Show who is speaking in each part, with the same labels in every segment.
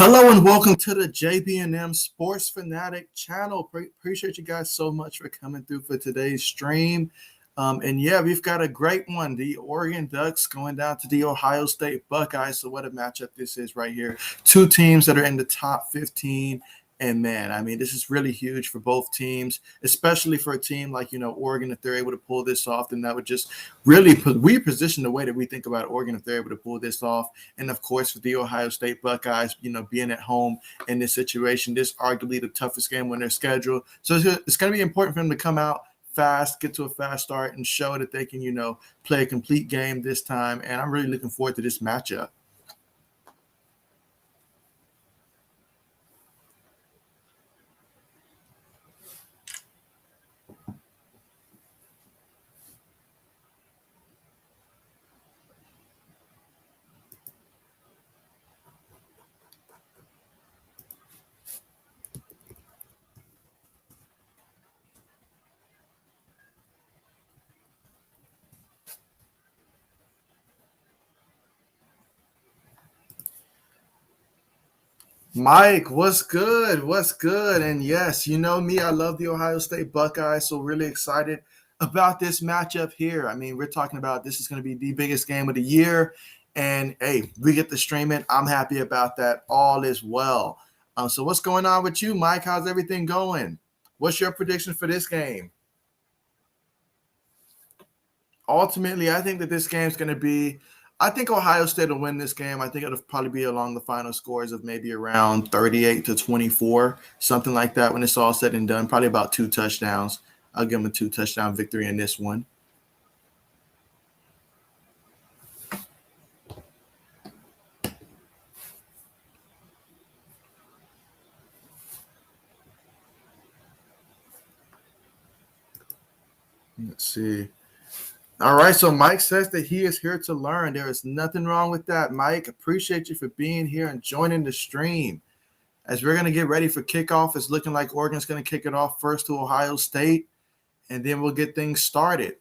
Speaker 1: Hello and welcome to the JB&M Sports Fanatic channel. Appreciate you guys so much for coming through for today's stream. And yeah, we've got a great one. The Oregon Ducks going down to the Ohio State Buckeyes. So what a matchup this is right here. Two teams that are in the top 15. And man, I mean, this is really huge for both teams, especially for a team like, Oregon. If they're able to pull this off, then that would just really reposition the way that we think about Oregon if they're able to pull this off. And of course, for the Ohio State Buckeyes, being at home in this situation, this is arguably the toughest game on their schedule. So it's going to be important for them to come out fast, get to a fast start, and show that they can, play a complete game this time. And I'm really looking forward to this matchup. Mike, what's good? What's good? And yes, you know me, I love the Ohio State Buckeyes, so really excited about this matchup here. I mean, we're talking about this is going to be the biggest game of the year, and hey, we get to stream it. I'm happy about that. All is well. So what's going on with you, Mike? How's everything going? What's your prediction for this game? Ultimately, I think that this game's going to be I think Ohio State will win this game. I think it'll probably be along the final scores of maybe around 38-24, something like that when it's all said and done. Probably about 2 touchdowns. I'll give them a 2-touchdown victory in this one. Let's see. All right, so Mike says that he is here to learn. There is nothing wrong with that, Mike. Appreciate you for being here and joining the stream. As we're going to get ready for kickoff, it's looking like Oregon's going to kick it off first to Ohio State, and then we'll get things started.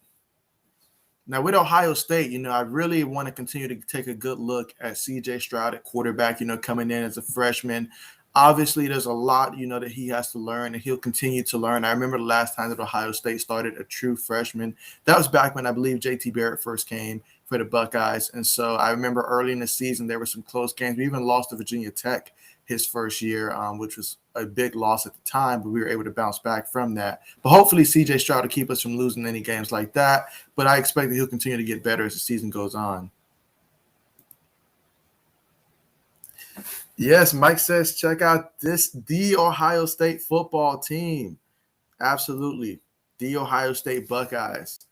Speaker 1: Now, with Ohio State, I really want to continue to take a good look at C.J. Stroud at quarterback, coming in as a freshman. Obviously, there's a lot, that he has to learn, and he'll continue to learn. I remember the last time that Ohio State started a true freshman. That was back when I believe J.T. Barrett first came for the Buckeyes. And so I remember early in the season, there were some close games. We even lost to Virginia Tech his first year, which was a big loss at the time, but we were able to bounce back from that. But hopefully C.J. Stroud will keep us from losing any games like that. But I expect that he'll continue to get better as the season goes on. Yes, Mike says check out the Ohio State football team. Absolutely. The Ohio State Buckeyes.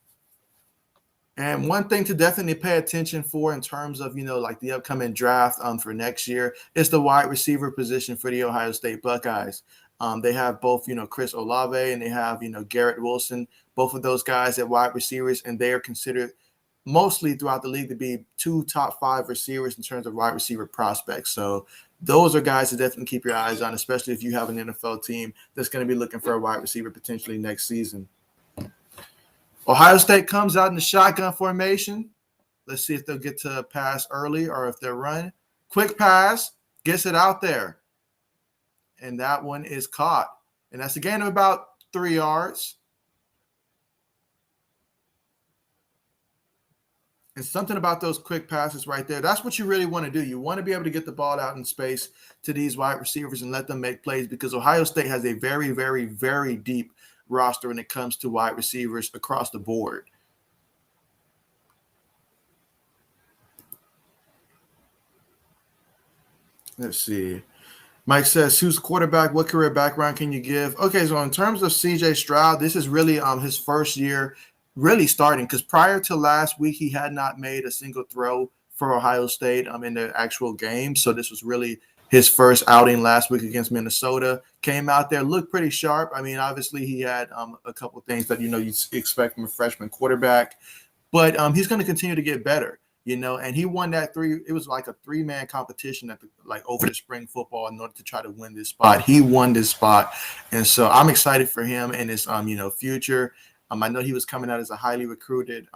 Speaker 1: And one thing to definitely pay attention for in terms of, like the upcoming draft for next year is the wide receiver position for the Ohio State Buckeyes. They have both, Chris Olave and they have, Garrett Wilson, both of those guys at wide receivers, and they are considered mostly throughout the league to be 2 top 5 receivers in terms of wide receiver prospects. So those are guys to definitely keep your eyes on, especially if you have an NFL team that's going to be looking for a wide receiver potentially next season. Ohio State comes out in the shotgun formation. Let's see if they'll get to pass early or if they're running. Quick pass, gets it out there. And that one is caught. And that's a gain of about 3 yards. And something about those quick passes right there, that's what you really want to do. You want to be able to get the ball out in space to these wide receivers and let them make plays because Ohio State has a very, very, very deep roster when it comes to wide receivers across the board. Let's see. Mike says, who's quarterback? What career background can you give? Okay, so in terms of C.J. Stroud, this is really his first year really starting because prior to last week, he had not made a single throw for Ohio State in the actual game. So this was really his first outing last week against Minnesota. Came out there, looked pretty sharp. I mean, obviously he had a couple of things that, you expect from a freshman quarterback, but he's going to continue to get better. And he won that it was like a 3-man competition over the spring football in order to try to win this spot. He won this spot. And so I'm excited for him and his, future. I know he was coming out as a highly recruited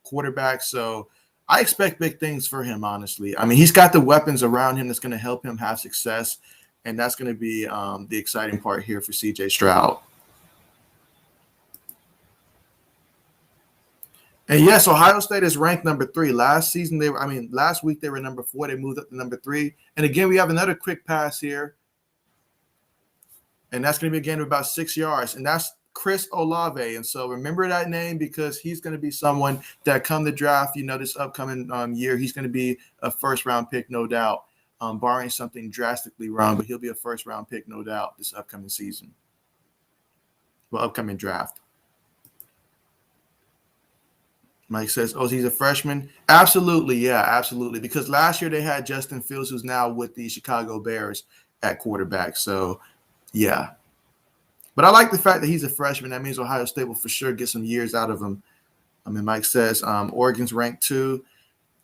Speaker 1: quarterback. So I expect big things for him, honestly. I mean, he's got the weapons around him that's going to help him have success, and that's going to be the exciting part here for CJ Stroud. And yes, Ohio State is ranked number 3. Last week they were number 4. They moved up to number 3. And again, we have another quick pass here. And that's going to be a gain of about 6 yards. And that's Chris Olave. And so remember that name because he's going to be someone that come the draft, this upcoming year, he's going to be a first-round pick, no doubt, barring something drastically wrong. But he'll be a first-round pick, no doubt, this upcoming season. Well, upcoming draft. Mike says, oh, he's a freshman? Absolutely, yeah, absolutely. Because last year they had Justin Fields, who's now with the Chicago Bears at quarterback. So, yeah. But I like the fact that he's a freshman. That means Ohio State will for sure get some years out of him. Mike says Oregon's ranked 2.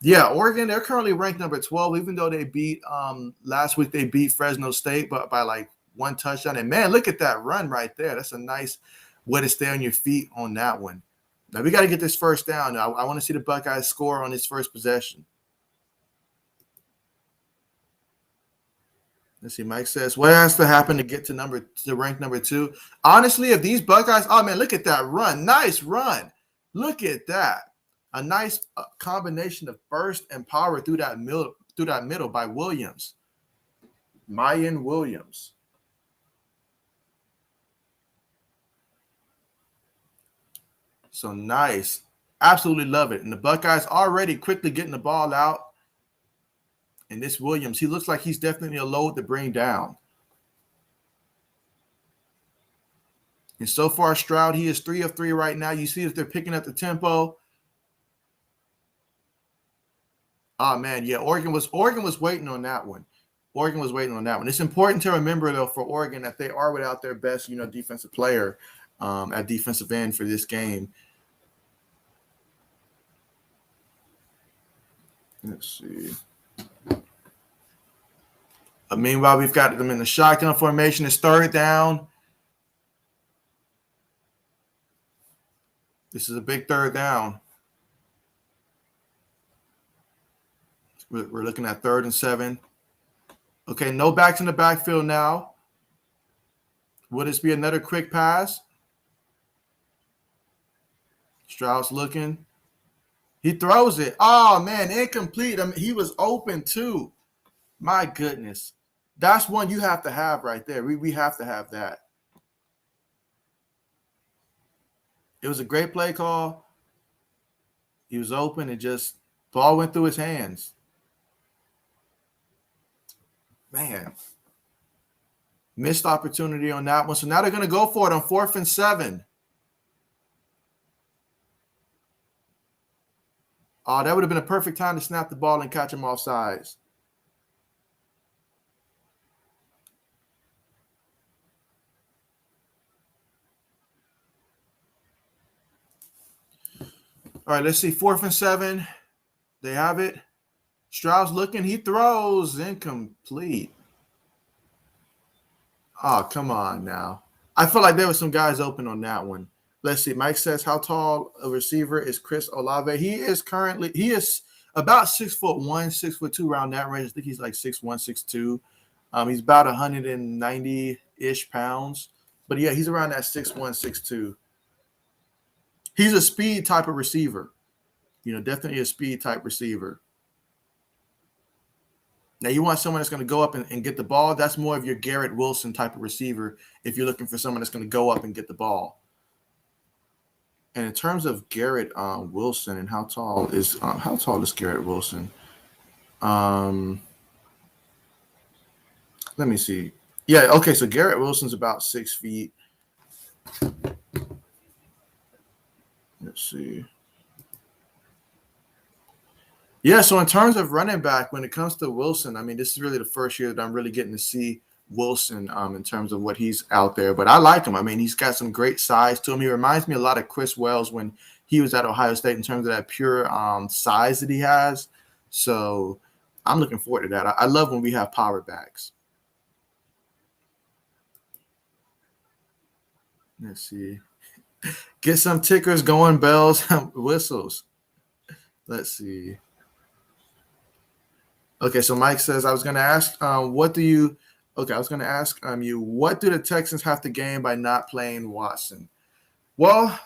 Speaker 1: Yeah, Oregon, they're currently ranked number 12, even though they beat last week they beat Fresno State but by like 1 touchdown. And, man, look at that run right there. That's a nice way to stay on your feet on that one. Now, we got to get this first down. I want to see the Buckeyes score on this first possession. Let's see. Mike says, what has to happen to get to rank number 2? Honestly, if these Buckeyes – oh, man, look at that run. Nice run. Look at that. A nice combination of burst and power through that middle by Williams. Mayan Williams. So nice. Absolutely love it. And the Buckeyes already quickly getting the ball out. And this Williams, he looks like he's definitely a load to bring down. And so far, Stroud, he is 3 of 3 right now. You see if they're picking up the tempo. Oh, man, yeah, Oregon was waiting on that one. Oregon was waiting on that one. It's important to remember, though, for Oregon that they are without their best, defensive player at defensive end for this game. Let's see. Meanwhile, we've got them in the shotgun formation. It's 3rd down. This is a big 3rd down. We're looking at 3rd and 7. Okay, no backs in the backfield now. Will this be another quick pass? Stroud's looking. He throws it. Oh, man, incomplete. He was open too. My goodness. That's one you have to have right there. We have to have that. It was a great play call. He was open and just ball went through his hands. Man. Missed opportunity on that one. So now they're going to go for it on 4th and 7. Oh, that would have been a perfect time to snap the ball and catch him off sides. All right, let's see. 4th and 7. They have it. Stroud's looking. He throws. Incomplete. Oh, come on now. I feel like there were some guys open on that one. Let's see. Mike says, how tall a receiver is Chris Olave? He is about 6'1", 6'2" around that range. I think he's like 6'1", 6'2". He's about 190-ish pounds. But, yeah, he's around that 6'1", 6'2". He's a speed type of receiver. Definitely a speed type receiver. Now, you want someone that's going to go up and get the ball. That's more of your Garrett Wilson type of receiver if you're looking for someone that's going to go up and get the ball. And in terms of Garrett Wilson and how tall is Garrett Wilson? Let me see. Yeah, okay, so Garrett Wilson's about 6 feet. Let's see. Yeah, so in terms of running back, when it comes to Wilson, this is really the first year that I'm really getting to see Wilson in terms of what he's out there. But I like him. He's got some great size to him. He reminds me a lot of Chris Wells when he was at Ohio State in terms of that pure size that he has. So I'm looking forward to that. I love when we have power backs. Let's see. Get some tickers going, bells, whistles. Let's see. Okay, so Mike says, I was going to ask, what do you? Okay, I was going to ask you, what do the Texans have to gain by not playing Watson? Well,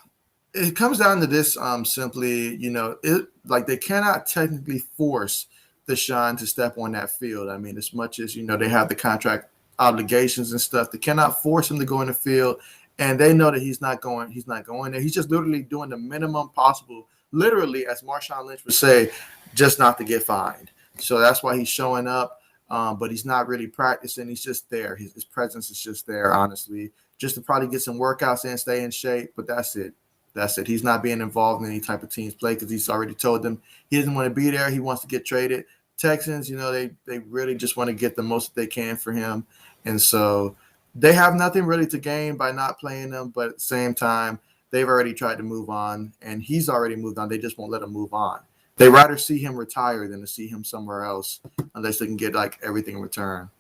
Speaker 1: it comes down to this simply, it like they cannot technically force Deshaun to step on that field. I mean, as much as they have the contract obligations and stuff, they cannot force him to go in the field, and they know that he's not going. He's not going there. He's just literally doing the minimum possible, literally, as Marshawn Lynch would say, just not to get fined. So that's why he's showing up, but he's not really practicing. He's just there. His presence is just there, honestly, just to probably get some workouts in, stay in shape. But that's it. That's it. He's not being involved in any type of team's play because he's already told them he doesn't want to be there. He wants to get traded. Texans, they really just want to get the most that they can for him. And so they have nothing really to gain by not playing him. But at the same time, they've already tried to move on, and he's already moved on. They just won't let him move on. They rather see him retire than to see him somewhere else unless they can get like everything in return.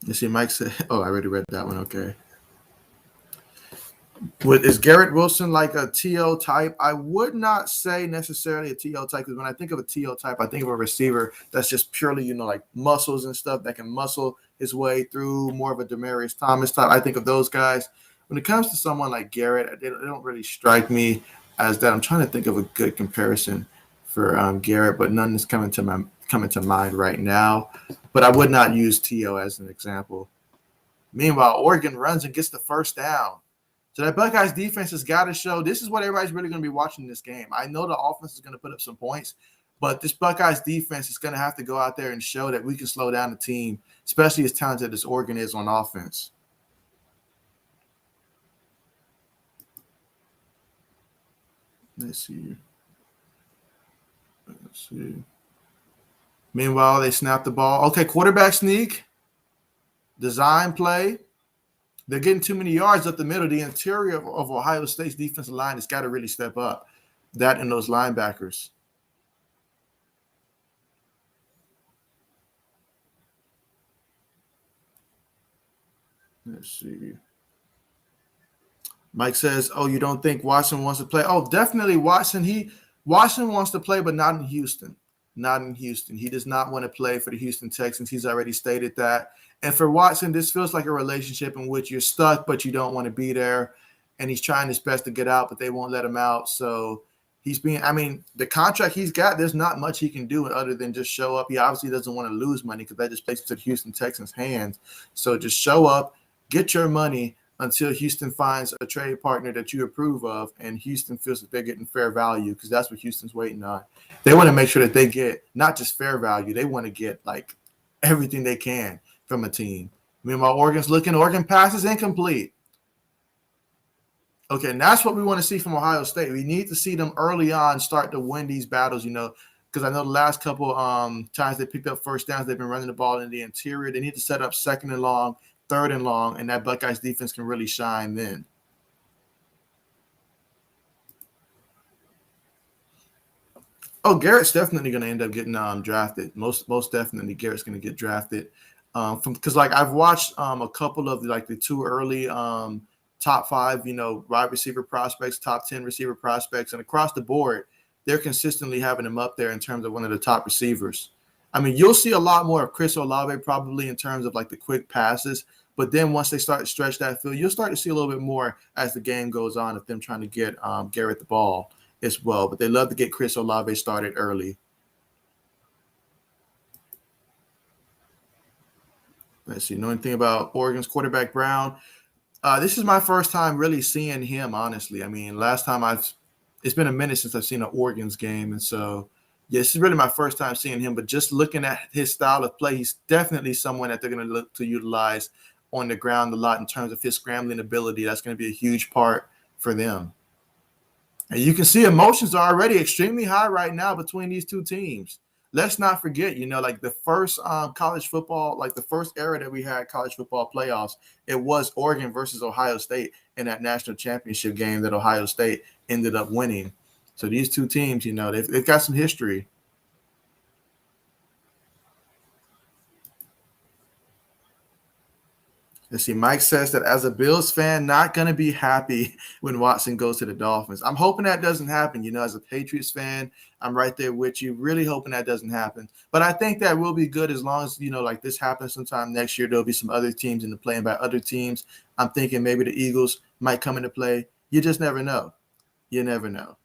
Speaker 1: You see, Mike said, oh, I already read that one. Okay. Is Garrett Wilson like a TO type? I would not say necessarily a TO type because when I think of a TO type, I think of a receiver that's just purely, like muscles and stuff that can muscle his way through, more of a Demaryius Thomas type. I think of those guys. When it comes to someone like Garrett, they don't really strike me as that. I'm trying to think of a good comparison for Garrett, but none is coming to mind right now. But I would not use TO as an example. Meanwhile, Oregon runs and gets the first down. So that Buckeyes defense has got to show this is what everybody's really going to be watching this game. I know the offense is going to put up some points, but this Buckeyes defense is going to have to go out there and show that we can slow down the team, especially as talented as Oregon is on offense. Let's see. Meanwhile, they snap the ball. Okay, quarterback sneak. Design play. They're getting too many yards up the middle. The interior of Ohio State's defensive line has got to really step up. That and those linebackers. Let's see. Mike says, oh, you don't think Watson wants to play? Oh, definitely Watson. Watson wants to play, but not in Houston. Not in Houston. He does not want to play for the Houston Texans. He's already stated that. And for Watson, this feels like a relationship in which you're stuck, but you don't want to be there. And he's trying his best to get out, but they won't let him out. So the contract he's got, there's not much he can do other than just show up. He obviously doesn't want to lose money because that just plays into the Houston Texans' hands. So just show up, get your money until Houston finds a trade partner that you approve of, and Houston feels that they're getting fair value because that's what Houston's waiting on. They want to make sure that they get not just fair value, they want to get like everything they can from a team. Meanwhile, Oregon passes incomplete. Okay, and that's what we want to see from Ohio State. We need to see them early on start to win these battles, because I know the last couple times they picked up first downs, they've been running the ball in the interior. They need to set up second and long, third and long, and that Buckeyes defense can really shine then. Oh, Garrett's definitely going to end up getting drafted. Most definitely, Garrett's going to get drafted. Because I've watched a couple of the two early top 5, wide receiver prospects, top 10 receiver prospects, and across the board, they're consistently having him up there in terms of one of the top receivers. I mean, you'll see a lot more of Chris Olave probably in terms of the quick passes, but then once they start to stretch that field, you'll start to see a little bit more as the game goes on of them trying to get Garrett the ball as well. But they love to get Chris Olave started early. Let's see. Know anything about Oregon's quarterback Brown? This is my first time really seeing him, honestly. I mean, last time it's been a minute since I've seen an Oregon's game. And so, yeah, this is really my first time seeing him. But just looking at his style of play, he's definitely someone that they're going to look to utilize on the ground a lot in terms of his scrambling ability. That's going to be a huge part for them. And you can see emotions are already extremely high right now between these two teams. Let's not forget, the first college football, the first era that we had college football playoffs, it was Oregon versus Ohio State in that national championship game that Ohio State ended up winning. So these two teams, they've got some history. Let's see. Mike says that as a Bills fan, not going to be happy when Watson goes to the Dolphins. I'm hoping that doesn't happen. As a Patriots fan, I'm right there with you, really hoping that doesn't happen. But I think that will be good as long as, like this happens sometime next year. There'll be some other teams in the play, and by other teams, I'm thinking maybe the Eagles might come into play. You just never know. You never know.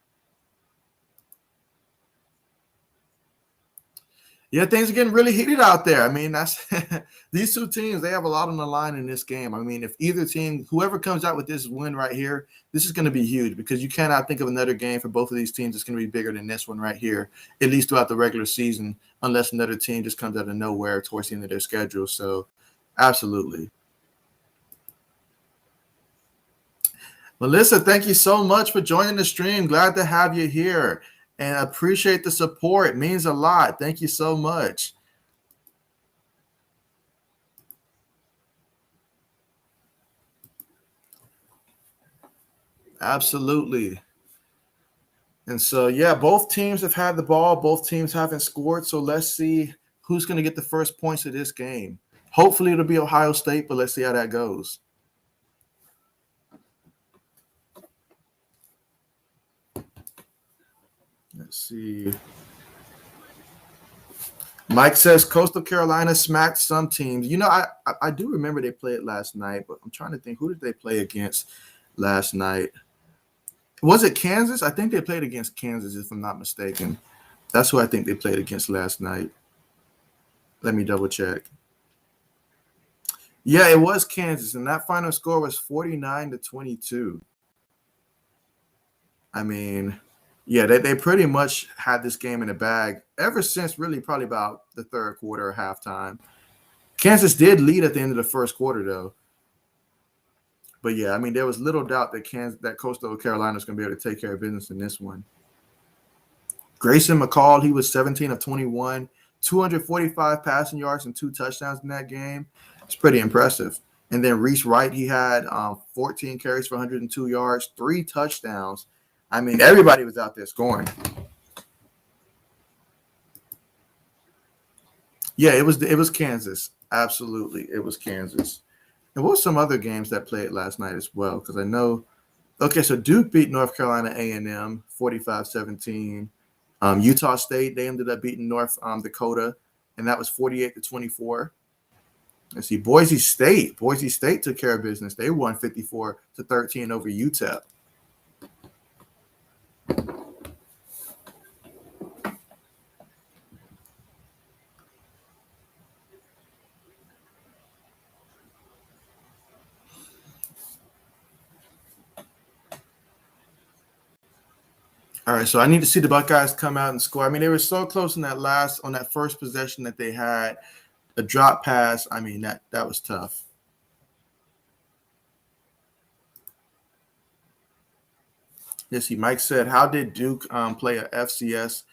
Speaker 1: Yeah, things are getting really heated out there. I mean, that's these two teams, they have a lot on the line in this game. I mean, if either team, whoever comes out with this win right here, this is going to be huge because you cannot think of another game for both of these teams that's going to be bigger than this one right here, at least throughout the regular season, unless another team just comes out of nowhere towards the end of their schedule. So, absolutely. Melissa, thank you so much for joining the stream. Glad to have you here. And I appreciate the support. It means a lot. Thank you so much. Absolutely. And so, yeah, both teams have had the ball. Both teams haven't scored. So let's see who's going to get the first points of this game. Hopefully it'll be Ohio State, but let's see how that goes. Let's see. Mike says Coastal Carolina smacked some teams. I do remember they played last night, but I'm trying to think, who did they play against last night? Was it Kansas? I think they played against Kansas, if I'm not mistaken. That's who I think they played against last night. Let me double check. Yeah, it was Kansas, and that final score was 49-22. I mean, yeah, they pretty much had this game in the bag ever since really probably about the third quarter or halftime. Kansas did lead at the end of the first quarter, though. But, yeah, I mean, there was little doubt that Coastal Carolina was going to be able to take care of business in this one. Grayson McCall, he was 17 of 21, 245 passing yards and 2 touchdowns in that game. It's pretty impressive. And then Reese Wright, he had 14 carries for 102 yards, 3 touchdowns. I mean, everybody was out there scoring. Yeah, it was Kansas. Absolutely, it was Kansas. And what were some other games that played last night as well? Because I know – okay, so Duke beat North Carolina A&M 45-17. Utah State, they ended up beating North Dakota, and that was 48-24. Let's see, Boise State. Boise State took care of business. They won 54-13 over UTEP. All right, so I need to see the Buckeyes come out and score. I mean, they were so close on that first possession that they had, a drop pass. I mean, that was tough. Let's see, Mike said, how did Duke play a FCS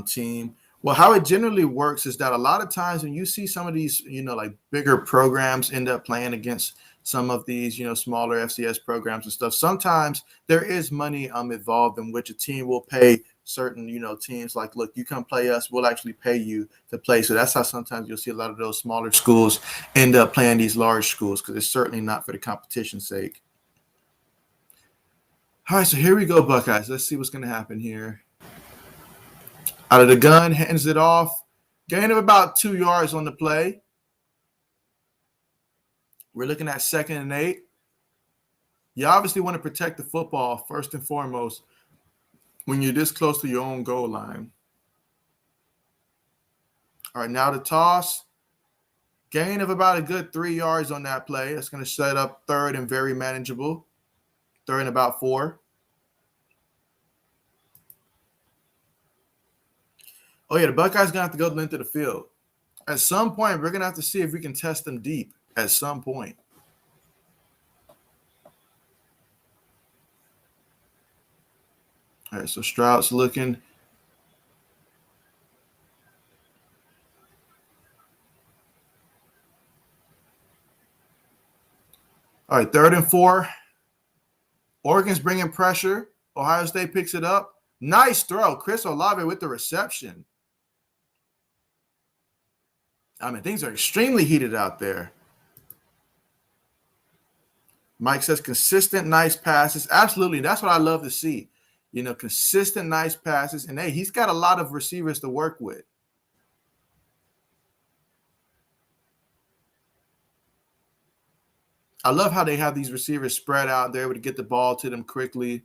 Speaker 1: team? Well, how it generally works is that a lot of times when you see some of these, like bigger programs end up playing against some of these, smaller FCS programs and stuff, sometimes there is money involved in which a team will pay certain, teams like, look, you come play us, we'll actually pay you to play. So that's how sometimes you'll see a lot of those smaller schools end up playing these large schools because it's certainly not for the competition's sake. All right, so here we go, Buckeyes. Let's see what's going to happen here. Out of the gun, hands it off. Gain of about 2 yards on the play. We're looking at 2nd and 8. You obviously want to protect the football first and foremost when you're this close to your own goal line. All right, now the toss. Gain of about a good 3 yards on that play. That's going to set up 3rd and very manageable. 3rd and about 4. Oh, yeah, the Buckeyes going to have to go the length of the field. At some point, we're going to have to see if we can test them deep at some point. All right, so Stroud's looking. All right, 3rd and 4. Oregon's bringing pressure. Ohio State picks it up. Nice throw. Chris Olave with the reception. I mean, things are extremely heated out there. Mike says consistent, nice passes. Absolutely. That's what I love to see. Consistent, nice passes. And, hey, he's got a lot of receivers to work with. I love how they have these receivers spread out. They're able to get the ball to them quickly.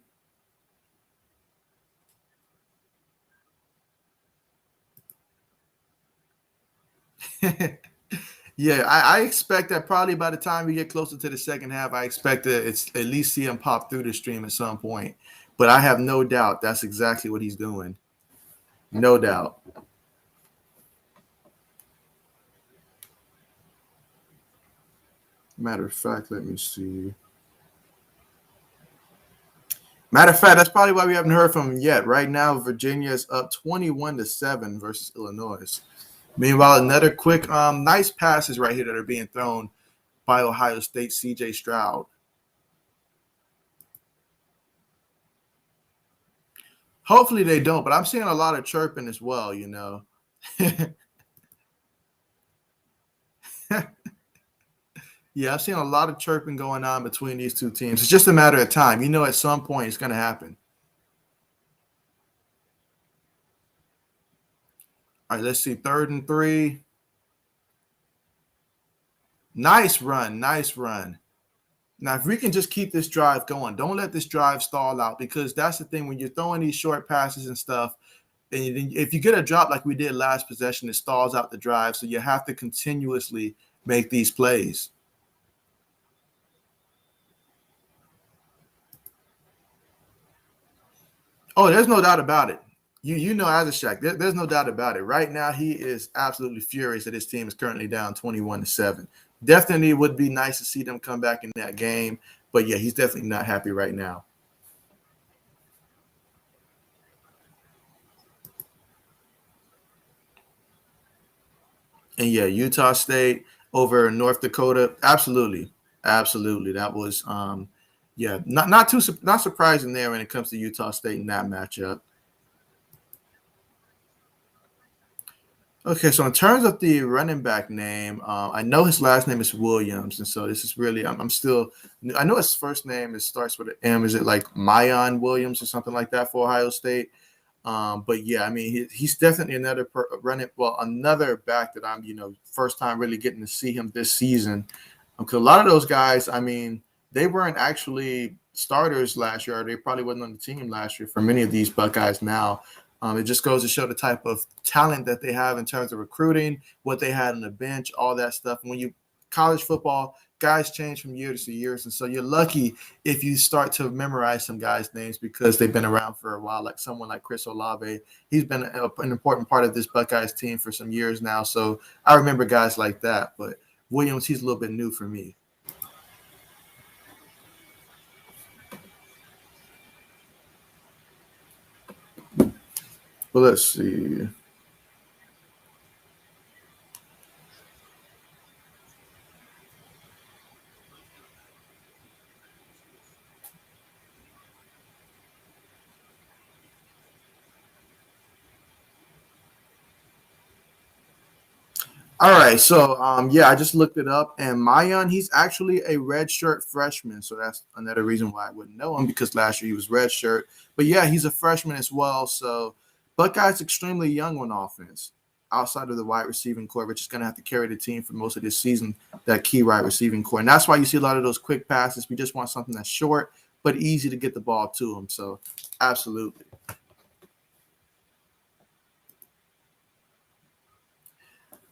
Speaker 1: Yeah, I expect that probably by the time we get closer to the second half, I expect to at least see him pop through the stream at some point. But I have no doubt that's exactly what he's doing. No doubt. Matter of fact, let me see. Matter of fact, that's probably why we haven't heard from him yet. Right now, Virginia is up 21-7 versus Illinois. Meanwhile, another quick, nice passes right here that are being thrown by Ohio State, C.J. Stroud. Hopefully they don't, but I'm seeing a lot of chirping as well, Yeah, I've seen a lot of chirping going on between these two teams. It's just a matter of time. At some point it's going to happen. All right, let's see. 3rd and 3. Nice run. Nice run. Now, if we can just keep this drive going, don't let this drive stall out, because that's the thing when you're throwing these short passes and stuff. And if you get a drop like we did last possession, it stalls out the drive. So you have to continuously make these plays. Oh, there's no doubt about it. You know, as a Shaq, there's no doubt about it. Right now, he is absolutely furious that his team is currently down 21-7. Definitely would be nice to see them come back in that game. But, yeah, he's definitely not happy right now. And, yeah, Utah State over North Dakota, absolutely. Absolutely. That was, not surprising there when it comes to Utah State in that matchup. Okay, so in terms of the running back name, I know his last name is Williams, and so this is really I'm still. I know his first name starts with an M. Is it like Mayan Williams or something like that for Ohio State? But yeah, I mean he's definitely another another back that I'm first time really getting to see him this season. Because a lot of those guys, I mean, they weren't actually starters last year, or they probably wasn't on the team last year for many of these Buckeyes now. It just goes to show the type of talent that they have in terms of recruiting, what they had on the bench, all that stuff. And when you college football, guys change from years to years. And so you're lucky if you start to memorize some guys' names because they've been around for a while, like someone like Chris Olave. He's been an important part of this Buckeyes team for some years now. So I remember guys like that. But Williams, he's a little bit new for me. Well, let's see. All right, so I just looked it up, and Mayan, he's actually a redshirt freshman, so that's another reason why I wouldn't know him, because last year he was redshirt. But yeah, he's a freshman as well. So Buckeyes extremely young on offense, outside of the wide receiving core, which is going to have to carry the team for most of this season. That key wide receiving core, and that's why you see a lot of those quick passes. We just want something that's short but easy to get the ball to him. So absolutely.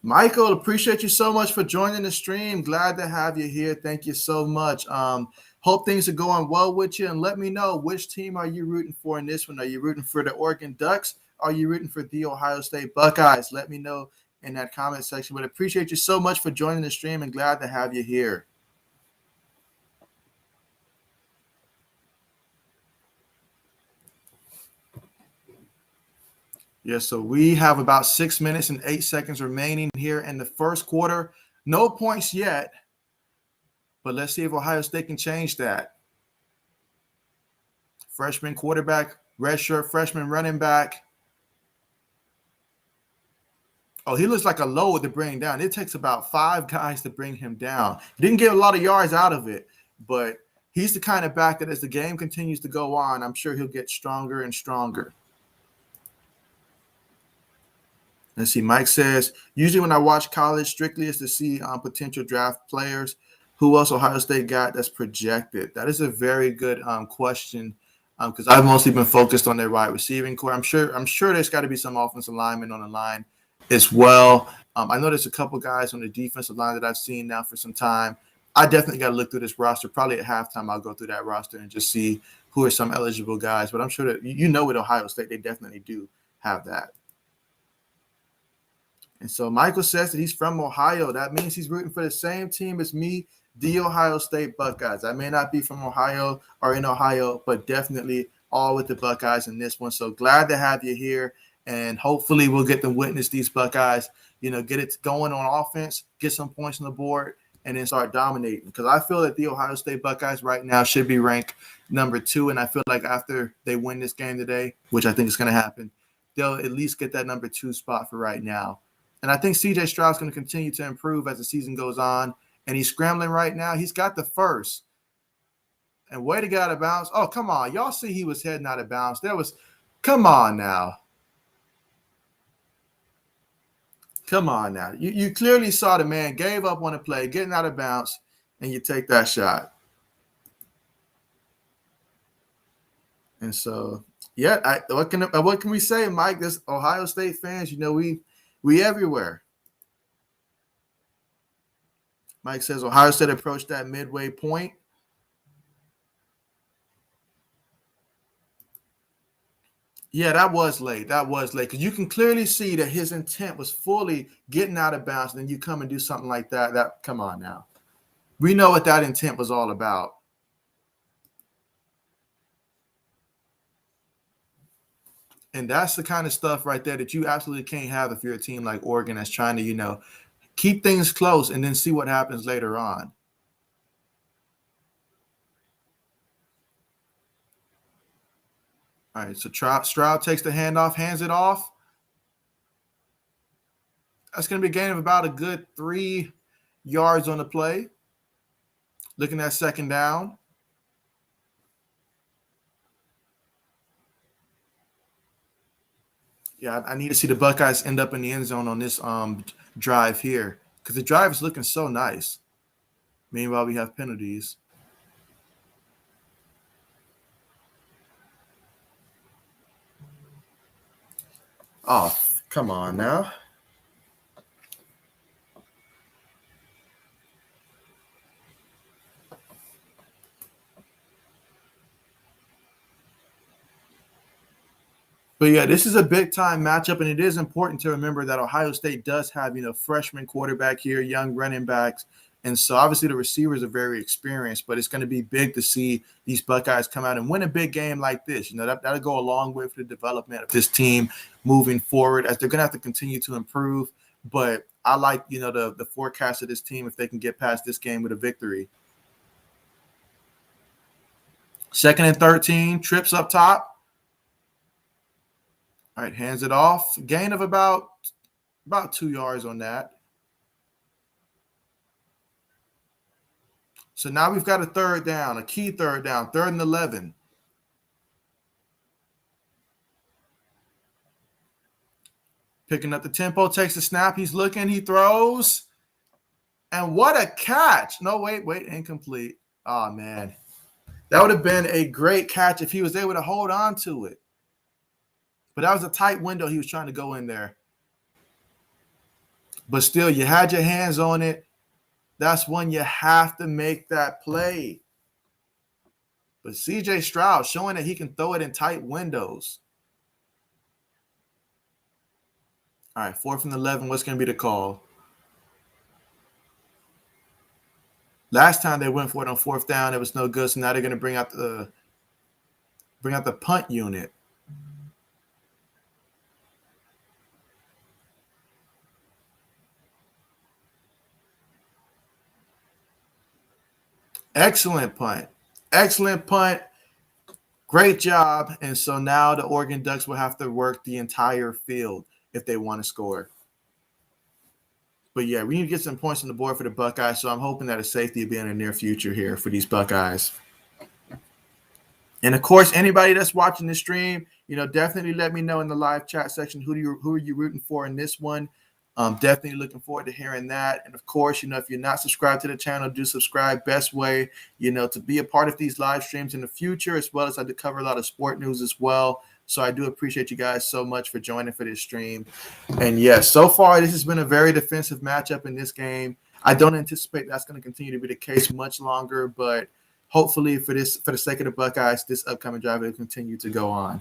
Speaker 1: Michael, appreciate you so much for joining the stream. Glad to have you here. Thank you so much. Hope things are going well with you. And let me know, which team are you rooting for in this one? Are you rooting for the Oregon Ducks? Are you rooting for the Ohio State Buckeyes? Let me know in that comment section. But appreciate you so much for joining the stream and glad to have you here. Yeah, so we have about 6 minutes and 8 seconds remaining here in the first quarter. No points yet, but let's see if Ohio State can change that. Freshman quarterback, redshirt freshman running back. Oh, he looks like a load to bring down. It takes about 5 guys to bring him down. He didn't get a lot of yards out of it, but he's the kind of back that as the game continues to go on, I'm sure he'll get stronger and stronger. Let's see. Mike says, usually when I watch college, strictly is to see potential draft players. Who else Ohio State got that's projected? That is a very good question because I've mostly been focused on their wide receiving core. I'm sure there's got to be some offensive linemen on the line as well. I know there's a couple guys on the defensive line that I've seen now for some time. I definitely got to look through this roster. Probably at halftime, I'll go through that roster and just see who are some eligible guys. But I'm sure that with Ohio State, they definitely do have that. And so Michael says that he's from Ohio. That means he's rooting for the same team as me, the Ohio State Buckeyes. I may not be from Ohio or in Ohio, but definitely all with the Buckeyes in this one. So glad to have you here. And hopefully we'll get to witness these Buckeyes, get it going on offense, get some points on the board, and then start dominating. Because I feel that the Ohio State Buckeyes right now should be ranked number 2. And I feel like after they win this game today, which I think is going to happen, they'll at least get that number 2 spot for right now. And I think C.J. Stroud's going to continue to improve as the season goes on. And he's scrambling right now. He's got the first. And way to get out of bounds. Oh, come on. Y'all see he was heading out of bounds. Come on now. Come on now. You clearly saw the man gave up on the play, getting out of bounds, and you take that shot. And so, yeah, what can we say, Mike? This Ohio State fans, we everywhere. Mike says Ohio State approached that midway point. Yeah, that was late. Because you can clearly see that his intent was fully getting out of bounds, and then you come and do something like that. Come on now. We know what that intent was all about. And that's the kind of stuff right there that you absolutely can't have if you're a team like Oregon that's trying to, keep things close and then see what happens later on. All right, so Stroud takes the handoff, hands it off. That's going to be a gain of about a good 3 yards on the play. Looking at second down. Yeah, I need to see the Buckeyes end up in the end zone on this drive here because the drive is looking so nice. Meanwhile, we have penalties. Oh, come on now. But yeah, this is a big time matchup, and it is important to remember that Ohio State does have, freshman quarterback here, young running backs. And so obviously the receivers are very experienced, but it's going to be big to see these Buckeyes come out and win a big game like this. That'll go a long way for the development of this team moving forward as they're going to have to continue to improve. But I like, the forecast of this team if they can get past this game with a victory. 2nd and 13, trips up top. All right, hands it off. Gain of about 2 yards on that. So now we've got a third down, a key third down, 3rd and 11. Picking up the tempo, takes the snap. He's looking, he throws. And what a catch. No, wait, incomplete. Oh, man. That would have been a great catch if he was able to hold on to it. But that was a tight window he was trying to go in there. But still, you had your hands on it. That's when you have to make that play. But C.J. Stroud showing that he can throw it in tight windows. All right, 4th and 11. What's going to be the call? Last time they went for it on 4th down, it was no good. So now they're going to bring out the punt unit. Excellent punt. Great job. And so now the Oregon Ducks will have to work the entire field if they want to score. But yeah, we need to get some points on the board for the Buckeyes. So I'm hoping that a safety will be in the near future here for these Buckeyes. And of course, anybody that's watching the stream, definitely let me know in the live chat section who are you rooting for in this one. Definitely looking forward to hearing that. And of course, if you're not subscribed to the channel, do subscribe. Best way, to be a part of these live streams in the future, as well as I do cover a lot of sport news as well. So I do appreciate you guys so much for joining for this stream. And yes, so far this has been a very defensive matchup in this game. I don't anticipate that's going to continue to be the case much longer, but hopefully for the sake of the Buckeyes, this upcoming drive will continue to go on.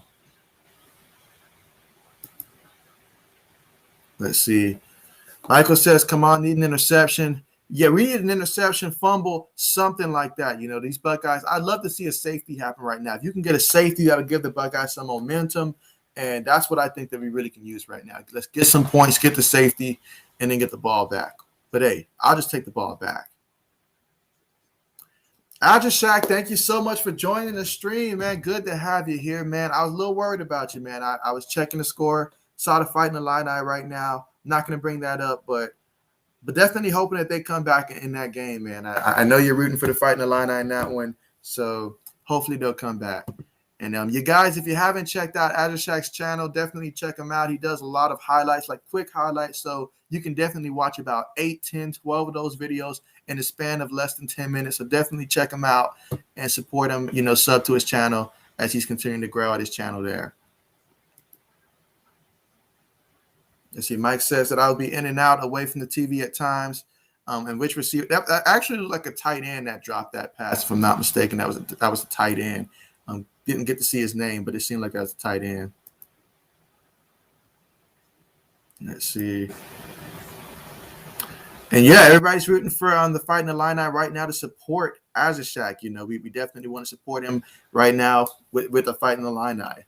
Speaker 1: Let's see. Michael says, come on, need an interception. Yeah, we need an interception, fumble, something like that. These Buckeyes, I'd love to see a safety happen right now. If you can get a safety, that'll give the Buckeyes some momentum. And that's what I think that we really can use right now. Let's get some points, get the safety, and then get the ball back. But, hey, I'll just take the ball back. Shaq, thank you so much for joining the stream, man. Good to have you here, man. I was a little worried about you, man. I was checking the score, saw the fight in the line right now. I'm not going to bring that up, but definitely hoping that they come back in that game, man. I know you're rooting for the fight in the line in that one, so hopefully they'll come back. And you guys, if you haven't checked out Shaq's channel, definitely check him out. He does a lot of highlights, like quick highlights, so you can definitely watch about 8, 10, 12 of those videos in the span of less than 10 minutes. So definitely check him out and support him, sub to his channel as he's continuing to grow out his channel there. Let's see, Mike says that I'll be in and out away from the TV at times. And which receiver? That actually looked like a tight end that dropped that pass, if I'm not mistaken. That was a tight end. Didn't get to see his name, but it seemed like that was a tight end. Let's see. And yeah, everybody's rooting for the Fight in the Illini right now to support Shaq. We definitely want to support him right now with the Fight in the Illini.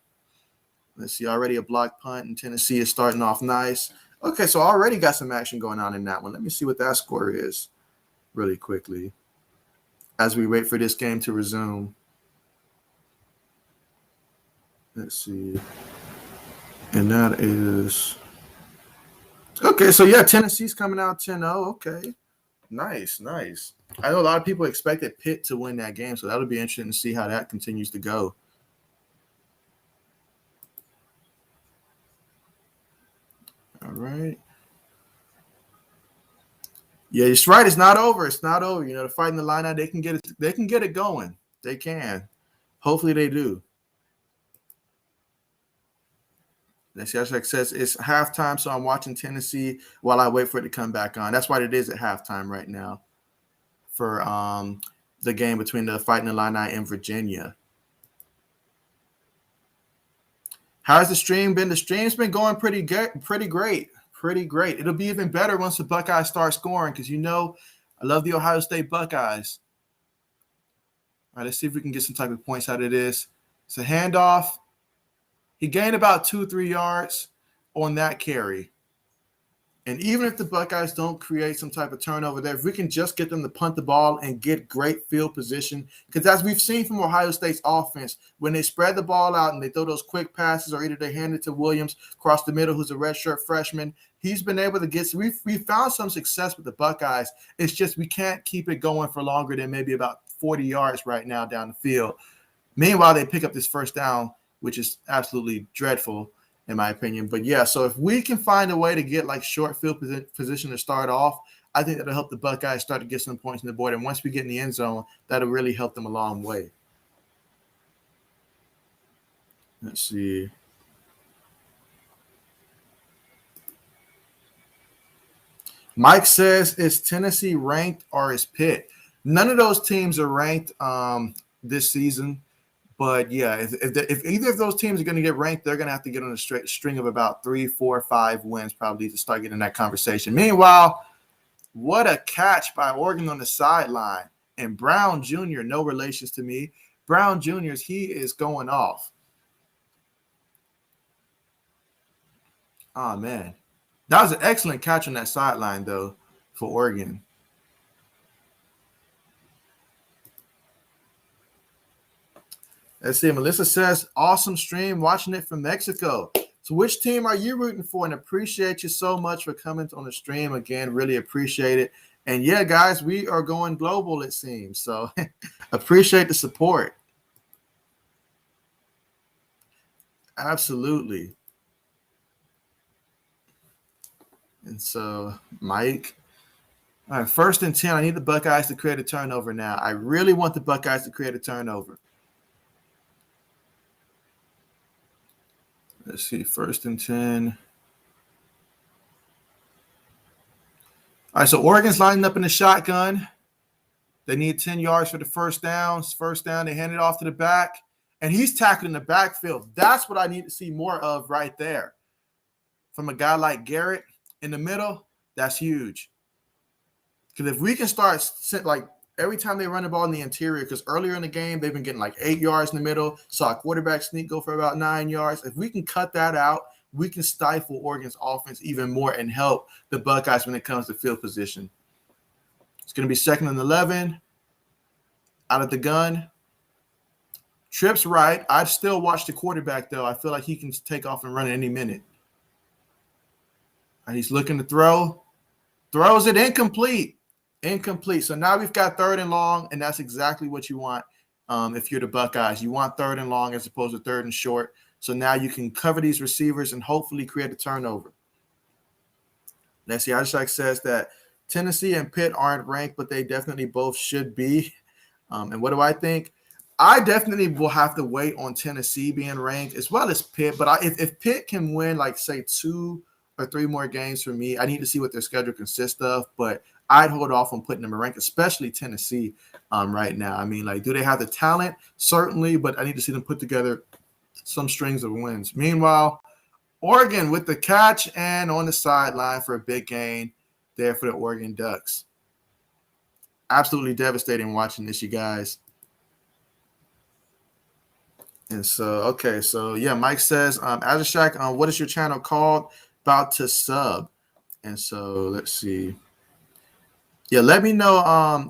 Speaker 1: Let's see, already a block punt, and Tennessee is starting off nice. Okay, so already got some action going on in that one. Let me see what that score is really quickly as we wait for this game to resume. Let's see. And that is – okay, so, yeah, Tennessee's coming out 10-0. Okay, nice. I know a lot of people expected Pitt to win that game, so that'll be interesting to see how that continues to go. All right. Yeah, it's right. It's not over. The Fight in the Illini, they can get it going. They can. Hopefully they do. Like says it's halftime, so I'm watching Tennessee while I wait for it to come back on. That's what it is at halftime right now for the game between the Fighting Illini and Virginia. How's the stream been? The stream's been going pretty great. It'll be even better once the Buckeyes start scoring because I love the Ohio State Buckeyes. All right, let's see if we can get some type of points out of this. It's a handoff. He gained about 2-3 yards on that carry. And even if the Buckeyes don't create some type of turnover there, if we can just get them to punt the ball and get great field position, because as we've seen from Ohio State's offense, when they spread the ball out and they throw those quick passes or either they hand it to Williams across the middle, who's a redshirt freshman, he's been able to get – we found some success with the Buckeyes. It's just we can't keep it going for longer than maybe about 40 yards right now down the field. Meanwhile, they pick up this first down, which is absolutely dreadful in my opinion. But, yeah, so if we can find a way to get, like, short field position to start off, I think that'll help the Buckeyes start to get some points on the board. And once we get in the end zone, that'll really help them a long way. Let's see. Mike says, is Tennessee ranked or is Pitt? None of those teams are ranked this season. But, yeah, if either of those teams are going to get ranked, they're going to have to get on a straight string of about 3, 4, 5 wins probably to start getting in that conversation. Meanwhile, what a catch by Oregon on the sideline. And Brown Jr., no relations to me. Brown Jr., he is going off. Oh, man. That was an excellent catch on that sideline, though, for Oregon. Let's see. Melissa says, awesome stream, watching it from Mexico. So which team are you rooting for? And appreciate you so much for coming on the stream again. Really appreciate it. And, yeah, guys, we are going global, it seems. So appreciate the support. Absolutely. And so, Mike, all right, 1st and 10. I need the Buckeyes to create a turnover now. I really want the Buckeyes to create a turnover. Let's see, 1st and 10. All right, so Oregon's lining up in the shotgun. They need 10 yards for the first down. First down, they hand it off to the back, and he's tackling the backfield. That's what I need to see more of right there. From a guy like Garrett in the middle, that's huge. Because if we can start, like, every time they run the ball in the interior, because earlier in the game, they've been getting like 8 yards in the middle, saw a quarterback sneak go for about 9 yards. If we can cut that out, we can stifle Oregon's offense even more and help the Buckeyes when it comes to field position. It's going to be 2nd and 11. Out of the gun. Trips right. I'd still watch the quarterback, though. I feel like he can take off and run at any minute. And he's looking to throw. Throws it incomplete. Incomplete. So now we've got 3rd and long, and that's exactly what you want if you're the Buckeyes. You want 3rd and long as opposed to 3rd and short. So now you can cover these receivers and hopefully create a turnover. Let's see. Ajak says that Tennessee and Pitt aren't ranked, but they definitely both should be. And what do I think? I definitely will have to wait on Tennessee being ranked as well as Pitt. But if Pitt can win, like, say, 2 or 3 more games for me, I need to see what their schedule consists of. But I'd hold off on putting them in rank, especially Tennessee right now. I mean, like, do they have the talent? Certainly, but I need to see them put together some strings of wins. Meanwhile, Oregon with the catch and on the sideline for a big gain there for the Oregon Ducks. Absolutely devastating watching this, you guys. And so, okay, so yeah, Mike says, Ajashak, what is your channel called? About to sub. And so let's see. Yeah, let me know,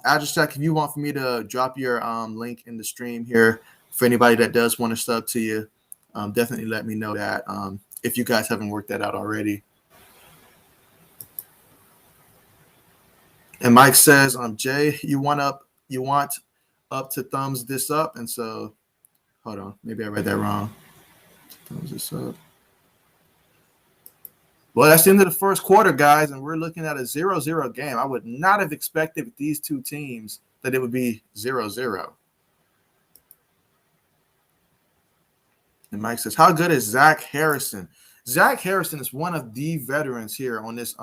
Speaker 1: Ajashak, if you want for me to drop your link in the stream here for anybody that does want to sub to you. Definitely let me know that if you guys haven't worked that out already. And Mike says, Jay, you want up to thumbs this up. And so, hold on, maybe I read that wrong. Thumbs this up. Well, that's the end of the first quarter, guys, and we're looking at a 0-0 game. I would not have expected with these two teams that it would be 0-0. And Mike says, how good is Zach Harrison? Zach Harrison is one of the veterans here on this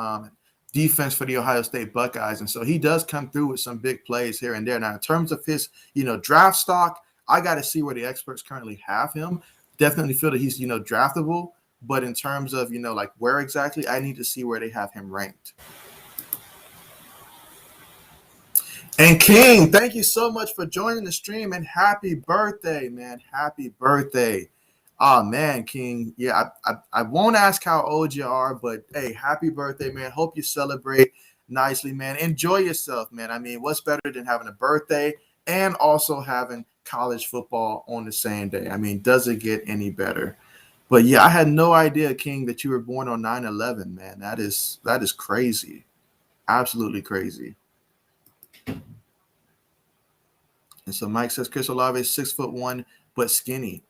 Speaker 1: defense for the Ohio State Buckeyes. And so he does come through with some big plays here and there. Now, in terms of his, draft stock, I got to see where the experts currently have him. Definitely feel that he's, draftable. But in terms of, like where exactly, I need to see where they have him ranked. And King, thank you so much for joining the stream and happy birthday, man. Happy birthday. Oh, man, King. Yeah, I won't ask how old you are, but, hey, happy birthday, man. Hope you celebrate nicely, man. Enjoy yourself, man. I mean, what's better than having a birthday and also having college football on the same day? I mean, does it get any better? But, yeah, I had no idea, King, that you were born on 9/11, man. That is crazy. Absolutely crazy. And so Mike says Chris Olave is 6'1", but skinny.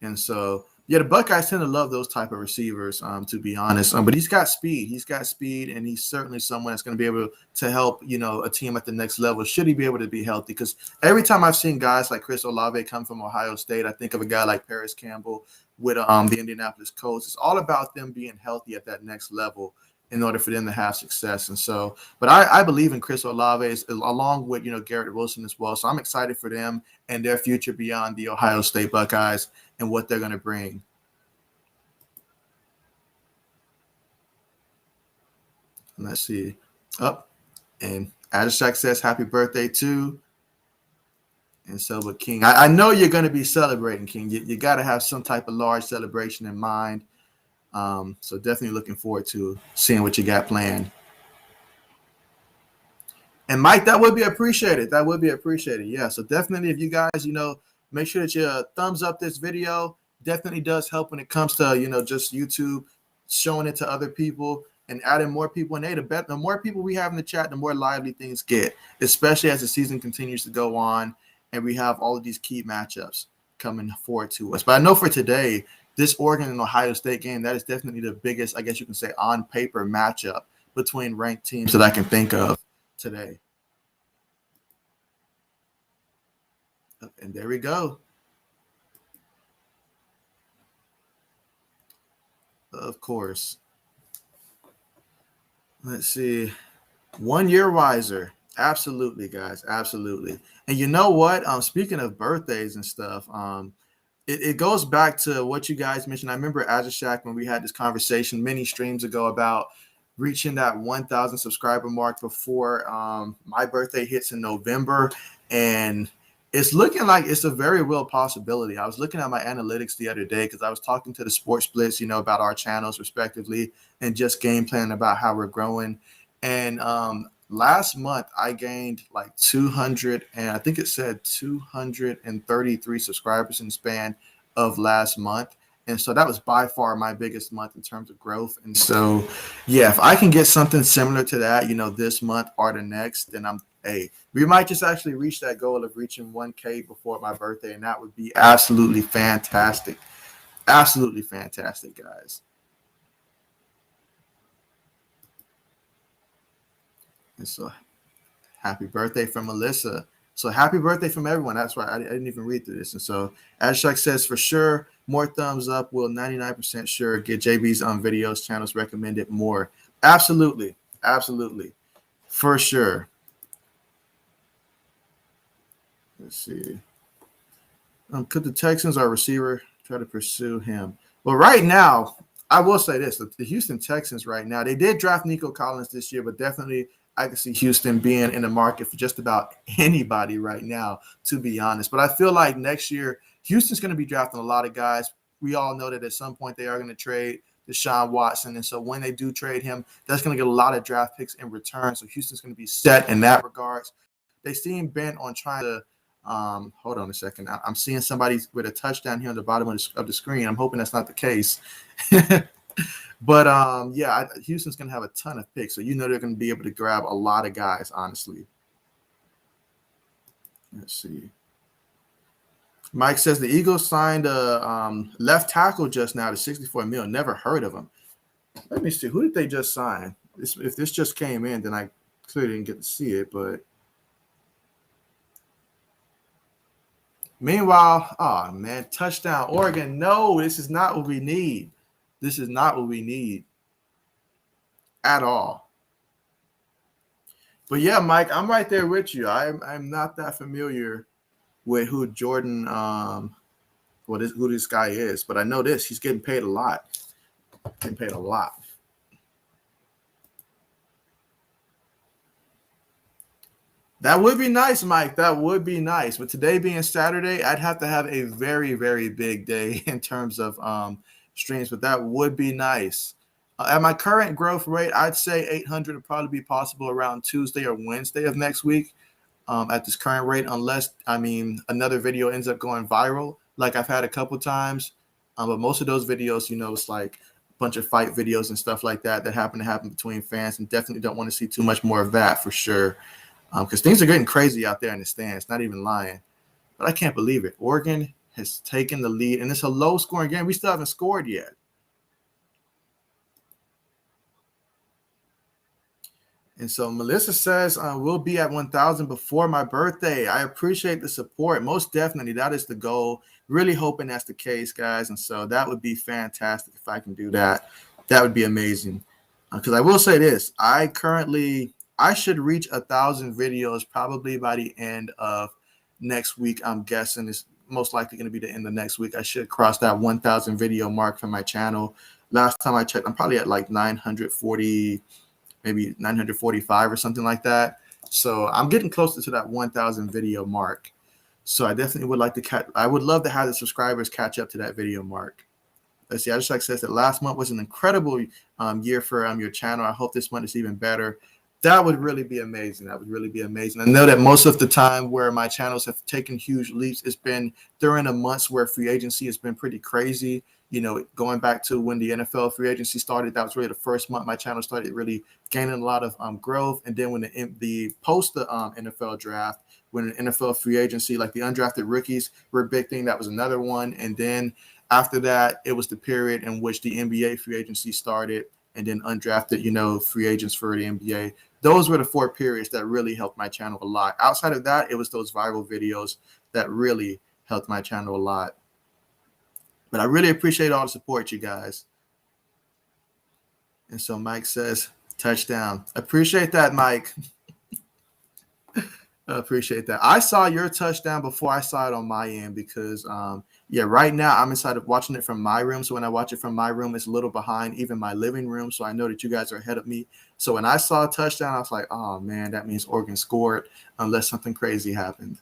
Speaker 1: And so, yeah, the Buckeyes tend to love those type of receivers, to be honest. But he's got speed. He's got speed, and he's certainly someone that's going to be able to help, a team at the next level, should he be able to be healthy. Because every time I've seen guys like Chris Olave come from Ohio State, I think of a guy like Paris Campbell with the Indianapolis Colts. It's all about them being healthy at that next level in order for them to have success. And so, but I believe in Chris Olave along with, Garrett Wilson as well. So I'm excited for them and their future beyond the Ohio State Buckeyes and what they're going to bring. And let's see. And Adishak says happy birthday too. And so, but King, I know you're going to be celebrating, King. You got to have some type of large celebration in mind. So definitely looking forward to seeing what you got planned. And Mike, that would be appreciated. That would be appreciated. Yeah. So definitely, if you guys, make sure that you thumbs up this video. Definitely does help when it comes to, just YouTube showing it to other people and adding more people. And the more people we have in the chat, the more lively things get, especially as the season continues to go on and we have all of these key matchups coming forward to us. But I know for today, this Oregon and Ohio State game, that is definitely the biggest, I guess you can say, on paper matchup between ranked teams that I can think of today. And there we go. Of course. Let's see. 1 year wiser. Absolutely, guys. Absolutely. And you know what? Speaking of birthdays and stuff, it goes back to what you guys mentioned. I remember Azashak when we had this conversation many streams ago about reaching that 1,000 subscriber mark before my birthday hits in November. And it's looking like it's a very real possibility. I was looking at my analytics the other day because I was talking to the Sports Splits, about our channels respectively and just game planning about how we're growing. And last month I gained like 200 and I think it said 233 subscribers in the span of last month. And so that was by far my biggest month in terms of growth. And so, yeah, if I can get something similar to that, this month or the next, then we might just actually reach that goal of reaching 1K before my birthday. And that would be absolutely fantastic. Absolutely fantastic, guys. And so happy birthday from Melissa. So happy birthday from everyone. That's why I didn't even read through this. And so Ashak says, for sure, more thumbs up. Will 99% sure get JB's videos channels recommended more. Absolutely. Absolutely. For sure. Let's see. Could the Texans or receiver try to pursue him? Well, right now, I will say this. The Houston Texans right now, they did draft Nico Collins this year, but definitely I can see Houston being in the market for just about anybody right now, to be honest. But I feel like next year, Houston's going to be drafting a lot of guys. We all know that at some point they are going to trade Deshaun Watson. And so when they do trade him, that's going to get a lot of draft picks in return. So Houston's going to be set in that regards. They seem bent on trying to hold on a second. I'm seeing somebody with a touchdown here on the bottom of the screen. I'm hoping that's not the case. But yeah, Houston's going to have a ton of picks. So they're going to be able to grab a lot of guys, honestly. Let's see. Mike says the Eagles signed a left tackle just now to $64 million. Never heard of him. Let me see. Who did they just sign? If this just came in, then I clearly didn't get to see it. But meanwhile, oh, man, touchdown, Oregon. No, this is not what we need. This is not what we need at all. But yeah, Mike, I'm right there with you. I'm not that familiar with who Jordan, who this guy is, but I know this. He's getting paid a lot. Getting paid a lot. That would be nice, Mike. That would be nice. But today being Saturday, I'd have to have a very, very big day in terms of streams, but that would be nice. At my current growth rate, I'd say 800 would probably be possible around Tuesday or Wednesday of next week at this current rate, unless, another video ends up going viral, like I've had a couple times. But most of those videos, it's like a bunch of fight videos and stuff like that happen to happen between fans, and definitely don't want to see too much more of that for sure. Because things are getting crazy out there in the stands, not even lying. But I can't believe it. Oregon has taken the lead, and it's a low-scoring game. We still haven't scored yet. And so Melissa says, we'll be at 1,000 before my birthday. I appreciate the support. Most definitely, that is the goal. Really hoping that's the case, guys. And so that would be fantastic if I can do that. That would be amazing. Because I will say this. I should reach 1,000 videos probably by the end of next week. I'm guessing it's most likely going to be the end of next week. I should cross that 1,000 video mark for my channel. Last time I checked, I'm probably at like 940, maybe 945 or something like that. So I'm getting closer to that 1,000 video mark. So I definitely would like to I would love to have the subscribers catch up to that video mark. Let's see. Ajashak says that last month was an incredible year for your channel. I hope this month is even better. That would really be amazing. That would really be amazing. I know that most of the time where my channels have taken huge leaps, it's been during the months where free agency has been pretty crazy. Going back to when the NFL free agency started, that was really the first month my channel started really gaining a lot of growth. And then when the post the NFL draft, when the NFL free agency, like the undrafted rookies were a big thing, that was another one. And then After that, it was the period in which the NBA free agency started, and then undrafted, free agents for the NBA. Those were the 4 periods that really helped my channel a lot. Outside of that, it was those viral videos that really helped my channel a lot. But I really appreciate all the support, you guys. And so Mike says, touchdown. Appreciate that, Mike. I appreciate that. I saw your touchdown before I saw it on my end because, right now I'm inside of watching it from my room. So when I watch it from my room, it's a little behind even my living room. So I know that you guys are ahead of me. So when I saw a touchdown, I was like, oh, man, that means Oregon scored unless something crazy happened.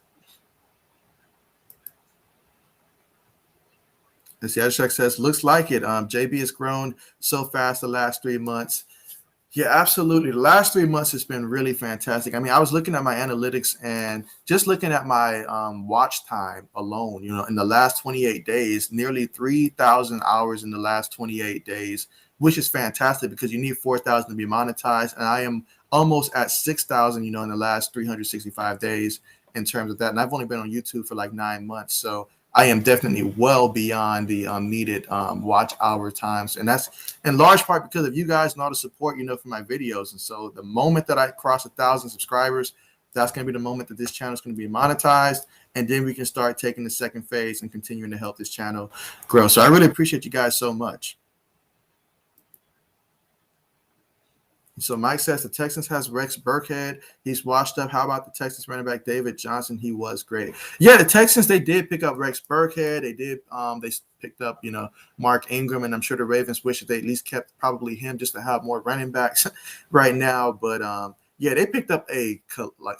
Speaker 1: Let's see, Adashak says, looks like it. JB has grown so fast the last 3 months. Yeah, absolutely. The last 3 months has been really fantastic. I mean, I was looking at my analytics and just looking at my watch time alone, in the last 28 days, nearly 3,000 hours in the last 28 days, which is fantastic because you need 4,000 to be monetized. And I am almost at 6,000, in the last 365 days in terms of that. And I've only been on YouTube for like 9 months. So I am definitely well beyond the needed watch hour times. And that's in large part because of you guys and all the support, for my videos. And so the moment that I cross 1,000 subscribers, that's going to be the moment that this channel is going to be monetized. And then we can start taking the second phase and continuing to help this channel grow. So I really appreciate you guys so much. So Mike says the Texans has Rex Burkhead. He's washed up. How about the Texans running back David Johnson? He was great. Yeah, the Texans, they did pick up Rex Burkhead. They did. They picked up, Mark Ingram, and I'm sure the Ravens wish that they at least kept probably him just to have more running backs right now. But they picked up a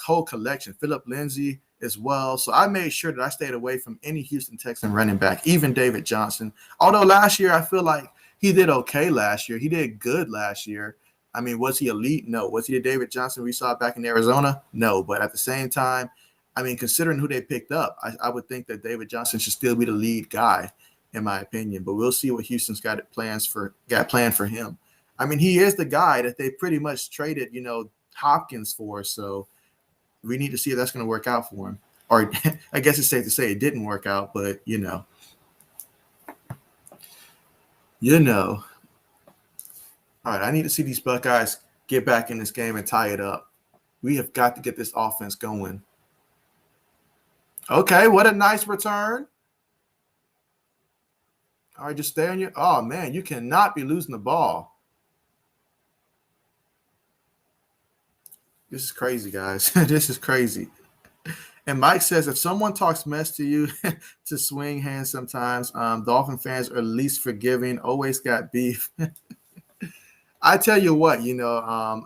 Speaker 1: whole collection. Philip Lindsay as well. So I made sure that I stayed away from any Houston Texan running back, even David Johnson. Although last year I feel like he did okay last year. He did good last year. I mean, was he elite? No. Was he the David Johnson we saw back in Arizona? No. But at the same time, I mean, considering who they picked up, I would think that David Johnson should still be the lead guy, in my opinion. But we'll see what Houston's got planned for him. I mean, he is the guy that they pretty much traded, Hopkins for. So we need to see if that's going to work out for him. Or I guess it's safe to say it didn't work out, but All right, I need to see these Buckeyes get back in this game and tie it up. We have got to get this offense going. Okay, what a nice return. All right, just stay on your – oh, man, you cannot be losing the ball. This is crazy, guys. This is crazy. And Mike says, if someone talks mess to you to swing hands sometimes, Dolphin fans are least forgiving, always got beef. I tell you what,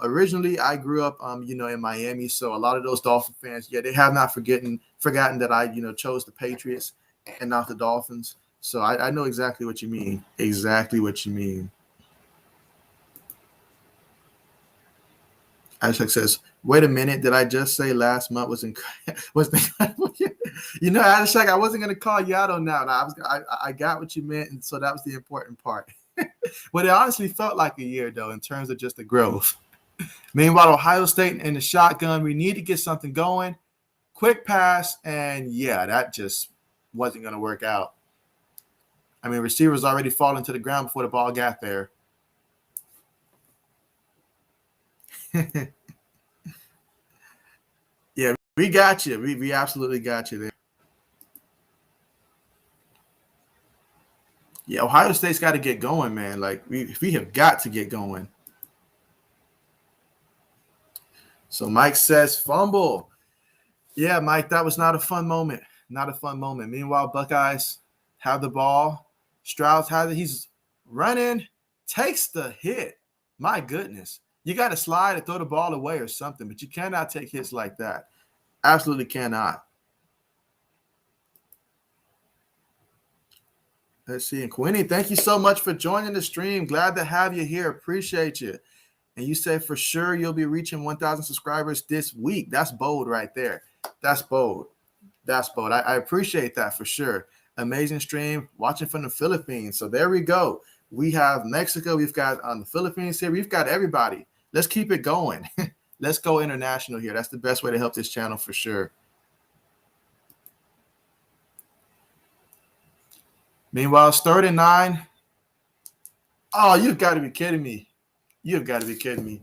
Speaker 1: originally I grew up, in Miami. So a lot of those Dolphin fans, they have not forgotten that I, chose the Patriots and not the Dolphins. So I know exactly what you mean. Exactly what you mean. Ashak says, wait a minute. Did I just say last month was incredible? Ashak, I wasn't going to call you out on that. I got what you meant. And so that was the important part. But it honestly felt like a year, though, in terms of just the growth. Meanwhile, Ohio State in the shotgun, we need to get something going. Quick pass, and that just wasn't going to work out. I mean, receivers already falling to the ground before the ball got there. Yeah, we got you. We absolutely got you there. Yeah, Ohio State's got to get going, man. Like, we have got to get going. So Mike says fumble. Yeah, Mike, that was not a fun moment. Not a fun moment. Meanwhile, Buckeyes have the ball. Stroud's he's running, takes the hit. My goodness. You got to slide and throw the ball away or something, but you cannot take hits like that. Absolutely cannot. Let's see. And Quinny, thank you so much for joining the stream. Glad to have you here. Appreciate you. And you say for sure you'll be reaching 1,000 subscribers this week. That's bold right there. That's bold. That's bold. I appreciate that for sure. Amazing stream. Watching from the Philippines. So there we go. We have Mexico. We've got the Philippines here. We've got everybody. Let's keep it going. Let's go international here. That's the best way to help this channel for sure. Meanwhile, it's 3rd and 9. Oh, you've got to be kidding me. You've got to be kidding me.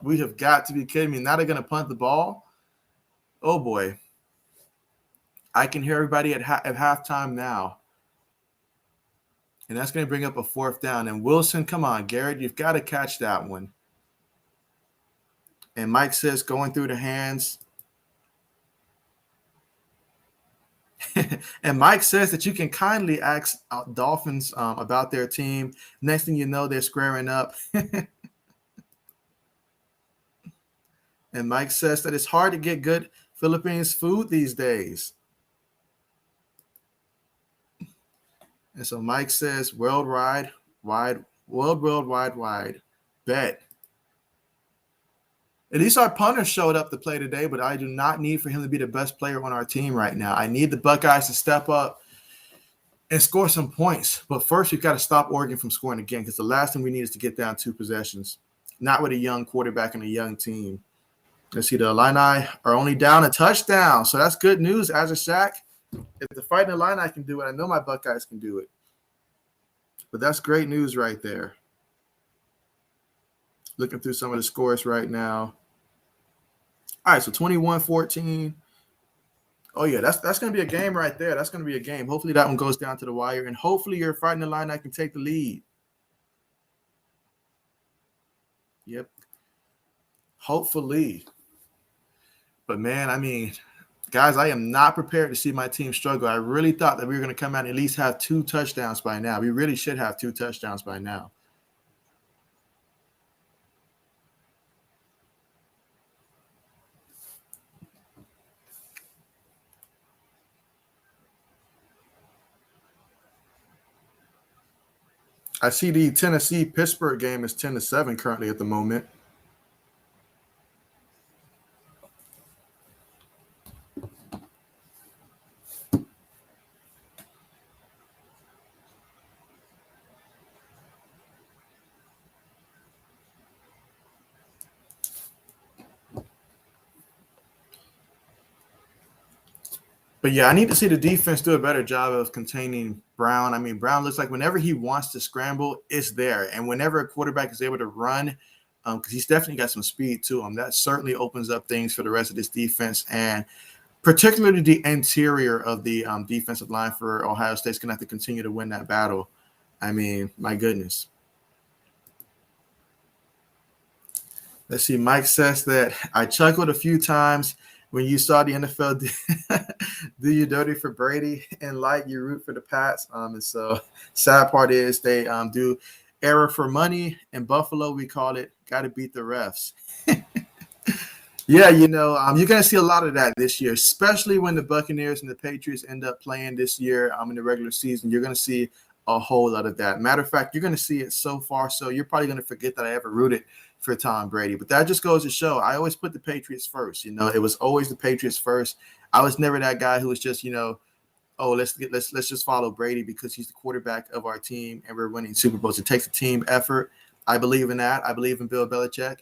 Speaker 1: We have got to be kidding me. Now they're going to punt the ball. Oh, boy. I can hear everybody at halftime now. And that's going to bring up a 4th down. And Wilson, come on, Garrett, you've got to catch that one. And Mike says going through the hands. And Mike says that you can kindly ask Dolphins about their team. Next thing you know, they're squaring up. And Mike says that it's hard to get good Philippines food these days. And so Mike says worldwide, wide, bet. At least our punter showed up to play today, but I do not need for him to be the best player on our team right now. I need the Buckeyes to step up and score some points. But first, we've got to stop Oregon from scoring again, because the last thing we need is to get down 2 possessions, not with a young quarterback and a young team. Let's see, the Illini are only down a touchdown, so that's good news. As a Shaq, if the Fighting Illini can do it, I know my Buckeyes can do it. But that's great news right there. Looking through some of the scores right now. All right, so 21-14. Oh, yeah, that's going to be a game right there. That's going to be a game. Hopefully that one goes down to the wire, and hopefully your Fighting Illini can take the lead. Yep. Hopefully. But, man, I mean, guys, I am not prepared to see my team struggle. I really thought that we were going to come out and at least have 2 touchdowns by now. We really should have 2 touchdowns by now. I see the Tennessee-Pittsburgh game is 10-7 currently at the moment. But, yeah, I need to see the defense do a better job of containing Brown. I mean, Brown looks like whenever he wants to scramble, it's there. And whenever a quarterback is able to run, because he's definitely got some speed to him, that certainly opens up things for the rest of this defense. And particularly the interior of the defensive line for Ohio State's going to have to continue to win that battle. I mean, my goodness. Let's see. Mike says that I chuckled a few times when you saw the NFL do you dirty for Brady, and like you root for the Pats. And so sad part is they do error for money. In Buffalo, we call it got to beat the refs. Yeah, you're going to see a lot of that this year, especially when the Buccaneers and the Patriots end up playing this year in the regular season. You're going to see a whole lot of that. Matter of fact, you're going to see it so far, so you're probably going to forget that I ever rooted for Tom Brady. But that just goes to show I always put the Patriots first. It was always the Patriots first. I was never that guy who was just, let's just follow Brady because he's the quarterback of our team and we're winning Super Bowls. It takes a team effort. I believe in that. I believe in Bill Belichick.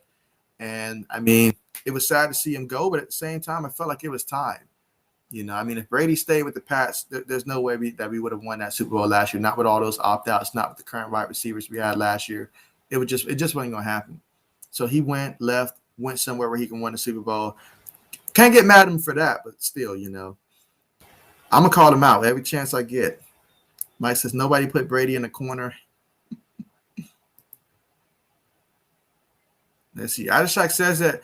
Speaker 1: And I mean, it was sad to see him go, but at the same time, I felt like it was time. If Brady stayed with the Pats, there's no way that we would have won that Super Bowl last year. Not with all those opt-outs, not with the current wide receivers we had last year. It just wasn't going to happen. So he went somewhere where he can win the Super Bowl. Can't get mad at him for that, but still, I'm going to call him out every chance I get. Mike says nobody put Brady in the corner. Let's see. Adishak says that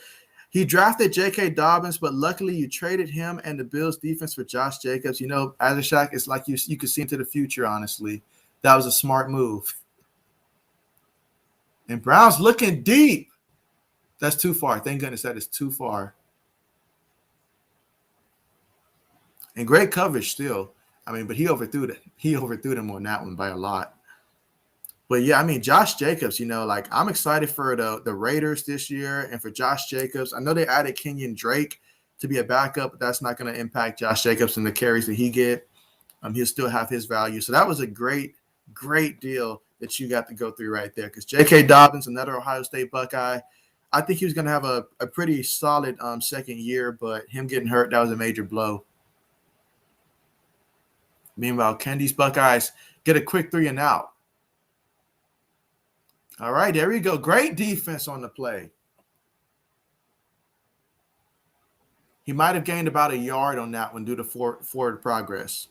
Speaker 1: he drafted J.K. Dobbins, but luckily you traded him and the Bills defense for Josh Jacobs. Adishak, it's like you could see into the future, honestly. That was a smart move. And Brown's looking deep. That's too far. Thank goodness that is too far. And great coverage still. But he overthrew it. He overthrew them on that one by a lot. But, yeah, Josh Jacobs, I'm excited for the Raiders this year and for Josh Jacobs. I know they added Kenyon Drake to be a backup, but that's not going to impact Josh Jacobs and the carries that he get. He'll still have his value. So that was a great, great deal that you got to go through right there because J.K. Dobbins, another Ohio State Buckeye, I think he was going to have a pretty solid second year, but him getting hurt, that was a major blow. Meanwhile, can these Buckeyes get a quick 3 and out? All right, there we go. Great defense on the play. He might have gained about a yard on that one due to forward progress.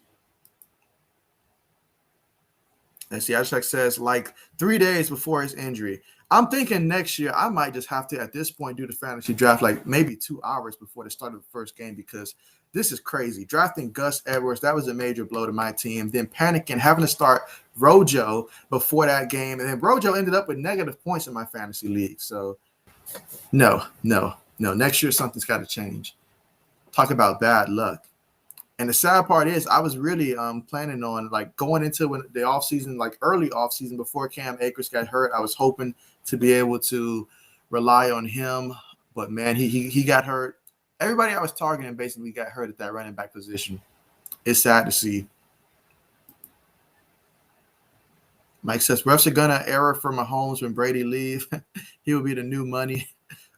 Speaker 1: And see, Ashak says, like 3 days before his injury. I'm thinking next year I might just have to, at this point, do the fantasy draft like maybe 2 hours before the start of the first game, because this is crazy. Drafting Gus Edwards, that was a major blow to my team. Then panicking, having to start Rojo before that game. And then Rojo ended up with negative points in my fantasy league. So, no. Next year, something's got to change. Talk about bad luck. And the sad part is I was really planning on like going into the offseason, like early offseason before Cam Akers got hurt. I was hoping to be able to rely on him. But, man, he got hurt. Everybody I was targeting basically got hurt at that running back position. It's sad to see. Mike says, refs are going to error for Mahomes when Brady leave. He will be the new money.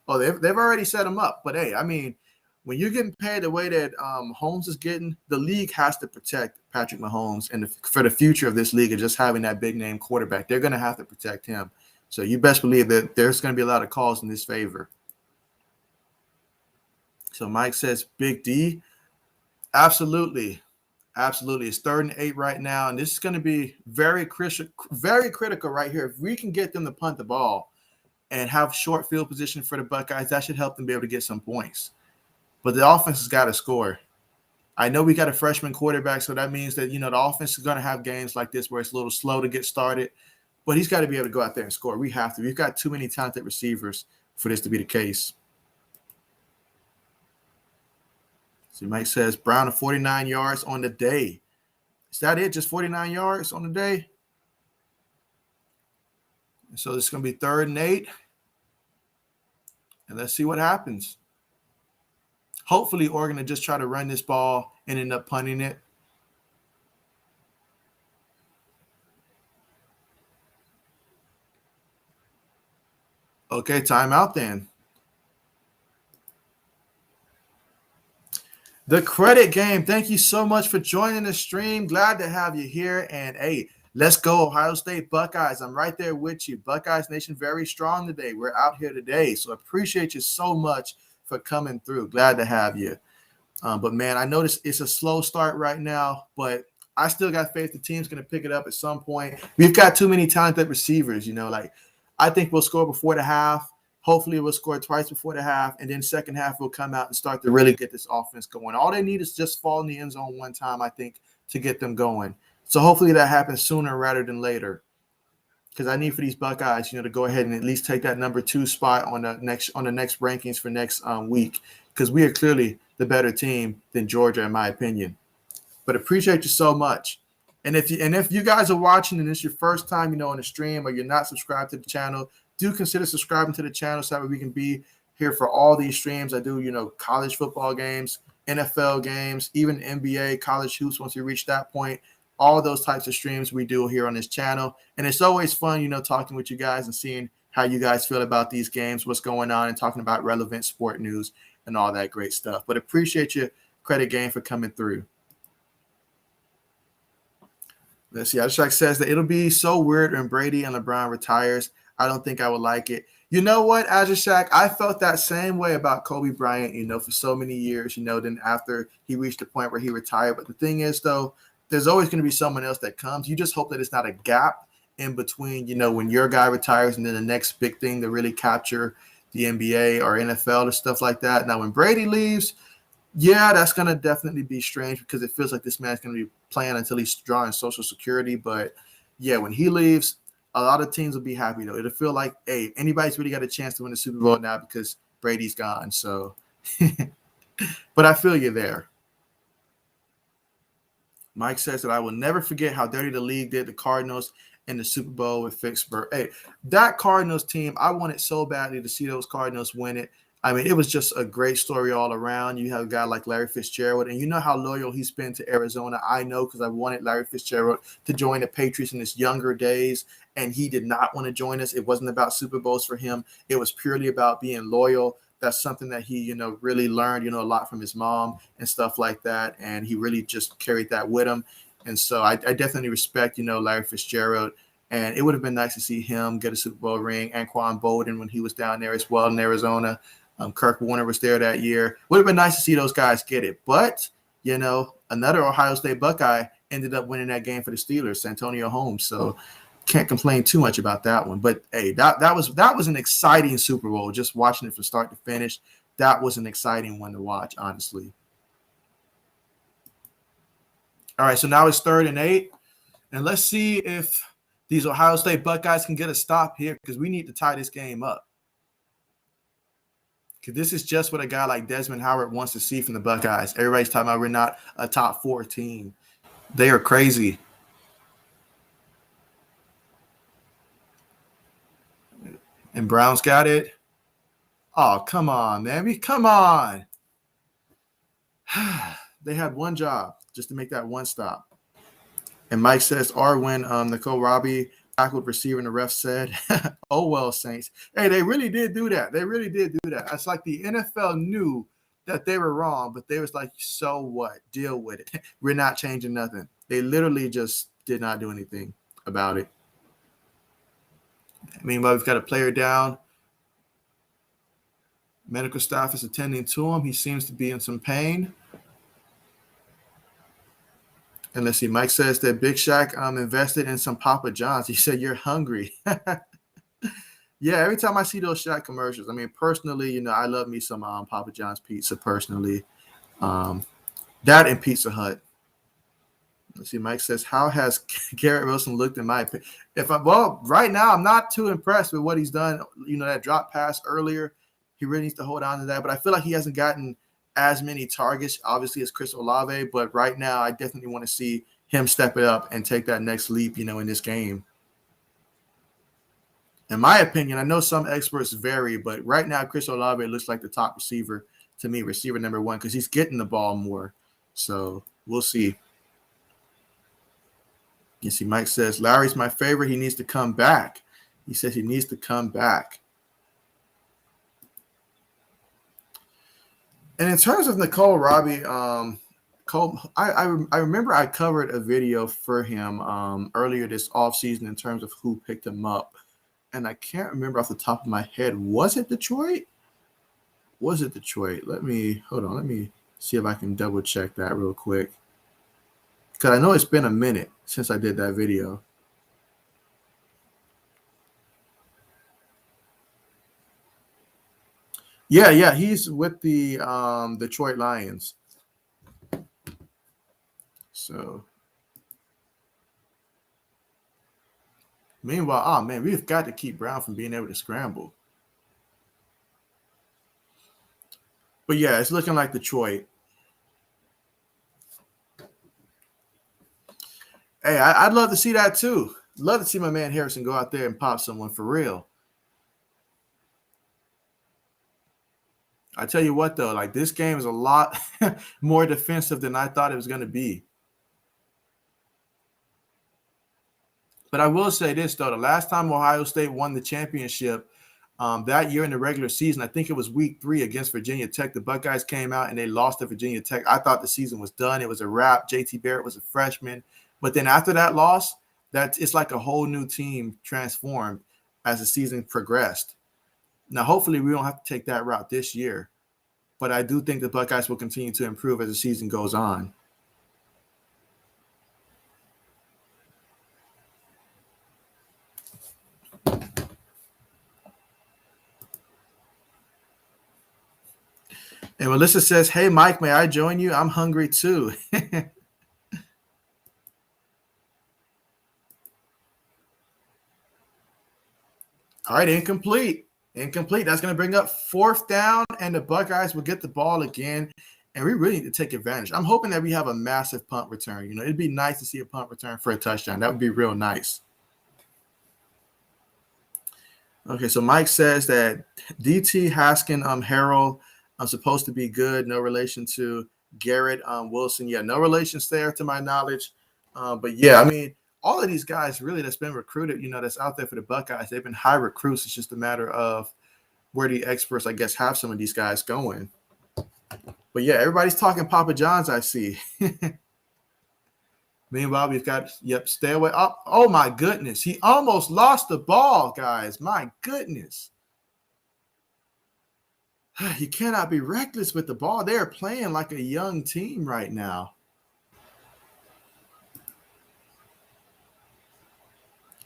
Speaker 1: Oh, they've already set him up. But, hey, I mean, when you're getting paid the way that Mahomes is getting, the league has to protect Patrick Mahomes. And for the future of this league of just having that big-name quarterback, they're going to have to protect him. So you best believe that there's going to be a lot of calls in his favor. So Mike says, Big D. Absolutely. It's 3rd and 8 right now. And this is going to be very critical right here. If we can get them to punt the ball and have short field position for the Buckeyes, that should help them be able to get some points. But the offense has got to score. I know we got a freshman quarterback, so that means that, the offense is going to have games like this where it's a little slow to get started. But he's got to be able to go out there and score. We have to. We've got too many talented receivers for this to be the case. So Mike says, Brown 49 yards on the day. Is that it? Just 49 yards on the day? And so it's going to be 3rd and 8. And let's see what happens. Hopefully, Oregon will just try to run this ball and end up punting it. Okay, timeout then. The Credit Game, thank you so much for joining the stream. Glad to have you here. And, hey, let's go, Ohio State Buckeyes. I'm right there with you. Buckeyes Nation very strong today. We're out here today. So appreciate you so much for coming through. Glad to have you. But, man, I notice it's a slow start right now, but I still got faith the team's going to pick it up at some point. We've got too many talented receivers, I think we'll score before the half. Hopefully we'll score twice before the half, and then second half we'll come out and start to really get this offense going. All they need is just fall in the end zone one time, I think, to get them going. So hopefully that happens sooner rather than later, because I need for these Buckeyes, to go ahead and at least take that number 2 spot on the next rankings for next week, because we are clearly the better team than Georgia, in my opinion. But appreciate you so much. And if you guys are watching and it's your first time, on the stream, or you're not subscribed to the channel, do consider subscribing to the channel so that we can be here for all these streams. I do, college football games, NFL games, even NBA, college hoops once we reach that point. All those types of streams we do here on this channel. And it's always fun, talking with you guys and seeing how you guys feel about these games, what's going on, and talking about relevant sport news and all that great stuff. But appreciate you, Credit Game, for coming through. Let's see. Ashak says that it'll be so weird when Brady and LeBron retires. I don't think I would like it. You know what, Ashak? I felt that same way about Kobe Bryant, for so many years, then after he reached the point where he retired. But the thing is, though, there's always going to be someone else that comes. You just hope that it's not a gap in between, when your guy retires and then the next big thing to really capture the NBA or NFL or stuff like that. Now, when Brady leaves, yeah, that's going to definitely be strange, because it feels like this man's going to be playing until he's drawing Social Security. But, yeah, when he leaves, a lot of teams will be happy, though. It'll feel like, hey, anybody's really got a chance to win the Super Bowl now because Brady's gone. So, but I feel you there. Mike says that I will never forget how dirty the league did the Cardinals in the Super Bowl with Vicksburg. Hey, that Cardinals team, I wanted so badly to see those Cardinals win it. I mean, it was just a great story all around. You have a guy like Larry Fitzgerald, and you know how loyal he's been to Arizona. I know, because I wanted Larry Fitzgerald to join the Patriots in his younger days, and he did not want to join us. It wasn't about Super Bowls for him. It was purely about being loyal. That's something that he, really learned, a lot from his mom and stuff like that, and he really just carried that with him. And so I definitely respect, Larry Fitzgerald. And it would have been nice to see him get a Super Bowl ring. Anquan Bolden when he was down there as well in Arizona. Kirk Warner was there that year. Would have been nice to see those guys get it. But, another Ohio State Buckeye ended up winning that game for the Steelers, Santonio Holmes. So can't complain too much about that one. But, hey, that was an exciting Super Bowl, just watching it from start to finish. That was an exciting one to watch, honestly. All right, so now it's 3rd and 8. And let's see if these Ohio State Buckeyes can get a stop here because we need to tie this game up. Because this is just what a guy like Desmond Howard wants to see from the Buckeyes. Everybody's talking about we're not a top 4 team. They are crazy. And Brown's got it. Oh, come on, man. Come on. They had one job, just to make that one stop. And Mike says, when Nicole Robbie tackled receiver and the ref said, oh, well, Saints. Hey, they really did do that. They really did do that. It's like the NFL knew that they were wrong, but they was like, so what? Deal with it. We're not changing nothing. They literally just did not do anything about it. Meanwhile, we've got a player down. Medical staff is attending to him. He seems to be in some pain. And let's see, Mike says that Big Shaq invested in some Papa John's. He said, you're hungry. Yeah, every time I see those Shaq commercials, personally, I love me some Papa John's pizza personally. That and Pizza Hut. Let's see, Mike says, how has Garrett Wilson looked in my opinion? Right now, I'm not too impressed with what he's done. That drop pass earlier, he really needs to hold on to that. But I feel like he hasn't gotten as many targets, obviously, as Chris Olave. But right now, I definitely want to see him step it up and take that next leap, in this game. In my opinion, I know some experts vary, but right now, Chris Olave looks like the top receiver to me, receiver number 1, because he's getting the ball more. So we'll see. You see, Mike says, Larry's my favorite. He needs to come back. He says he needs to come back. And in terms of Nicole Robbie, I remember I covered a video for him earlier this offseason in terms of who picked him up. And I can't remember off the top of my head. Was it Detroit? Let me see if I can double check that real quick. Because I know it's been a minute since I did that video. Yeah, he's with the Detroit Lions. So, meanwhile, we've got to keep Brown from being able to scramble. But yeah, it's looking like Detroit. Hey, I'd love to see that too. Love to see my man Harrison go out there and pop someone for real. I tell you what, though, like this game is a lot more defensive than I thought it was going to be. But I will say this, though. The last time Ohio State won the championship that year in the regular season, I think it was week 3 against Virginia Tech. The Buckeyes came out and they lost to Virginia Tech. I thought the season was done. It was a wrap. JT Barrett was a freshman. But then after that loss, it's like a whole new team transformed as the season progressed. Now, hopefully, we don't have to take that route this year. But I do think the Buckeyes will continue to improve as the season goes on. And Melissa says, hey, Mike, may I join you? I'm hungry too. All right, incomplete. That's going to bring up 4th down, and the Buckeyes will get the ball again, and we really need to take advantage. I'm hoping that we have a massive punt return. It'd be nice to see a punt return for a touchdown. That would be real nice. Okay, so Mike says that DT Haskin Harrell supposed to be good. No relation to Garrett Wilson. Yeah, no relations there to my knowledge. But yeah, all of these guys really that's been recruited, that's out there for the Buckeyes, they've been high recruits. It's just a matter of where the experts, I guess, have some of these guys going. But yeah, everybody's talking Papa John's, I see. Meanwhile, we've got, stay away. Oh, my goodness. He almost lost the ball, guys. My goodness. You cannot be reckless with the ball. They are playing like a young team right now.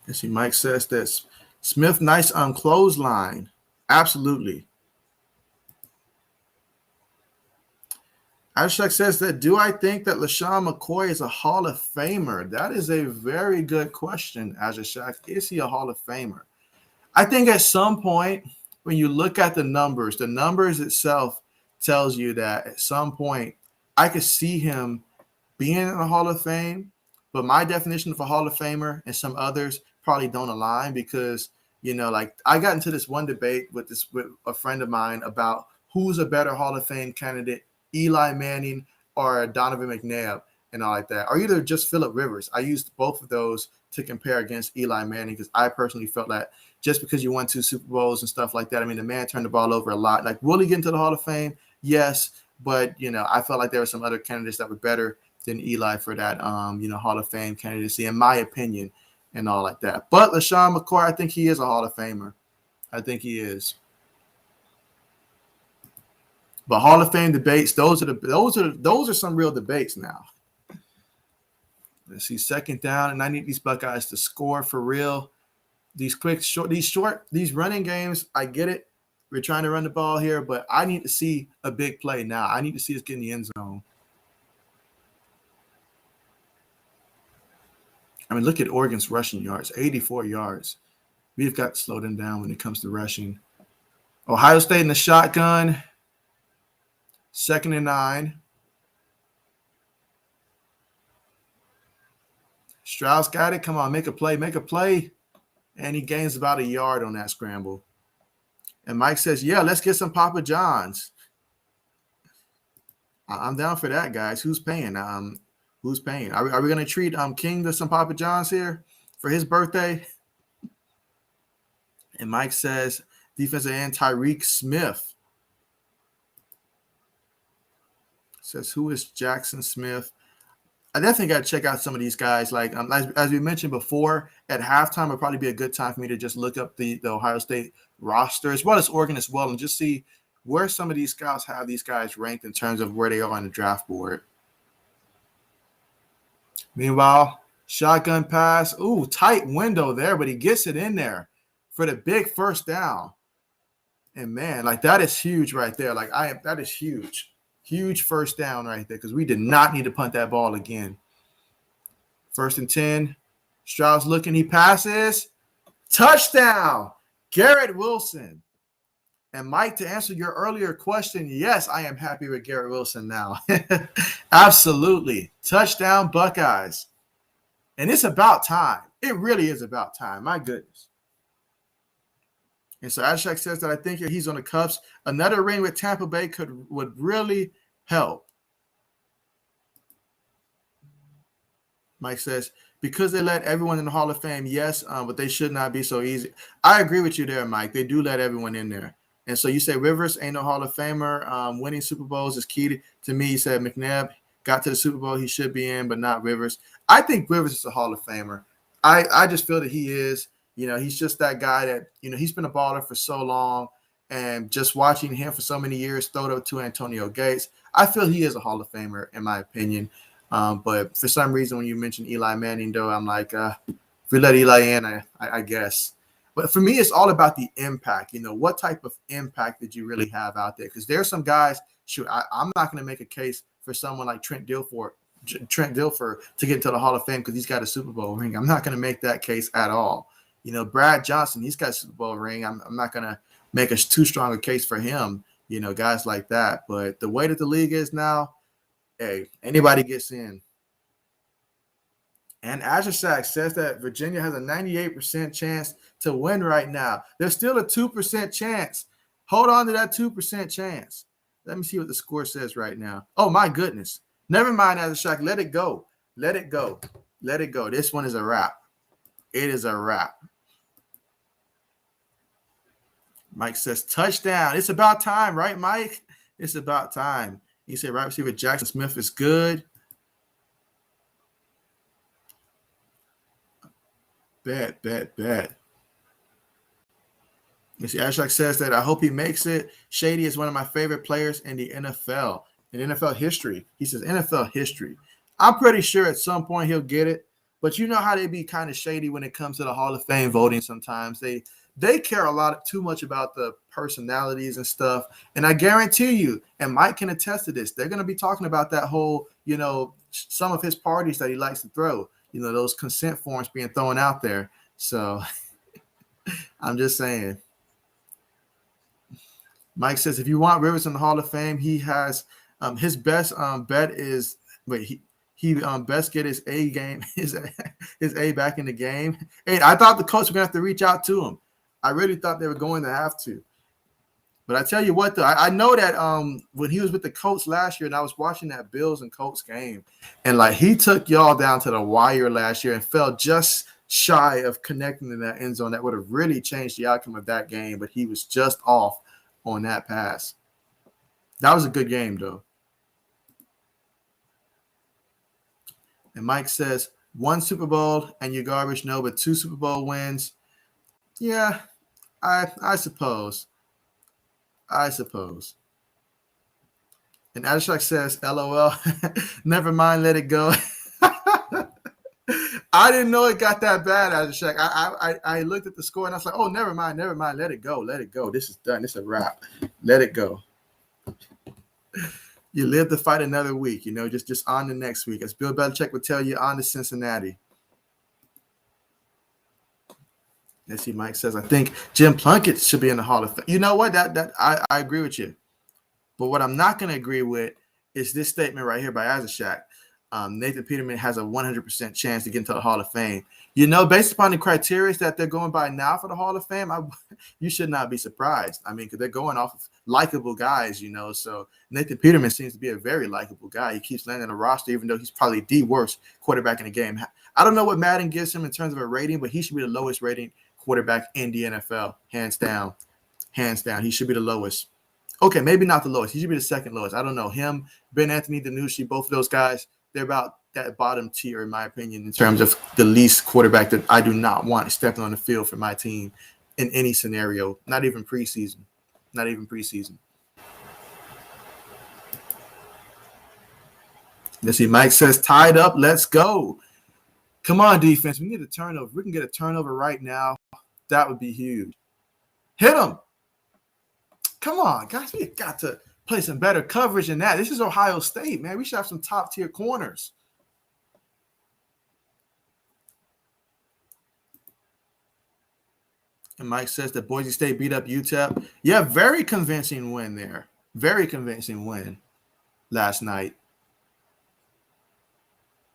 Speaker 1: Let's see, Mike says this. Smith, nice clothesline. Absolutely. Ashak says that, do I think that LaShawn McCoy is a Hall of Famer? That is a very good question, Ashak. Is he a Hall of Famer? I think at some point, when you look at the numbers itself tells you that at some point I could see him being in the Hall of Fame, but my definition of a Hall of Famer and some others probably don't align because, like I got into this one debate with a friend of mine about who's a better Hall of Fame candidate, Eli Manning or Donovan McNabb and all like that, or either just Phillip Rivers. I used both of those to compare against Eli Manning because I personally felt that just because you won 2 Super Bowls and stuff like that, I mean, the man turned the ball over a lot. Like, will he get into the Hall of Fame? Yes, but, I felt like there were some other candidates that were better than Eli for that, Hall of Fame candidacy, in my opinion, and all like that. But LaShawn McCoy, I think he is a Hall of Famer. I think he is. But Hall of Fame debates, those are some real debates now. Let's see, second down, and I need these Buckeyes to score for real. These running games, I get it. We're trying to run the ball here, but I need to see a big play now. I need to see us get in the end zone. I mean, look at Oregon's rushing yards, 84 yards. We've got to slow them down when it comes to rushing. Ohio State in the shotgun. 2nd and 9. Strauss got it. Come on, make a play. And he gains about a yard on that scramble. And Mike says, yeah, let's get some Papa John's. I'm down for that, guys. Who's paying? Who's paying? Are we going to treat King to some Papa John's here for his birthday? And Mike says, defensive end Tyreek Smith. Says, who is Jackson Smith? I definitely got to check out some of these guys. Like as we mentioned before, at halftime would probably be a good time for me to just look up the Ohio State roster as well as Oregon as well and just see where some of these scouts have these guys ranked in terms of where they are on the draft board. Meanwhile, shotgun pass. Ooh, tight window there, but he gets it in there for the big first down. And, man, like that is huge right there. That is huge. Huge first down right there because we did not need to punt that ball again. 1st and 10. Strauss looking. He passes. Touchdown. Garrett Wilson. And, Mike, to answer your earlier question, yes, I am happy with Garrett Wilson now. Absolutely. Touchdown, Buckeyes. And it's about time. It really is about time. My goodness. And so Ashak says that I think he's on the cuffs. Another ring with Tampa Bay would really help. Mike says, because they let everyone in the Hall of Fame, yes, but they should not be so easy. I agree with you there, Mike. They do let everyone in there. And so you say Rivers ain't no Hall of Famer. Winning Super Bowls is key to me. You said McNabb got to the Super Bowl. He should be in, but not Rivers. I think Rivers is a Hall of Famer. I just feel that he is. He's just that guy that, he's been a baller for so long. And just watching him for so many years, throw it up to Antonio Gates, I feel he is a Hall of Famer, in my opinion. But for some reason, when you mentioned Eli Manning, though, I'm like, if we let Eli in, I guess. But for me, it's all about the impact. What type of impact did you really have out there? Because there's some guys, I'm not going to make a case for someone like Trent Dilfer to get into the Hall of Fame because he's got a Super Bowl ring. I'm not going to make that case at all. Brad Johnson, he's got a Super Bowl ring. I'm not going to make a too strong a case for him, guys like that. But the way that the league is now, hey, anybody gets in. And Azersack says that Virginia has a 98% chance to win right now. There's still a 2% chance. Hold on to that 2% chance. Let me see what the score says right now. Oh, my goodness. Never mind, Azersack. Let it go. Let it go. Let it go. This one is a wrap. It is a wrap. Mike says, touchdown. It's about time, right, Mike? It's about time. He said, right receiver Jackson Smith is good. Bet. You see, Ashak says that I hope he makes it. Shady is one of my favorite players in the NFL, in NFL history. He says NFL history. I'm pretty sure at some point he'll get it, but you know how they be kind of shady when it comes to the Hall of Fame voting sometimes. They care a lot too much about the personalities and stuff. And I guarantee you, and Mike can attest to this, they're going to be talking about that whole, some of his parties that he likes to throw, those consent forms being thrown out there. So I'm just saying. Mike says, if you want Rivers in the Hall of Fame, he has his best bet is he best get his A game, his A back in the game. Hey, I thought the coach were gonna have to reach out to him. I really thought they were going to have to. But I tell you what, though, I know that when he was with the Colts last year, and I was watching that Bills and Colts game, and like he took y'all down to the wire last year and fell just shy of connecting in that end zone. That would have really changed the outcome of that game, but he was just off on that pass. That was a good game, though. And Mike says, 1 Super Bowl and you're garbage. No, but 2 Super Bowl wins. Yeah, I suppose. And Adashak says, LOL, never mind, let it go. I didn't know it got that bad, Adashak. I looked at the score and I was like, oh, never mind, let it go. This is done. This is a wrap. Let it go. You live to fight another week, just on the next week. As Bill Belichick would tell you, on to Cincinnati. Let's see, Mike says, I think Jim Plunkett should be in the Hall of Fame. You know what? That I agree with you. But what I'm not going to agree with is this statement right here by Azashak. Nathan Peterman has a 100% chance to get into the Hall of Fame. Based upon the criteria that they're going by now for the Hall of Fame, you should not be surprised. I mean, because they're going off of likable guys, So Nathan Peterman seems to be a very likable guy. He keeps landing a roster, even though he's probably the worst quarterback in the game. I don't know what Madden gives him in terms of a rating, but he should be the lowest rating quarterback in the NFL, hands down. He should be the lowest. Okay, maybe not the lowest. He should be the second lowest. I don't know. Him, Ben Anthony, DiNucci, both of those guys, they're about that bottom tier, in my opinion, in terms of the least quarterback that I do not want stepping on the field for my team in any scenario, not even preseason. Let's see. Mike says, tied up. Let's go. Come on, defense. We need a turnover. We can get a turnover right now. That would be huge. Hit him. Come on, guys. We got to play some better coverage than that. This is Ohio State, man. We should have some top-tier corners. And Mike says that Boise State beat up UTEP. Yeah, very convincing win there. Very convincing win last night.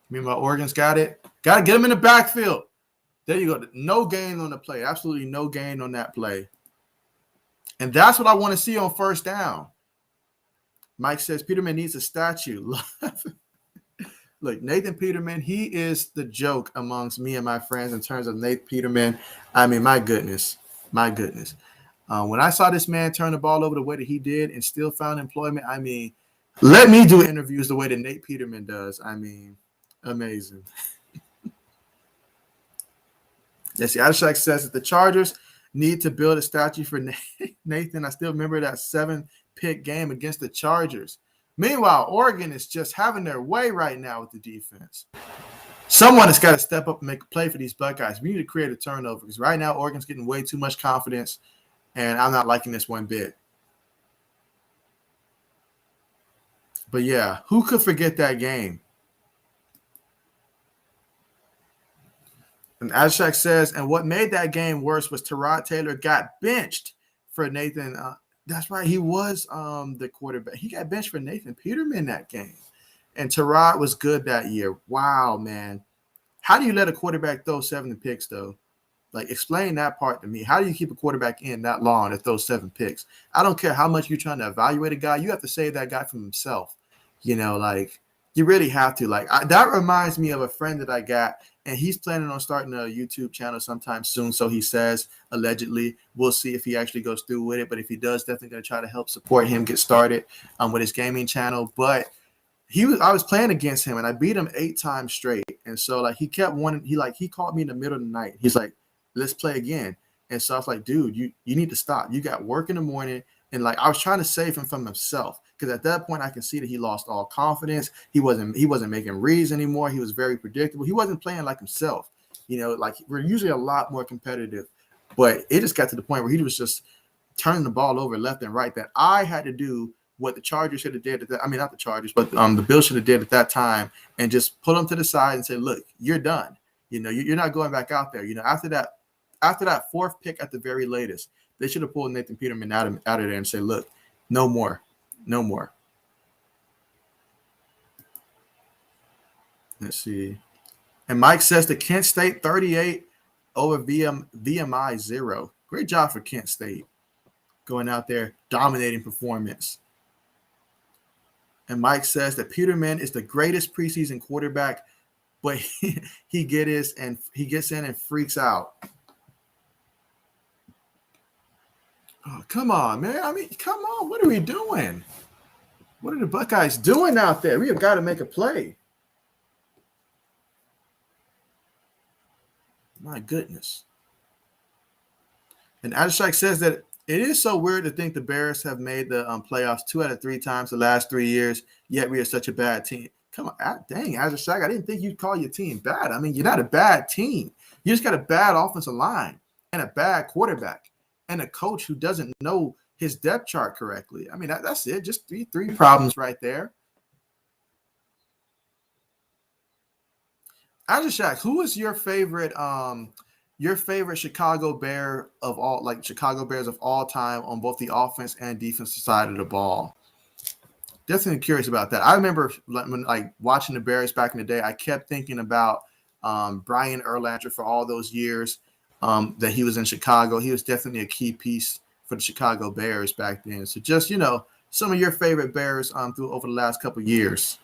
Speaker 1: Meanwhile, Oregon's got it. Got to get him in the backfield. There you go. No gain on the play. Absolutely no gain on that play. And that's what I want to see on first down. Mike says Peterman needs a statue. Look, Nathan Peterman, he is the joke amongst me and my friends in terms of Nathan Peterman. I mean, my goodness. When I saw this man turn the ball over the way that he did and still found employment, I mean, let me do interviews the way that Nate Peterman does. I mean, amazing. Yes, Adashak says that the Chargers need to build a statue for Nathan. I still remember that 7-pick game against the Chargers. Meanwhile, Oregon is just having their way right now with the defense. Someone has got to step up and make a play for these Buckeyes. We need to create a turnover because right now Oregon's getting way too much confidence, and I'm not liking this one bit. But, yeah, who could forget that game? And Ashak says, and what made that game worse was Tyrod Taylor got benched for Nathan. That's right. He was the quarterback. He got benched for Nathan Peterman that game. And Tyrod was good that year. Wow, man. How do you let a quarterback throw 7 picks, though? Like, explain that part to me. How do you keep a quarterback in that long to throw 7 picks? I don't care how much you're trying to evaluate a guy. You have to save that guy from himself. You really have to. That reminds me of a friend that I got, and he's planning on starting a YouTube channel sometime soon. So he says, allegedly. We'll see if he actually goes through with it. But if he does, definitely going to try to help support him get started with his gaming channel. But I was playing against him and I beat him 8 times straight. And so like he kept wanting, he called me in the middle of the night. He's like, let's play again. And so I was like, dude, you need to stop. You got work in the morning. And like I was trying to save him from himself. Because at that point I can see that he lost all confidence. He wasn't making reads anymore. He was very predictable. He wasn't playing like himself. Like we're usually a lot more competitive. But it just got to the point where he was just turning the ball over left and right that I had to do what the Chargers should have did at that. I mean, not the Chargers, but the Bills should have did at that time, and just pull them to the side and say, "Look, you're done. You're not going back out there." After that fourth pick at the very latest, they should have pulled Nathan Peterman out of there and say, "Look, no more, no more." Let's see. And Mike says the Kent State 38 over VMI 0. Great job for Kent State going out there, dominating performance. And Mike says that Peterman is the greatest preseason quarterback, but he gets in and freaks out. Oh, come on, man. I mean, come on. What are we doing? What are the Buckeyes doing out there? We have got to make a play. My goodness. And Adishak says that it is so weird to think the Bears have made the playoffs 2 out of 3 times the last 3 years, yet we are such a bad team. Come on, dang, Adishak, I didn't think you'd call your team bad. I mean, you're not a bad team. You just got a bad offensive line and a bad quarterback and a coach who doesn't know his depth chart correctly. I mean, that's it. Just three problems right there. Adishak, who is your favorite Chicago Bear of all, like Chicago Bears of all time on both the offense and defensive side of the ball? Definitely curious about that. I remember when watching the Bears back in the day, I kept thinking about Brian Urlacher for all those years that he was in Chicago. He was definitely a key piece for the Chicago Bears back then. So just, some of your favorite Bears through over the last couple of years.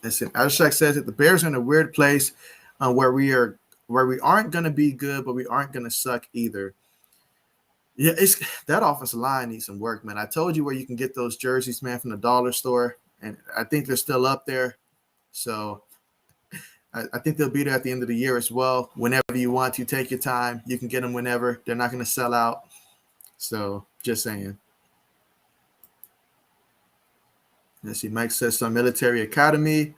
Speaker 1: Listen, Abhishek says that the Bears are in a weird place where we aren't going to be good, but we aren't going to suck either. Yeah, that offensive line needs some work, man. I told you where you can get those jerseys, man, from the dollar store, and I think they're still up there. So I think they'll be there at the end of the year as well. Whenever you want to, take your time. You can get them whenever. They're not going to sell out. So just saying. Let's see. Mike says some military academy.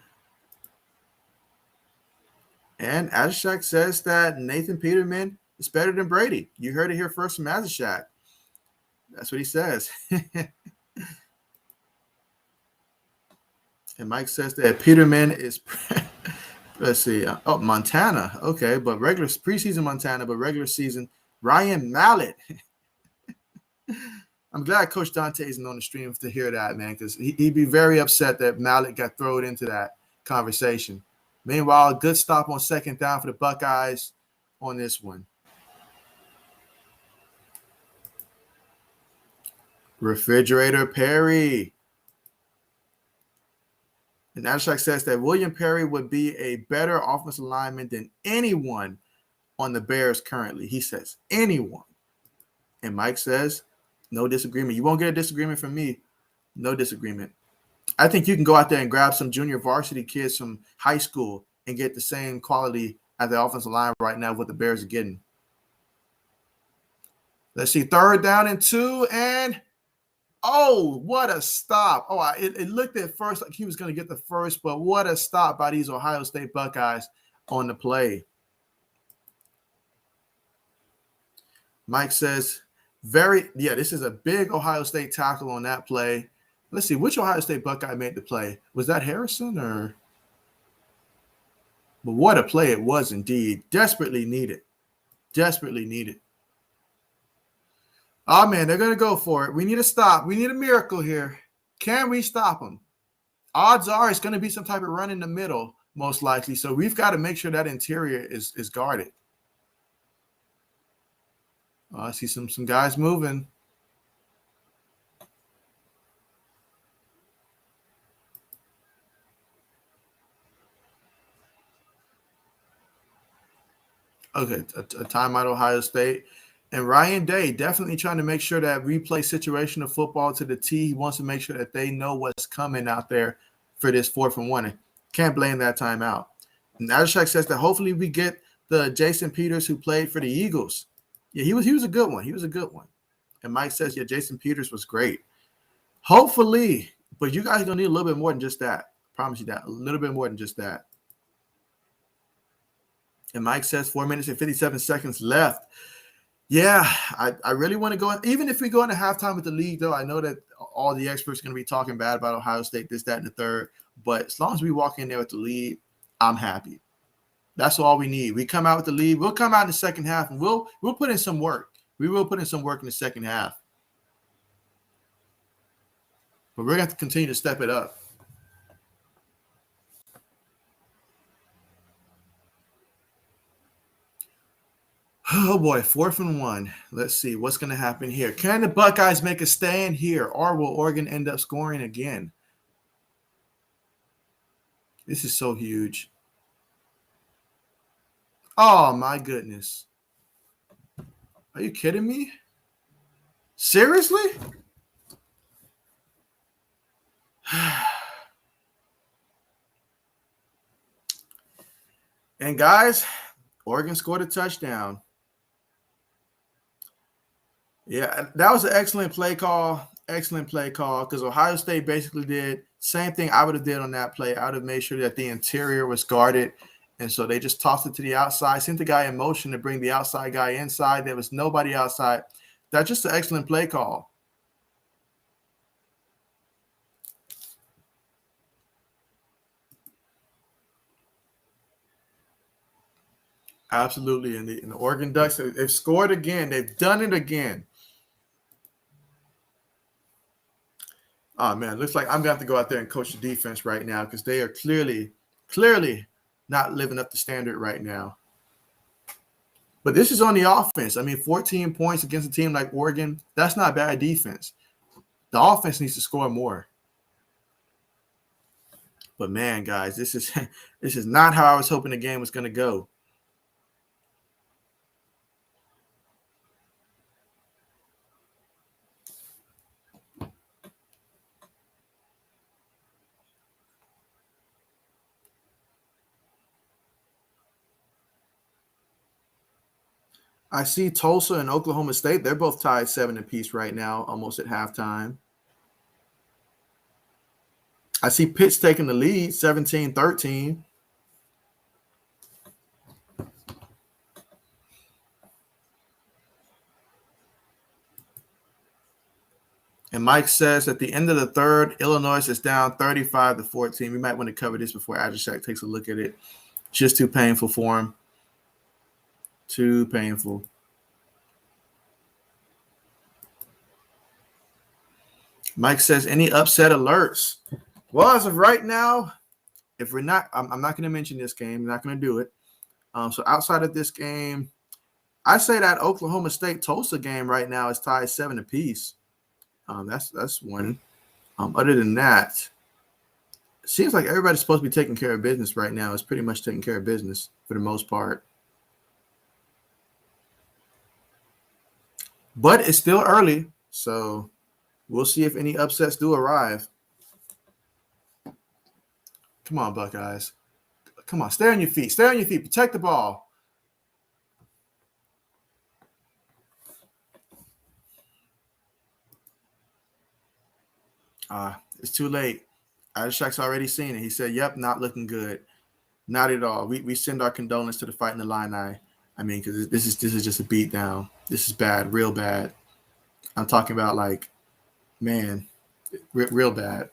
Speaker 1: And Azashak says that Nathan Peterman is better than Brady. You heard it here first from Azashak. That's what he says. And Mike says that Peterman is, let's see, Montana. Okay, but regular preseason Montana, but regular season Ryan Mallett. I'm glad Coach Dante isn't on the stream to hear that, man, because he'd be very upset that Mallett got thrown into that conversation. Meanwhile, a good stop on second down for the Buckeyes on this one. Refrigerator Perry. And Abhishek says that William Perry would be a better offensive lineman than anyone on the Bears currently. He says anyone. And Mike says no disagreement. You won't get a disagreement from me. No disagreement. I think you can go out there and grab some junior varsity kids from high school and get the same quality at the offensive line right now what the Bears are getting. Let's see, 3rd down and 2, and oh, what a stop. Oh, it looked at first like he was going to get the first, but what a stop by these Ohio State Buckeyes on the play. Mike says, this is a big Ohio State tackle on that play. Let's see, which Ohio State Buckeye made the play? Was that Harrison or? But what a play it was indeed. Desperately needed. Desperately needed. Oh, man, they're going to go for it. We need a stop. We need a miracle here. Can we stop them? Odds are it's going to be some type of run in the middle, most likely. So we've got to make sure that interior is guarded. Oh, I see some guys moving. Okay, a timeout, Ohio State. And Ryan Day definitely trying to make sure that we play situational football to the T. He wants to make sure that they know what's coming out there for this 4th and 1. Can't blame that timeout. And Adashak says that hopefully we get the Jason Peters who played for the Eagles. Yeah, he was a good one. He was a good one. And Mike says, yeah, Jason Peters was great. Hopefully, but you guys are going to need a little bit more than just that. I promise you that. A little bit more than just that. And Mike says 4 minutes and 57 seconds left. Yeah, I really want to go. Even if we go into halftime with the league, though, I know that all the experts are going to be talking bad about Ohio State, this, that, and the third. But as long as we walk in there with the lead, I'm happy. That's all we need. We come out with the lead. We'll come out in the second half, and we'll put in some work. We will put in some work in the second half. But we're going to have to continue to step it up. Oh, boy, 4th and 1. Let's see what's going to happen here. Can the Buckeyes make a stand here, or will Oregon end up scoring again? This is so huge. Oh, my goodness. Are you kidding me? Seriously? And, guys, Oregon scored a touchdown. Yeah, that was an excellent play call. Excellent play call, because Ohio State basically did same thing I would have did on that play. I would have made sure that the interior was guarded, and so they just tossed it to the outside, sent the guy in motion to bring the outside guy inside. There was nobody outside. That's just an excellent play call. Absolutely, and the Oregon Ducks, they've scored again. They've done it again. Oh, man, looks like I'm going to have to go out there and coach the defense right now, because they are clearly not living up to standard right now. But this is on the offense. I mean, 14 points against a team like Oregon, that's not bad defense. The offense needs to score more. But, man, guys, this is not how I was hoping the game was going to go. I see Tulsa and Oklahoma State. They're both tied 7 apiece right now, almost at halftime. I see Pitt's taking the lead, 17-13. And Mike says at the end of the third, Illinois is down 35-14. We might want to cover this before Adashak takes a look at it. Just too painful for him. Too painful. Mike says, any upset alerts? Well, as of right now, if we're not, I'm not going to mention this game. I'm not going to do it. So outside of this game, I say that Oklahoma State Tulsa game right now is tied 7 apiece. That's one. Other than that, it seems like everybody's supposed to be taking care of business right now. It's pretty much taking care of business for the most part. But it's still early, so we'll see if any upsets do arrive. Come on, Buckeyes. Come on, stay on your feet. Stay on your feet. Protect the ball. It's too late. Adashak's already seen it. He said, yep, not looking good. Not at all. We send our condolences to the Fighting Illini. I mean, because this is just a beat down. This is bad, real bad. I'm talking about, like, man, real bad.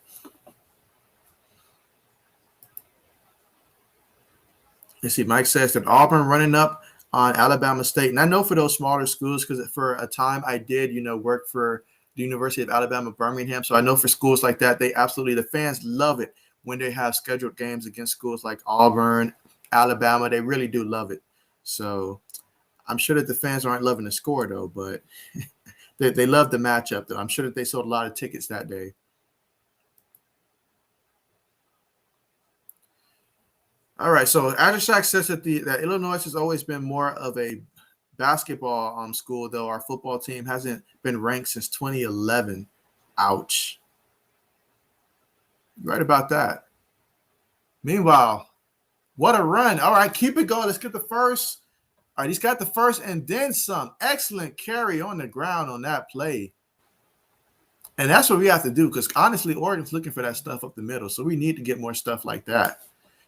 Speaker 1: Let's see. Mike says that Auburn running up on Alabama State. And I know for those smaller schools, because for a time I did, work for the University of Alabama, Birmingham. So I know for schools like that, the fans love it when they have scheduled games against schools like Auburn, Alabama. They really do love it. So I'm sure that the fans aren't loving the score, though, but they love the matchup, though. I'm sure that they sold a lot of tickets that day. All right, so Adashak says that Illinois has always been more of a basketball school, though. Our football team hasn't been ranked since 2011. Ouch. Right about that. Meanwhile, what a run. All right, keep it going. Let's get the first. All right, he's got the first and then some. Excellent carry on the ground on that play. And that's what we have to do, because honestly, Oregon's looking for that stuff up the middle. So we need to get more stuff like that.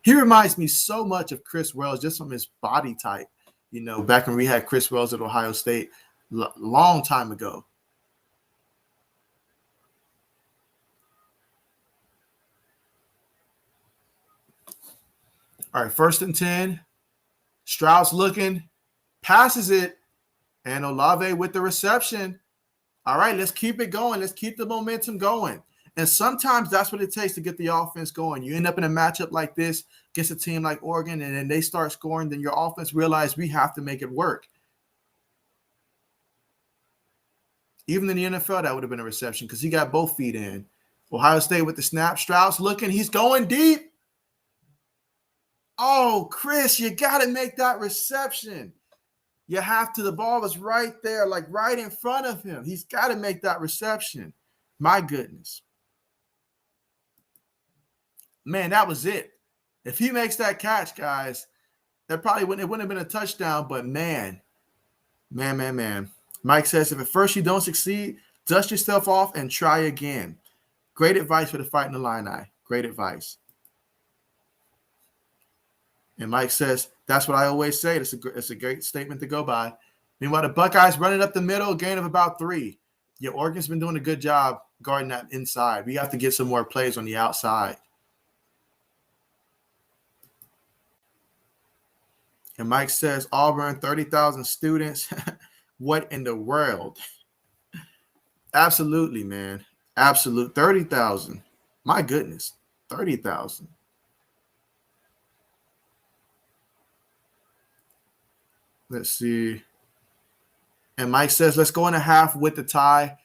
Speaker 1: He reminds me so much of Chris Wells just from his body type. You know, back when we had Chris Wells at Ohio State long time ago. All right, 1st and 10. Stroud's looking, passes it, and Olave with the reception. All right, let's keep it going. Let's keep the momentum going. And sometimes that's what it takes to get the offense going. You end up in a matchup like this against a team like Oregon, and then they start scoring, then your offense realizes we have to make it work. Even in the NFL, that would have been a reception because he got both feet in. Ohio State with the snap. Stroud's looking. He's going deep. Oh, Chris, you got to make that reception. You have to. The ball was right there, like right in front of him. He's got to make that reception. My goodness. Man, that was it. If he makes that catch, guys, that probably wouldn't have been a touchdown, but man. Mike says, if at first you don't succeed, dust yourself off and try again. Great advice for the Fighting Illini. Great advice. And Mike says, that's what I always say. It's a great statement to go by. Meanwhile, the Buckeyes running up the middle, a gain of about 3. Yeah, Oregon's been doing a good job guarding that inside. We have to get some more plays on the outside. And Mike says, Auburn, 30,000 students. What in the world? Absolutely, man. Absolute 30,000. My goodness, 30,000. Let's see. And Mike says, let's go in a half with the tie.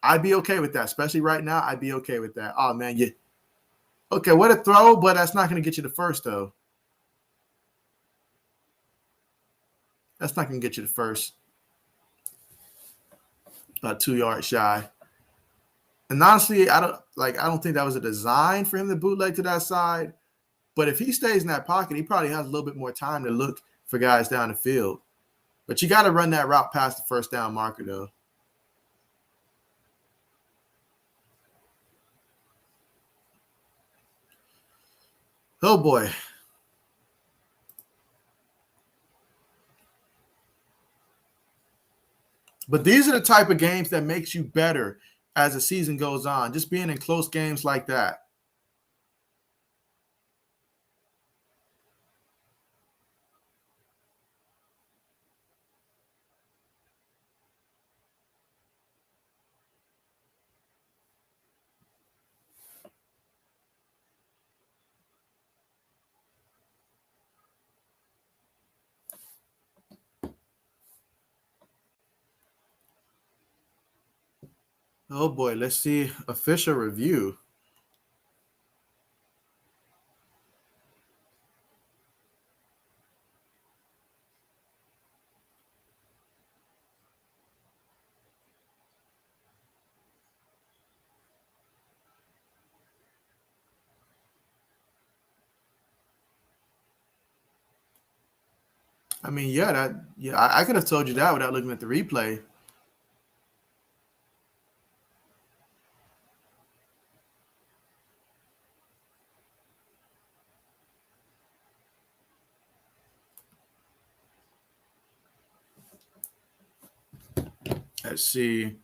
Speaker 1: I'd be okay with that, especially right now. I'd be okay with that. Oh, man. Okay, what a throw, but that's not going to get you the first, though. That's not going to get you the first. About 2 yards shy. And honestly, I don't think that was a design for him to bootleg to that side. But if he stays in that pocket, he probably has a little bit more time to look for guys down the field. But you got to run that route past the first down marker, though. Oh, boy. But these are the type of games that makes you better as the season goes on, just being in close games like that. Oh, boy. Let's see. Official review. I mean, I could have told you that without looking at the replay. Let's see.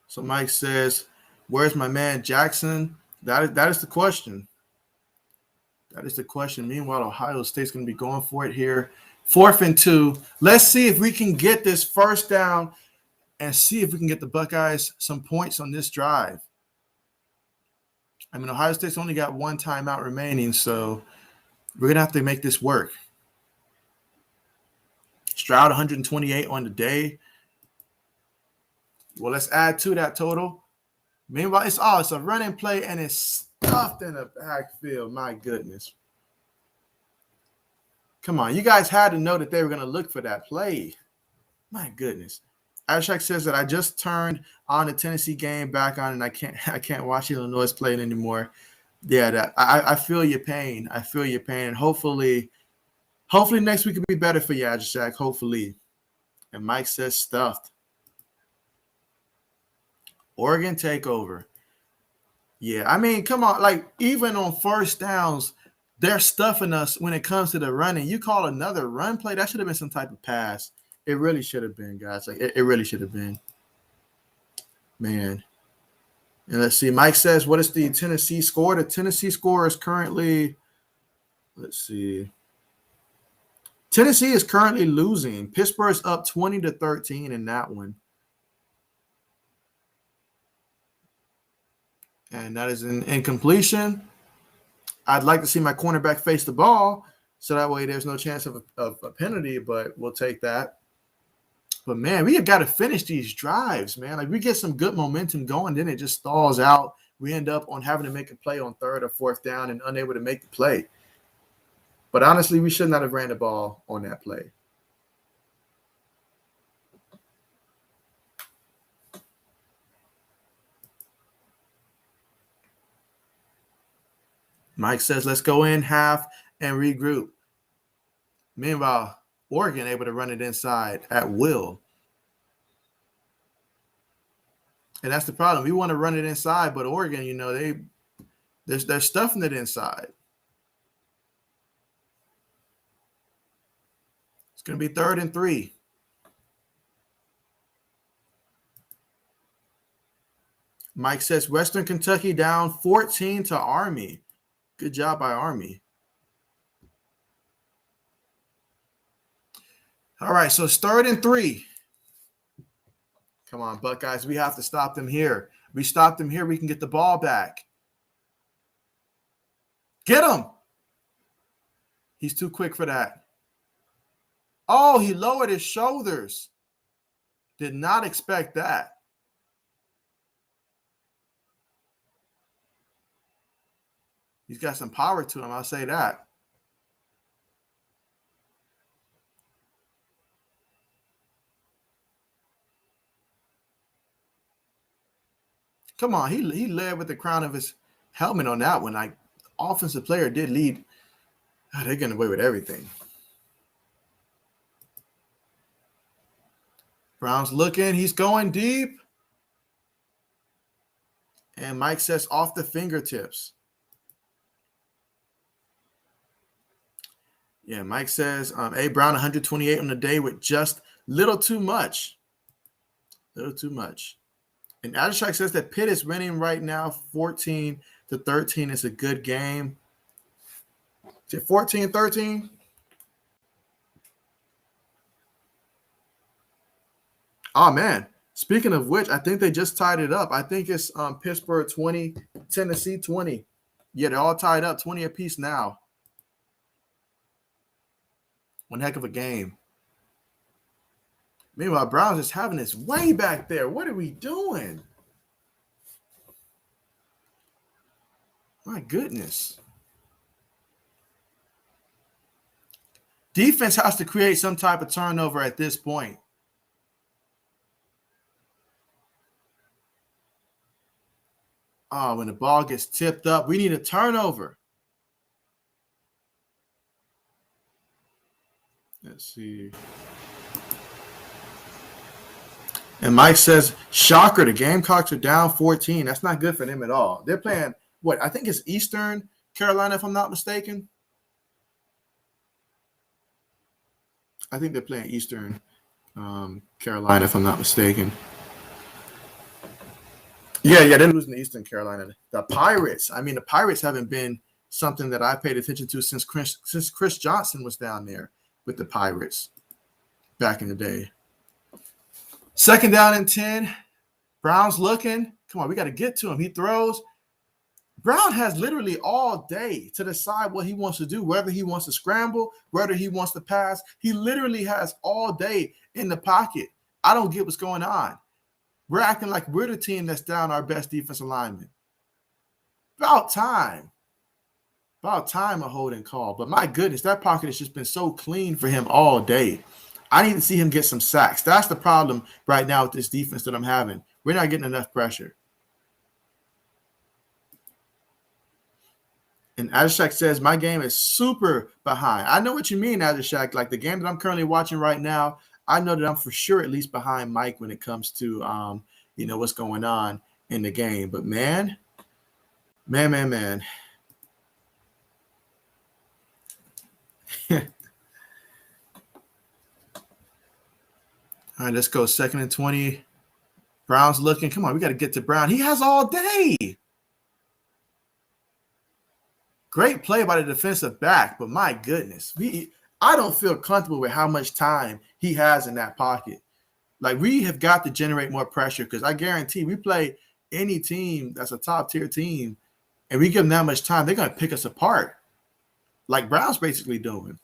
Speaker 1: So Mike says, where's my man Jackson? That is the question. That is the question. Meanwhile, Ohio State's going to be going for it here. 4th and 2. Let's see if we can get this first down and see if we can get the Buckeyes some points on this drive. I mean, Ohio State's only got 1 timeout remaining, so we're going to have to make this work. Stroud, 128 on the day. Well, let's add to that total. Meanwhile, it's a running play, and it's stuffed in the backfield. My goodness. Come on, you guys had to know that they were going to look for that play. My goodness. Ashak says that I just turned on the Tennessee game back on, and I can't watch Illinois playing anymore. Yeah, I feel your pain. I feel your pain, and hopefully next week will be better for you, Ashak. Hopefully. And Mike says stuffed. Oregon takeover. Yeah, I mean, come on. Like, even on first downs, they're stuffing us when it comes to the running. You call another run play, that should have been some type of pass. It really should have been, guys. Like, it really should have been. Man. And let's see. Mike says, what is the Tennessee score? The Tennessee score is currently, let's see. Tennessee is currently losing. Pittsburgh's up 20-13 in that one. And that is an incompletion. I'd like to see my cornerback face the ball, so that way there's no chance of a penalty, but we'll take that. But, man, we have got to finish these drives, man. Like, we get some good momentum going, then it just stalls out. We end up on having to make a play on third or fourth down and unable to make the play. But, honestly, we should not have ran the ball on that play. Mike says, let's go in half and regroup. Meanwhile, Oregon able to run it inside at will. And that's the problem. We want to run it inside, but Oregon, you know, they're stuffing it inside. It's going to be 3rd and 3. Mike says, Western Kentucky down 14 to Army. Good job by Army. All right, so it's 3rd and 3. Come on, Buckeyes. We have to stop them here. We stop them here, we can get the ball back. Get him. He's too quick for that. Oh, he lowered his shoulders. Did not expect that. He's got some power to him, I'll say that. Come on, he led with the crown of his helmet on that one. Like, offensive player did lead. Oh, they're getting away with everything. Brown's looking. He's going deep. And Mike says off the fingertips. Yeah, Mike says A. Brown 128 on the day with just little too much. Little too much. And Adishak says that Pitt is winning right now 14-13. It's a good game. Is it 14-13? Oh, man. Speaking of which, I think they just tied it up. I think it's Pittsburgh 20, Tennessee 20. Yeah, they're all tied up, 20 apiece now. One heck of a game. Meanwhile, Brown's just having his way back there. What are we doing? My goodness. Defense has to create some type of turnover at this point. Oh, when the ball gets tipped up, we need a turnover. Let's see. And Mike says, shocker, the Gamecocks are down 14. That's not good for them at all. They're playing, what, I think it's Eastern Carolina, if I'm not mistaken. I think they're playing Eastern Carolina, if I'm not mistaken. Yeah, they're losing to Eastern Carolina. The Pirates, the Pirates haven't been something that I paid attention to since Chris Johnson was down there with the Pirates back in the day. 2nd down and 10. Brown's looking. Come on, we got to get to him. He throws. Brown has literally all day to decide what he wants to do, whether he wants to scramble, whether he wants to pass. He literally has all day in the pocket. I don't get what's going on. We're acting like we're the team that's down our best defensive lineman. About time. About time a holding call. But my goodness, that pocket has just been so clean for him all day. I need to see him get some sacks. That's the problem right now with this defense that I'm having. We're not getting enough pressure. And Adishak says, my game is super behind. I know what you mean, Adishak. Like the game that I'm currently watching right now, I know that I'm for sure at least behind Mike when it comes to, what's going on in the game. But man. All right, let's go. 2nd and 20. Brown's looking. Come on, we got to get to Brown. He has all day. Great play by the defensive back, but my goodness, I don't feel comfortable with how much time he has in that pocket. Like, we have got to generate more pressure because I guarantee we play any team that's a top-tier team, and we give them that much time, they're going to pick us apart like Brown's basically doing.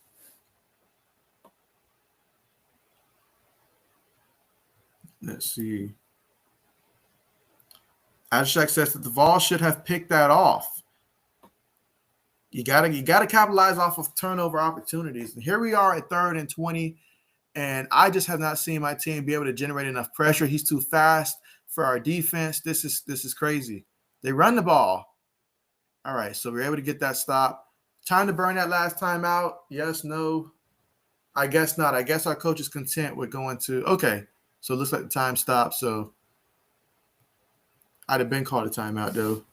Speaker 1: Let's see. Adishak says that the Vol should have picked that off. You gotta capitalize off of turnover opportunities. And here we are at 3rd and 20, and I just have not seen my team be able to generate enough pressure. He's too fast for our defense. This is crazy. They run the ball. All right, so we're able to get that stop. Time to burn that last time out. Yes, no. I guess not. I guess our coach is content with going to – okay, so it looks like the time stopped. So I'd have been called a timeout, though.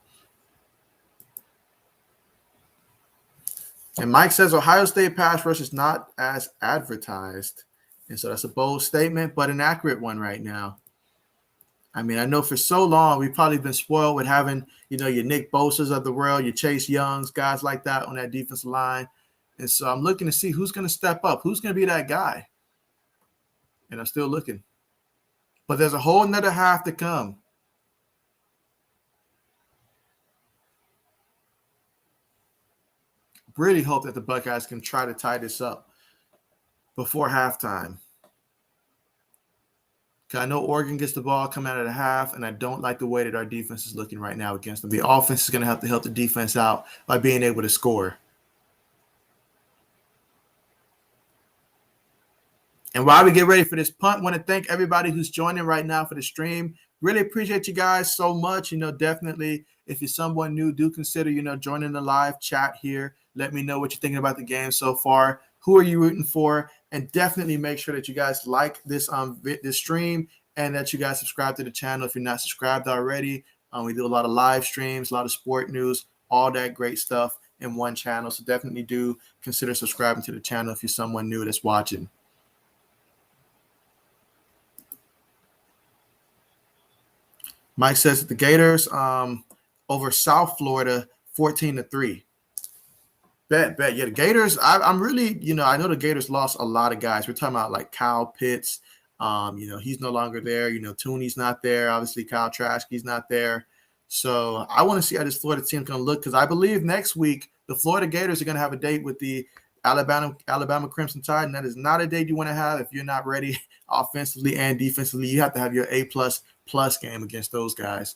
Speaker 1: And Mike says Ohio State pass rush is not as advertised. And so that's a bold statement, but an accurate one right now. I mean, I know for so long we've probably been spoiled with having, your Nick Bosa's of the world, your Chase Youngs, guys like that on that defensive line. And so I'm looking to see who's going to step up, who's going to be that guy. And I'm still looking. But there's a whole nother half to come. Really hope that the Buckeyes can try to tie this up before halftime. I know Oregon gets the ball coming out of the half, and I don't like the way that our defense is looking right now against them. The offense is going to have to help the defense out by being able to score. And while we get ready for this punt, I want to thank everybody who's joining right now for the stream. Really appreciate you guys so much. Definitely, if you're someone new, do consider, joining the live chat here. Let me know what you're thinking about the game so far. Who are you rooting for? And definitely make sure that you guys like this this stream and that you guys subscribe to the channel if you're not subscribed already. We do a lot of live streams, a lot of sport news, all that great stuff in one channel. So definitely do consider subscribing to the channel if you're someone new that's watching. Mike says that the Gators over South Florida 14-3. Bet. Yeah, the Gators, I'm really, I know the Gators lost a lot of guys. We're talking about like Kyle Pitts. He's no longer there. Tooney's not there. Obviously, Kyle Traskey's not there. So I want to see how this Florida team's going to look because I believe next week the Florida Gators are going to have a date with the Alabama Crimson Tide, and that is not a date you want to have if you're not ready offensively and defensively. You have to have your A++ game against those guys.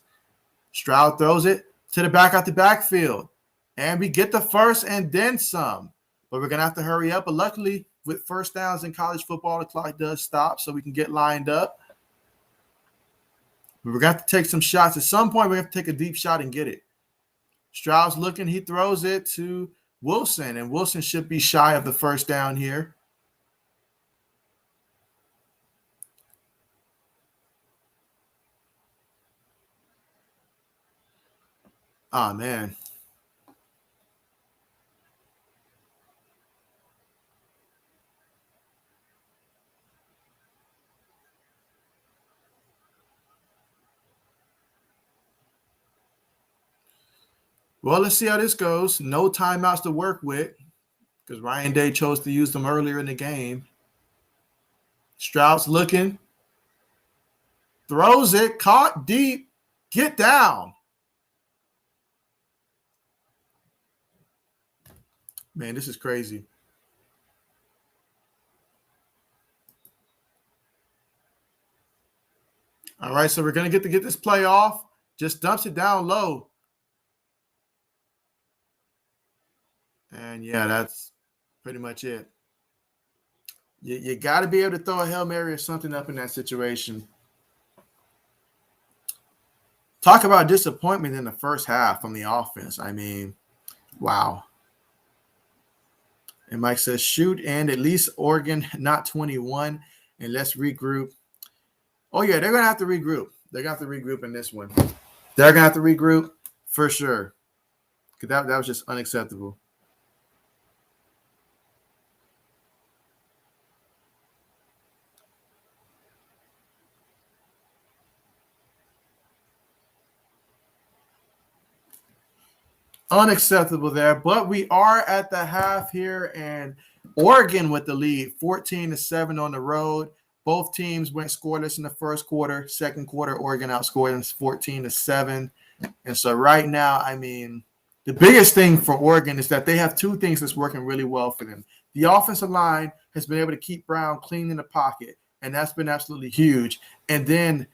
Speaker 1: Stroud throws it to the back out the backfield. And we get the first and then some. But we're going to have to hurry up. But luckily, with first downs in college football, the clock does stop so we can get lined up. But we're going to have to take some shots. At some point, we have to take a deep shot and get it. Stroud's looking. He throws it to Wilson. And Wilson should be shy of the first down here. Oh, man. Well, let's see how this goes. No timeouts to work with because Ryan Day chose to use them earlier in the game. Stroud's looking. Throws it. Caught deep. Get down. Man, this is crazy. All right, so we're going to get this play off. Just dumps it down low. And yeah, that's pretty much it. You got to be able to throw a Hail Mary or something up in that situation. Talk about disappointment in the first half from the offense. I mean, wow. And Mike says, shoot, and at least Oregon, not 21, and let's regroup. Oh, yeah, they're going to have to regroup. They're going to have to regroup in this one. They're going to have to regroup for sure. Because that was just unacceptable. Unacceptable there. But we are at the half here, and Oregon with the lead, 14-7 on the road. Both teams went scoreless in the first quarter. Second quarter, Oregon outscored them 14-7. And so right now, I mean, the biggest thing for Oregon is that they have two things that's working really well for them. The offensive line has been able to keep Brown clean in the pocket, and that's been absolutely huge. And then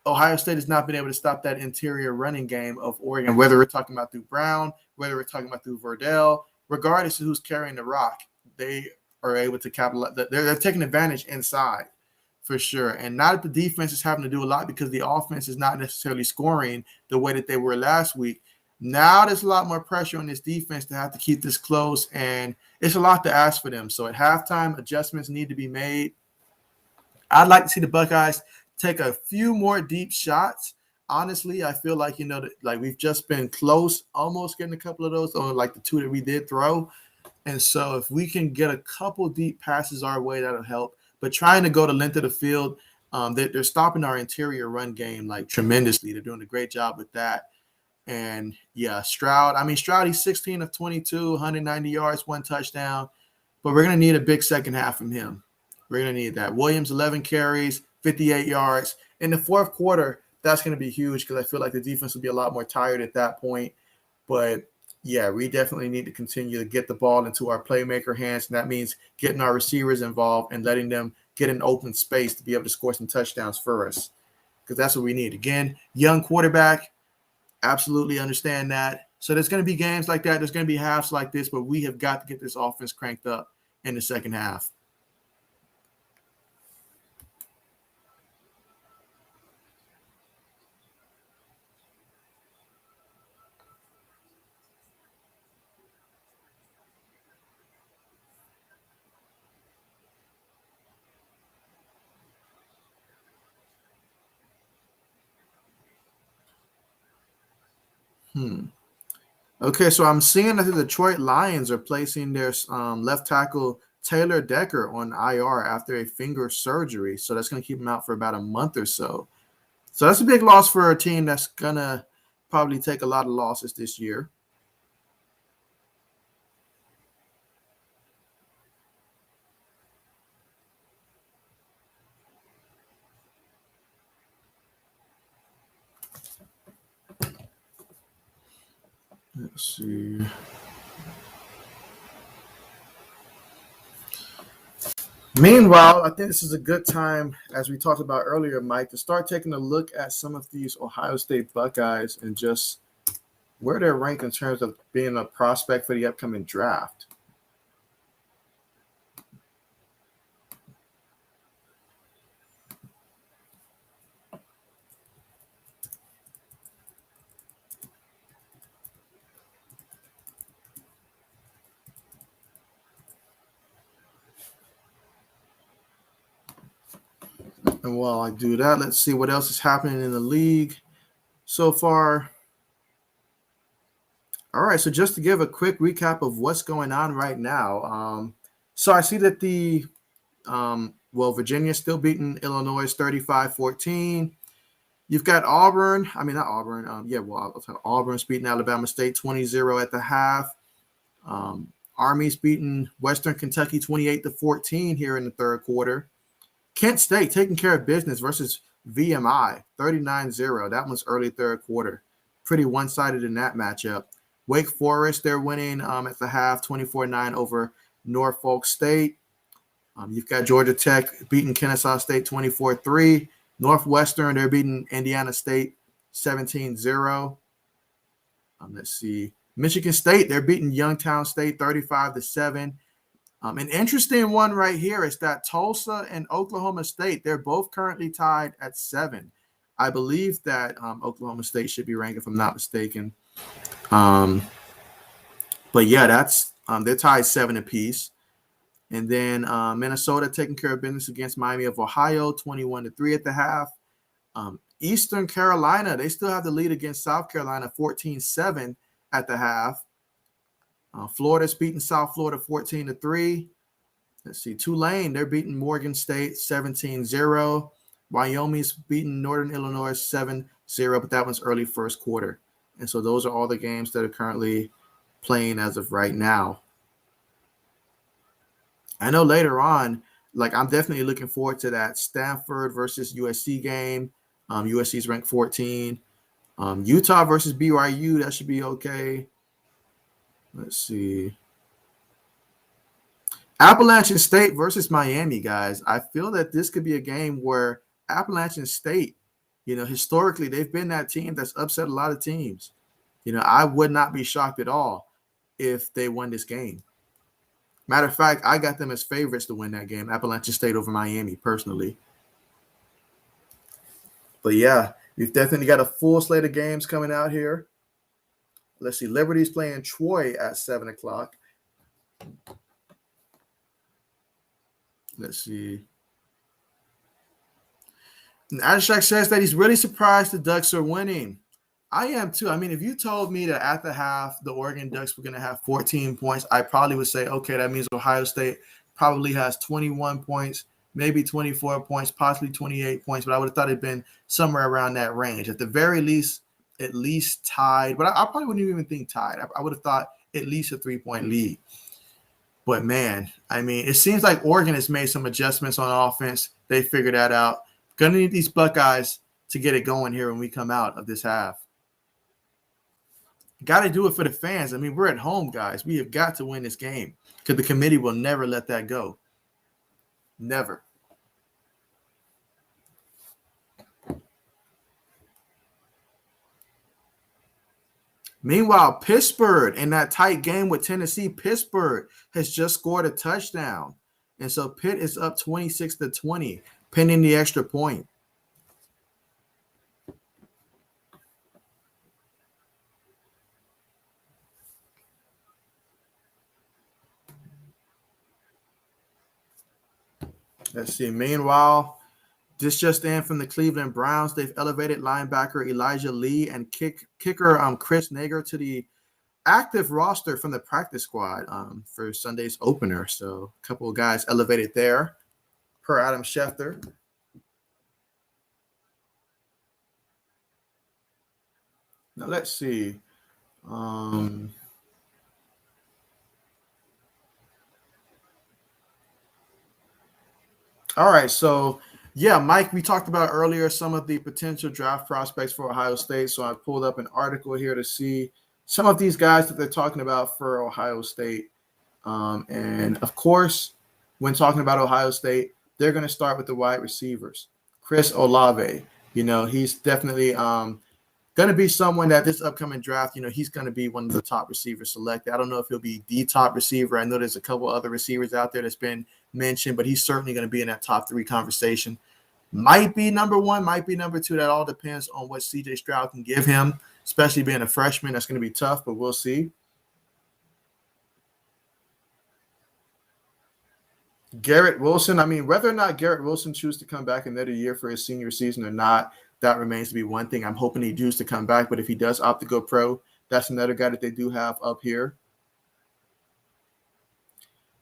Speaker 1: Ohio State has not been able to stop that interior running game of Oregon, whether we're talking about through Brown, whether we're talking about through Verdell, regardless of who's carrying the rock, they are able to capitalize. They're taking advantage inside for sure. And now that the defense is having to do a lot because the offense is not necessarily scoring the way that they were last week, now there's a lot more pressure on this defense to have to keep this close, and it's a lot to ask for them. So at halftime, adjustments need to be made. I'd like to see the Buckeyes take a few more deep shots. Honestly, I feel like, like we've just been close, almost getting a couple of those on like the two that we did throw. And so if we can get a couple deep passes our way, that'll help. But trying to go the length of the field, they're stopping our interior run game like tremendously. They're doing a great job with that. And yeah, Stroud, he's 16 of 22, 190 yards, 1 touchdown. But we're going to need a big second half from him. We're going to need that. Williams, 11 carries, 58 yards. In the fourth quarter, that's going to be huge because I feel like the defense will be a lot more tired at that point. But, yeah, we definitely need to continue to get the ball into our playmaker hands, and that means getting our receivers involved and letting them get an open space to be able to score some touchdowns for us because that's what we need. Again, young quarterback, absolutely understand that. So there's going to be games like that. There's going to be halves like this, but we have got to get this offense cranked up in the second half. Okay, so I'm seeing that the Detroit Lions are placing their left tackle Taylor Decker on IR after a finger surgery. So that's going to keep him out for about a month or so. So that's a big loss for a team that's going to probably take a lot of losses this year. Let's see. Meanwhile, I think this is a good time, as we talked about earlier, Mike, to start taking a look at some of these Ohio State Buckeyes and just where they're ranked in terms of being a prospect for the upcoming draft. And while I do that, let's see what else is happening in the league so far. All right, so just to give a quick recap of what's going on right now. So I see that Virginia's still beating Illinois 35-14. You've got Auburn. Not Auburn. Auburn's beating Alabama State 20-0 at the half. Army's beating Western Kentucky 28-14 here in the third quarter. Kent State taking care of business versus VMI 39-0. That one's early third quarter. Pretty one-sided in that matchup. Wake Forest, they're winning at the half 24-9 over Norfolk State. You've got Georgia Tech beating Kennesaw State 24-3. Northwestern, they're beating Indiana State 17-0. Let's see. Michigan State, they're beating Youngstown State 35-7. An interesting one right here is that Tulsa and Oklahoma State, they're both currently tied at 7. I believe that Oklahoma State should be ranked, if I'm not mistaken. But yeah, that's they're tied 7 apiece. And then Minnesota taking care of business against Miami of Ohio, 21-3 at the half. Eastern Carolina, they still have the lead against South Carolina, 14-7 at the half. Florida's beating South Florida 14-3. Let's see. Tulane, they're beating Morgan State 17-0. Wyoming's beating Northern Illinois 7-0, but that one's early first quarter. And so those are all the games that are currently playing as of right now. I know later on, like I'm definitely looking forward to that Stanford versus USC game. USC's ranked 14. Utah versus BYU, that should be okay. Let's see. Appalachian State versus Miami, guys. I feel that this could be a game where Appalachian State, historically, they've been that team that's upset a lot of teams. I would not be shocked at all if they won this game. Matter of fact, I got them as favorites to win that game, Appalachian State over Miami, personally. But yeah, we've definitely got a full slate of games coming out here. Let's see. Liberty's playing Troy at 7 o'clock. Let's see. And Adishak says that he's really surprised the Ducks are winning. I am too. I mean, if you told me that at the half the Oregon Ducks were going to have 14 points, I probably would say, okay, that means Ohio State probably has 21 points, maybe 24 points, possibly 28 points, but I would have thought it'd been somewhere around that range. At the very least, at least tied. But I probably wouldn't even think tied. I would have thought at least a 3-point lead. But, man, I mean, it seems like Oregon has made some adjustments on offense. They figured that out. Going to need these Buckeyes to get it going here when we come out of this half. Got to do it for the fans. I mean, we're at home, guys. We have got to win this game because the committee will never let that go. Never. Meanwhile, Pittsburgh in that tight game with Tennessee, Pittsburgh has just scored a touchdown. And so Pitt is up 26-20, pending the extra point. Let's see. Meanwhile, this just in from the Cleveland Browns. They've elevated linebacker Elijah Lee and kicker Chris Nager to the active roster from the practice squad for Sunday's opener. So a couple of guys elevated there per Adam Schefter. Now let's see. All right, so yeah, Mike, we talked about earlier some of the potential draft prospects for Ohio State. So I pulled up an article here to see some of these guys that they're talking about for Ohio State. And of course, when talking about Ohio State, they're going to start with the wide receivers. Chris Olave, he's definitely going to be someone that this upcoming draft, he's going to be one of the top receivers selected. I don't know if he'll be the top receiver. I know there's a couple other receivers out there that's been mentioned, but he's certainly going to be in that top 3 conversation. Might be number 1, might be number 2. That all depends on what C.J. Stroud can give him, especially being a freshman. That's going to be tough, but we'll see. Garrett Wilson, I mean, whether or not Garrett Wilson chooses to come back another year for his senior season or not, that remains to be one thing. I'm hoping he does to come back, but if he does opt to go pro, that's another guy that they do have up here.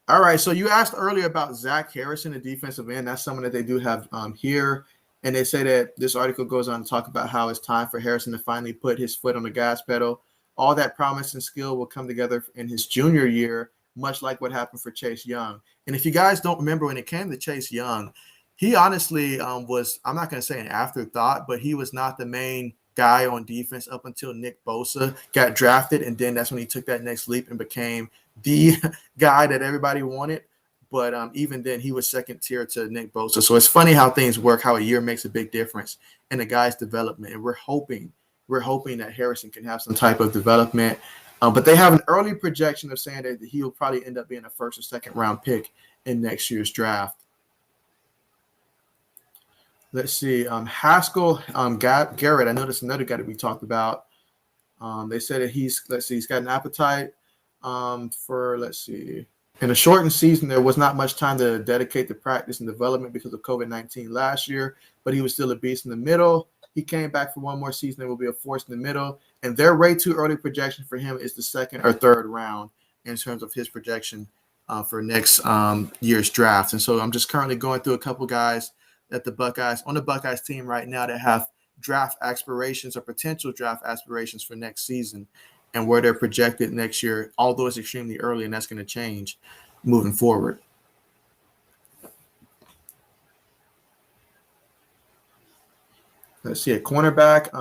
Speaker 1: All right, so you asked earlier about Zach Harrison, the defensive end. That's someone that they do have here. And they say that this article goes on to talk about how it's time for Harrison to finally put his foot on the gas pedal. All that promise and skill will come together in his junior year, much like what happened for Chase Young. And if you guys don't remember, when it came to Chase Young, he honestly was, I'm not going to say an afterthought, but he was not the main guy on defense up until Nick Bosa got drafted. And then that's when he took that next leap and became the guy that everybody wanted. But even then, he was second tier to Nick Bosa. So it's funny how things work, how a year makes a big difference in a guy's development. And we're hoping that Harrison can have some type of development. But they have an early projection of saying that he'll probably end up being a first or second round pick in next year's draft. Let's see. Haskell Garrett. I noticed another guy that we talked about. They said that he's got an appetite for, let's see. In a shortened season, there was not much time to dedicate to practice and development because of COVID-19 last year, but he was still a beast in the middle. He came back for one more season. There will be a force in the middle, and their way too early projection for him is the second or third round in terms of his projection for next year's draft. And so I'm just currently going through a couple guys on the Buckeyes team right now that have draft aspirations or potential draft aspirations for next season and where they're projected next year, although it's extremely early and that's going to change moving forward. Let's see, at cornerback,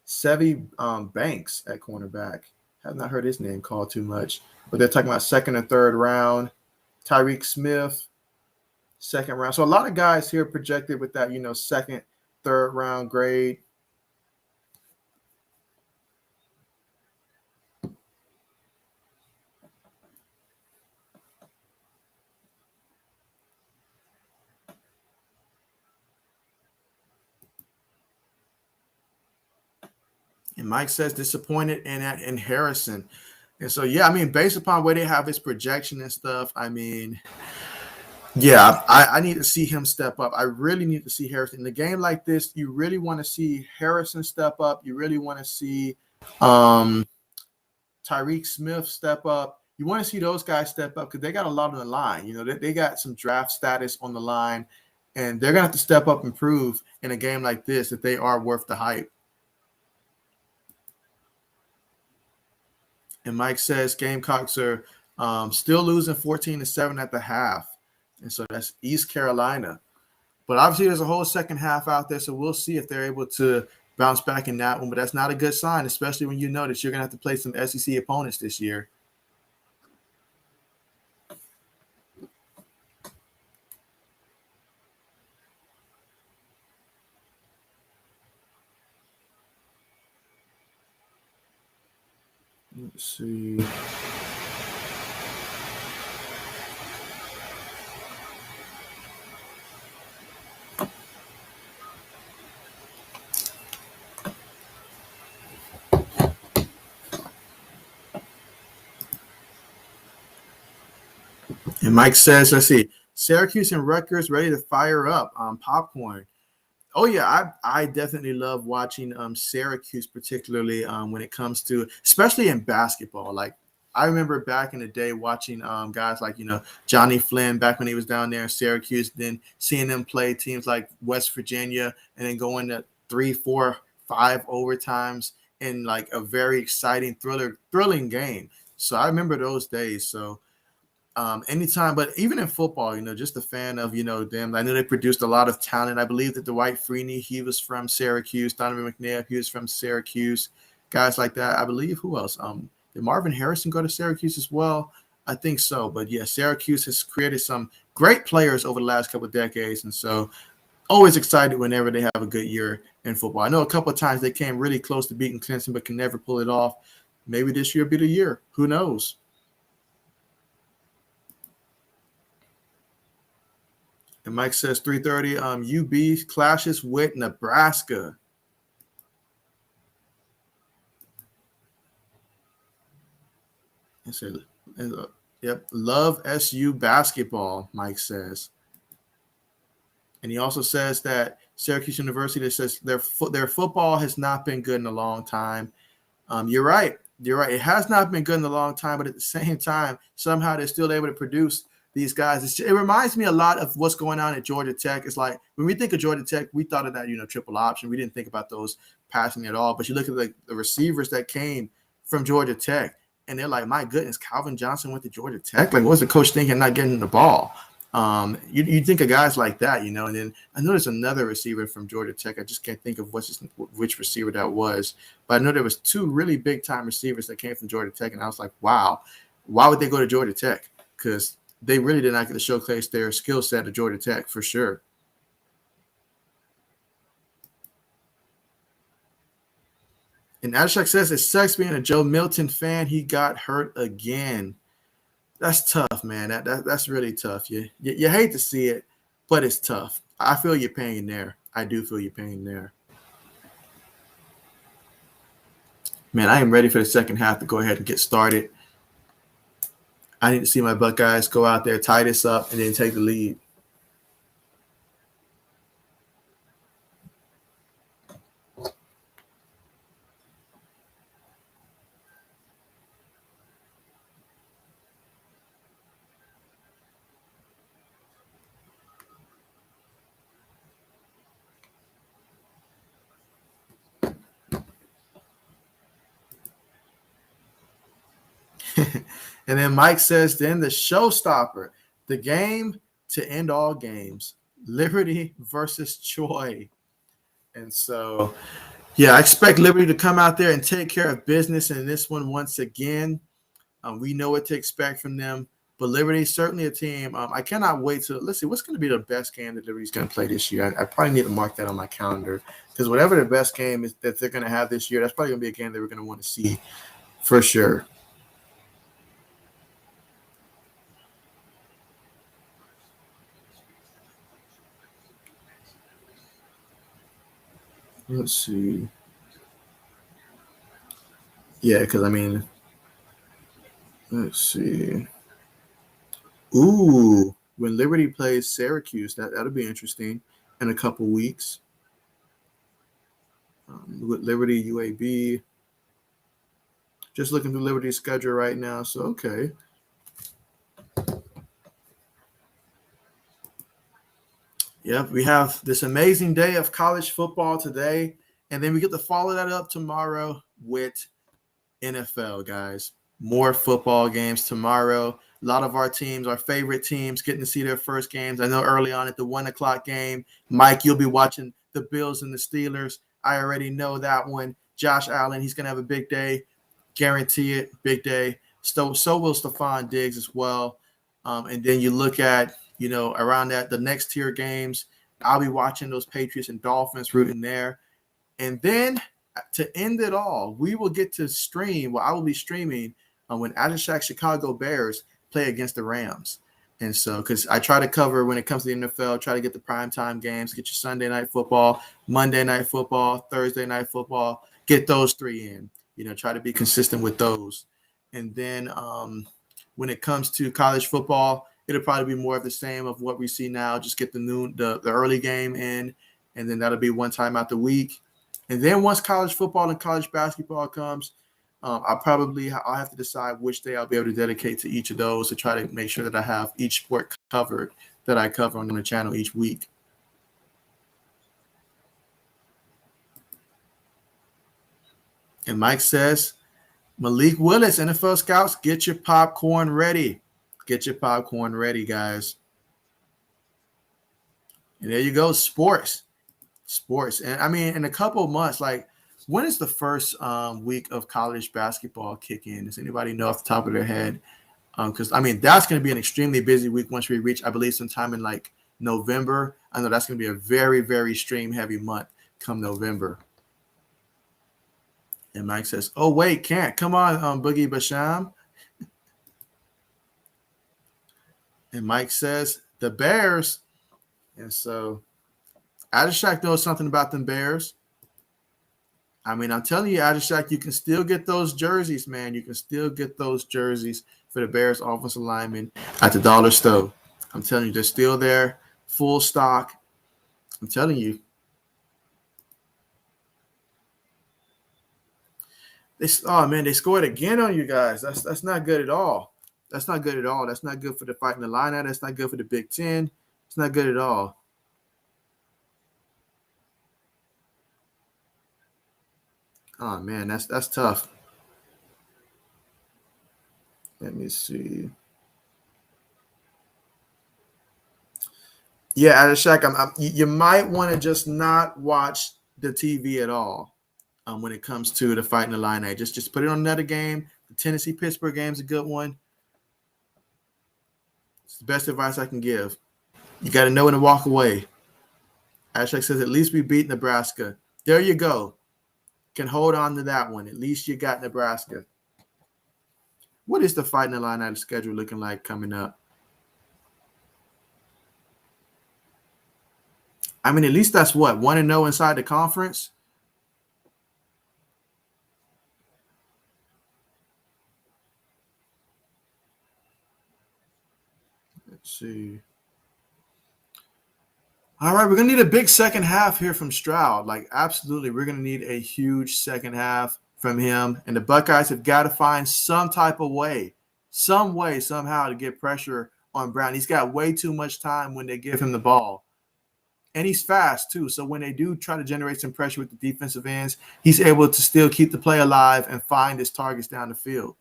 Speaker 1: Sevy Banks at cornerback. Have not heard his name called too much, but they're talking about second and third round. Tyreek Smith, second round. So a lot of guys here projected with that, second, third round grade. And Mike says disappointed in Harrison. And so, yeah, I mean, based upon where they have his projection and stuff, I mean, yeah, I need to see him step up. I really need to see Harrison. In a game like this, you really want to see Harrison step up. You really want to see Tyreek Smith step up. You want to see those guys step up because they got a lot on the line. They got some draft status on the line, and they're going to have to step up and prove in a game like this that they are worth the hype. And Mike says Gamecocks are still losing 14-7 at the half. And so that's East Carolina. But obviously there's a whole second half out there, so we'll see if they're able to bounce back in that one. But that's not a good sign, especially when you know that you're going to have to play some SEC opponents this year. Let's see. And Mike says, let's see, Syracuse and Rutgers ready to fire up popcorn. Oh, yeah, I definitely love watching Syracuse, particularly when it comes to, especially in basketball. Like, I remember back in the day watching guys like, Johnny Flynn back when he was down there in Syracuse, then seeing them play teams like West Virginia and then going to 3, 4, 5 overtimes in like a very exciting, thrilling game. So I remember those days. So anytime, but even in football, just a fan of, them. I know they produced a lot of talent. I believe that Dwight Freeney, he was from Syracuse. Donovan McNabb, he was from Syracuse. Guys like that. I believe, who else? Did Marvin Harrison go to Syracuse as well? I think so. But yeah, Syracuse has created some great players over the last couple of decades. And so always excited whenever they have a good year in football. I know a couple of times they came really close to beating Clemson, but can never pull it off. Maybe this year will be the year. Who knows? And Mike says 3:30. UB clashes with Nebraska. Yep, love SU basketball. Mike says, and he also says that Syracuse University says their football has not been good in a long time. You're right. It has not been good in a long time, but at the same time, somehow they're still able to produce these guys. It reminds me a lot of what's going on at Georgia Tech. It's like when we think of Georgia Tech, we thought of that, triple option. We didn't think about those passing at all. But you look at the receivers that came from Georgia Tech, and they're like, my goodness, Calvin Johnson went to Georgia Tech. Like, what's the coach thinking not getting the ball? You think of guys like that, and then I know there's another receiver from Georgia Tech. I just can't think of which receiver that was. But I know there was 2 really big-time receivers that came from Georgia Tech, and I was like, wow, why would they go to Georgia Tech? Because they really did not get to showcase their skill set at Georgia Tech for sure. And Adashak says it sucks being a Joe Milton fan. He got hurt again. That's tough, man. That's really tough. You hate to see it, but it's tough. I feel your pain there. I do feel your pain there. Man, I am ready for the second half to go ahead and get started. I need to see my Buckeyes go out there, tie this up, and then take the lead. And then Mike says, then the showstopper, the game to end all games, Liberty versus Troy. And so, yeah, I expect Liberty to come out there and take care of business in this one once again. We know what to expect from them, but Liberty is certainly a team. I cannot wait to let's see what's going to be the best game that Liberty's going to play this year. I probably need to mark that on my calendar because whatever the best game is that they're going to have this year, that's probably going to be a game that we're going to want to see for sure. Let's see. Yeah, because I mean, let's see. Ooh, when Liberty plays Syracuse, that'll be interesting in a couple weeks. With Liberty, UAB. Just looking through Liberty's schedule right now. So, okay. Yep, we have this amazing day of college football today, and then we get to follow that up tomorrow with NFL, guys. More football games tomorrow. A lot of our teams, our favorite teams, getting to see their first games. I know early on at the 1 o'clock game, Mike, you'll be watching the Bills and the Steelers. I already know that one. Josh Allen, he's going to have a big day. Guarantee it, big day. So will Stephon Diggs as well. And then you look at, around that, the next tier games, I'll be watching those Patriots and Dolphins rooting there. And then to end it all, we will get to stream. Well, I will be streaming when Adashak Chicago Bears play against the Rams. And so, because I try to cover when it comes to the NFL, try to get the primetime games, get your Sunday night football, Monday night football, Thursday night football, get those three in. Try to be consistent with those. And then when it comes to college football, it'll probably be more of the same of what we see now. Just get the early game in, and then that'll be one time out the week. And then once college football and college basketball comes, I'll have to decide which day I'll be able to dedicate to each of those to try to make sure that I have each sport covered that I cover on the channel each week. And Mike says, Malik Willis, NFL scouts, get your popcorn ready. Get your popcorn ready, guys. And there you go, sports. And I mean, in a couple of months, like when is the first week of college basketball kick in? Does anybody know off the top of their head? Because I mean, that's going to be an extremely busy week once we reach, I believe, sometime in like November. I know that's going to be a very, very stream heavy month come November. And Mike says, "Oh wait, can't come on, Boogie Basham." And Mike says, "The Bears." And so Adashak knows something about them Bears. I mean, I'm telling you, Adashak, you can still get those jerseys, man. You can still get those jerseys for the Bears offensive linemen at the dollar store. I'm telling you, they're still there, full stock. I'm telling you. They scored again on you guys. That's not good at all. That's not good at all. That's not good for the Fighting Illini. That's not good for the Big Ten. It's not good at all. Oh man, that's tough. Let me see. Yeah, Adashak, you might want to just not watch the TV at all when it comes to the Fighting Illini. Just put it on another game. The Tennessee-Pittsburgh game is a good one. It's the best advice I can give. You got to know when to walk away. Adashak says, at least we beat Nebraska. There you go. can hold on to that one. At least you got Nebraska. What is the Fighting Illini schedule looking like coming up? I mean, at least that's what, 1-0 inside the conference? Let's see. All right, we're going to need a big second half here from Stroud. Like, absolutely, we're going to need a huge second half from him. And the Buckeyes have got to find some type of way, somehow to get pressure on Brown. He's got way too much time when they give him the ball. And he's fast, too. So when they do try to generate some pressure with the defensive ends, he's able to still keep the play alive and find his targets down the field.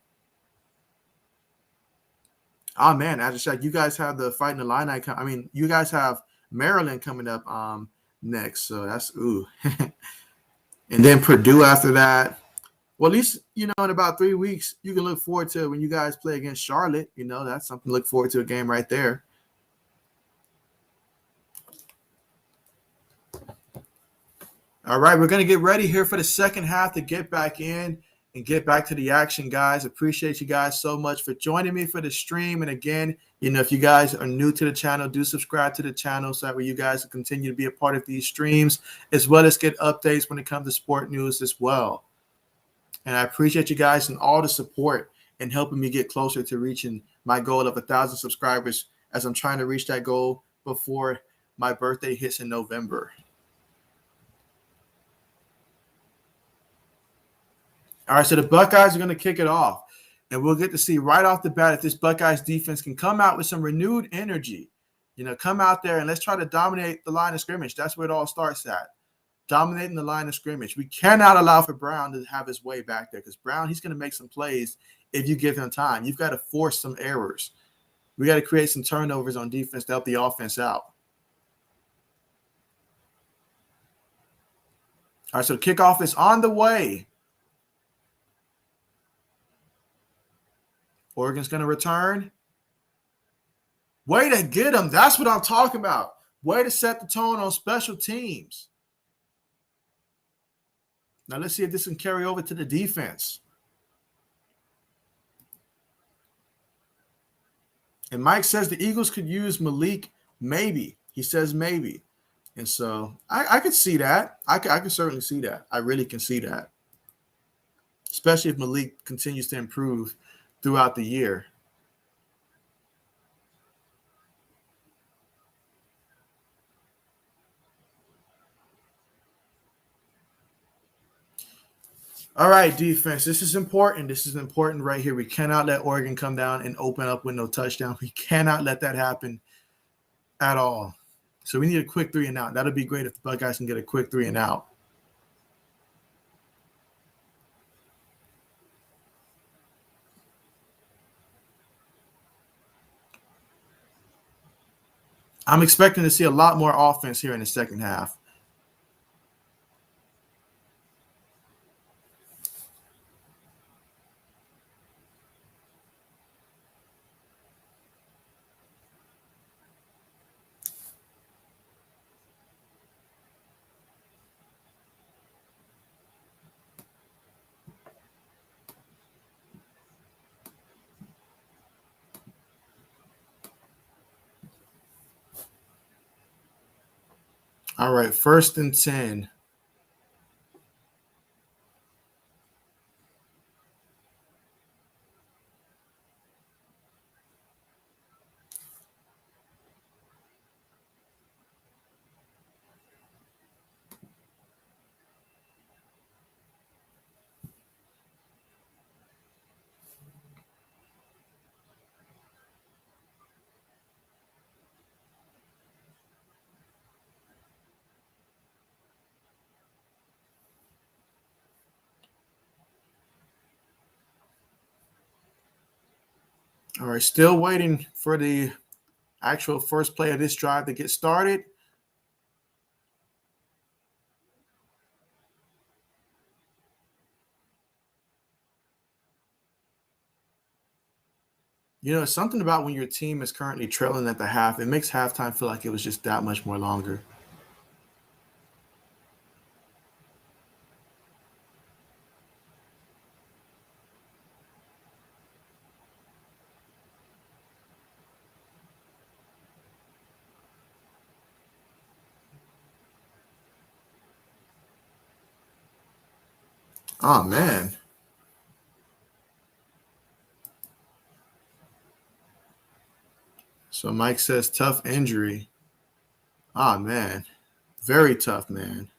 Speaker 1: Oh, man, you guys have the Fighting Illini. I mean, you guys have Maryland coming up next. So that's, ooh. And then Purdue after that. Well, at least, in about 3 weeks, you can look forward to when you guys play against Charlotte. That's something to look forward to, a game right there. All right, we're going to get ready here for the second half to get back in and get back to the action, guys. Appreciate you guys so much for joining me for the stream. And again, if you guys are new to the channel, do subscribe to the channel so that way you guys will continue to be a part of these streams, as well as get updates when it comes to sport news as well. And I appreciate you guys and all the support and helping me get closer to reaching my goal of 1,000 subscribers, as I'm trying to reach that goal before my birthday hits in November. All right, so the Buckeyes are going to kick it off, and we'll get to see right off the bat if this Buckeyes defense can come out with some renewed energy. Come out there and let's try to dominate the line of scrimmage. That's where it all starts at, dominating the line of scrimmage. We cannot allow for Brown to have his way back there, because Brown, he's going to make some plays if you give him time. You've got to force some errors. We got to create some turnovers on defense to help the offense out. All right, so the kickoff is on the way. Oregon's going to return. Way to get him. That's what I'm talking about. Way to set the tone on special teams. Now let's see if this can carry over to the defense. And Mike says the Eagles could use Malik, maybe. He says maybe. And so I could see that. I can certainly see that. I really can see that. Especially if Malik continues to improve throughout the year. All right, defense. This is important. This is important right here. We cannot let Oregon come down and open up with no touchdown. We cannot let that happen at all. So we need a quick 3 and out. That'll be great if the Buckeyes can get a quick 3 and out. I'm expecting to see a lot more offense here in the second half. All right, 1st and 10. All right, still waiting for the actual first play of this drive to get started. It's something about when your team is currently trailing at the half, it makes halftime feel like it was just that much more longer. Oh, man. So Mike says tough injury. Oh, man. Very tough, man.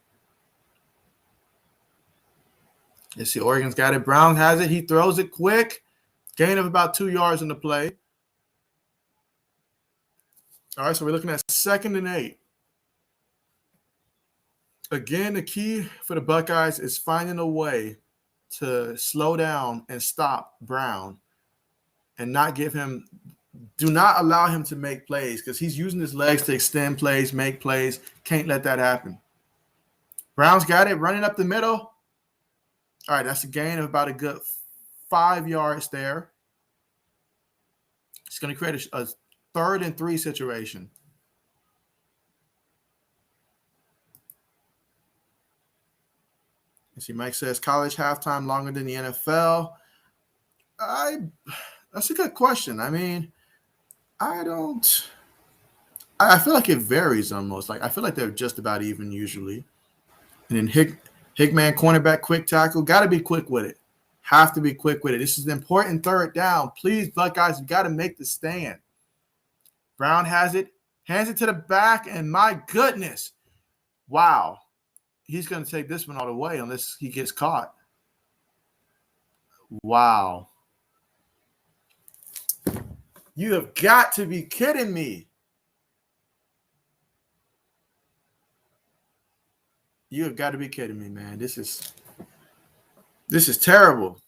Speaker 1: Let's see. Oregon's got it. Brown has it. He throws it quick. Gain of about 2 yards in the play. All right, so we're looking at 2nd and 8. Again, the key for the Buckeyes is finding a way to slow down and stop Brown and not give him – do not allow him to make plays because he's using his legs to extend plays, make plays. Can't let that happen. Brown's got it, running up the middle. All right, that's a gain of about a good 5 yards there. It's going to create a 3rd and 3 situation. You see, Mike says college halftime longer than the NFL. That's a good question. I mean, I feel like it varies almost. Like I feel like they're just about even usually. And then Hickman, cornerback, quick tackle. Got to be quick with it. Have to be quick with it. This is an important 3rd down. Please, Buckeyes, you got to make the stand. Brown has it, hands it to the back, and my goodness, wow. He's going to take this one all the way unless he gets caught. Wow. You have got to be kidding me. You have got to be kidding me, man. This is terrible.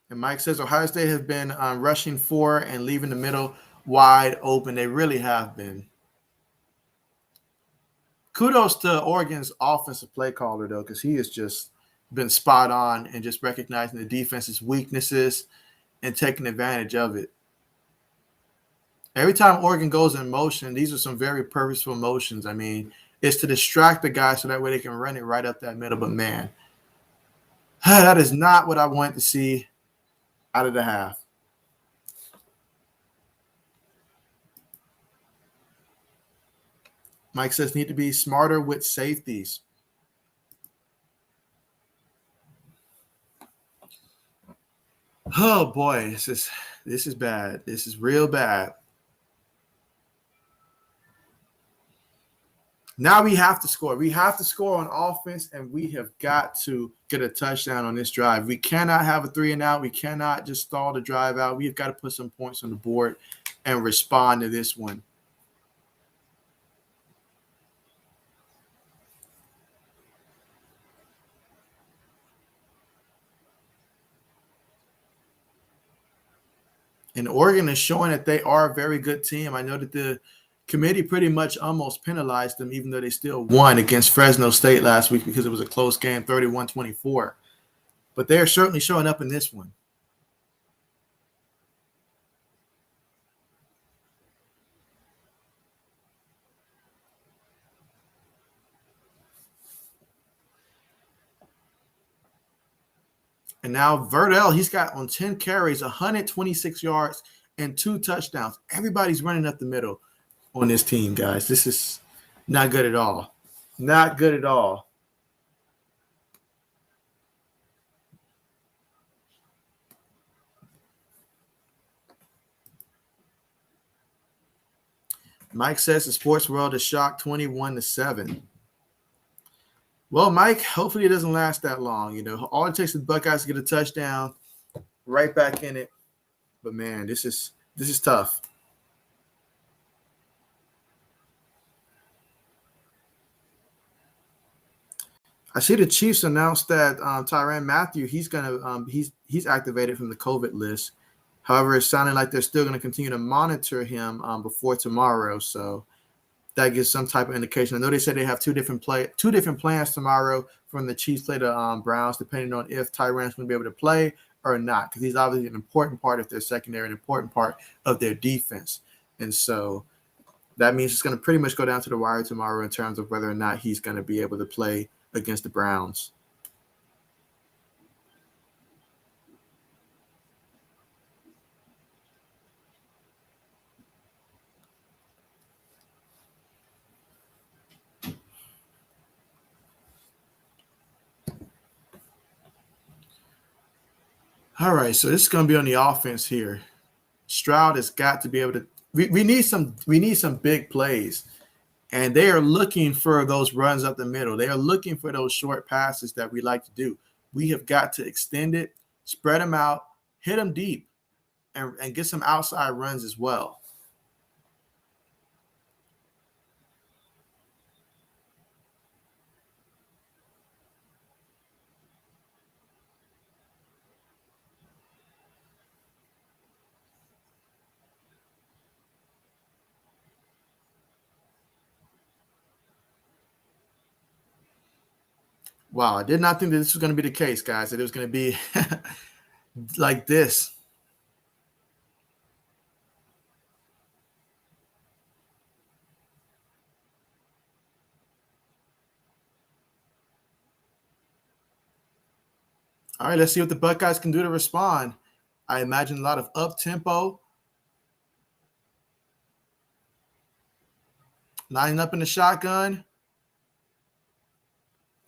Speaker 1: And Mike says Ohio State has been rushing 4 and leaving the middle wide open. They really have been. Kudos to Oregon's offensive play caller, though, because he has just been spot on and just recognizing the defense's weaknesses and taking advantage of it. Every time Oregon goes in motion, these are some very purposeful motions. I mean, it's to distract the guy so that way they can run it right up that middle. But, man, that is not what I want to see out of the half. Mike says need to be smarter with safeties. Oh boy, this is bad. This is real bad. Now we have to score. We have to score on offense, and we have got to get a touchdown on this drive. We cannot have a 3 and out. We cannot just stall the drive out. We've got to put some points on the board and respond to this one. And Oregon is showing that they are a very good team. I know that the committee pretty much almost penalized them, even though they still won against Fresno State last week because it was a close game, 31-24. But they are certainly showing up in this one. And now Verdell, he's got on 10 carries, 126 yards, and 2 touchdowns. Everybody's running up the middle on this team, guys. This is not good at all. Not good at all. Mike says the sports world is shocked 21-7. Well, Mike, hopefully it doesn't last that long. You know, all it takes is the Buckeyes to get a touchdown, right back in it. But man, this is tough. I see the Chiefs announced that Tyrann Mathieu, he's activated from the COVID list. However, it's sounding like they're still going to continue to monitor him before tomorrow. So that gives some type of indication. I know they said they have two different plans tomorrow from the Chiefs play the Browns, depending on if Tyrann's going to be able to play or not, because he's obviously an important part of their secondary, an important part of their defense. And so that means it's going to pretty much go down to the wire tomorrow in terms of whether or not he's going to be able to play against the Browns. All right, so this is going to be on the offense here. Stroud has got to be able to. We need some big plays, and they are looking for those runs up the middle. They are looking for those short passes that we like to do. We have got to extend it, spread them out, hit them deep, and get some outside runs as well. Wow, I did not think that this was going to be the case, guys, that it was going to be like this. All right, let's see what the Buckeyes can do to respond. I imagine a lot of up-tempo, lining up in the shotgun.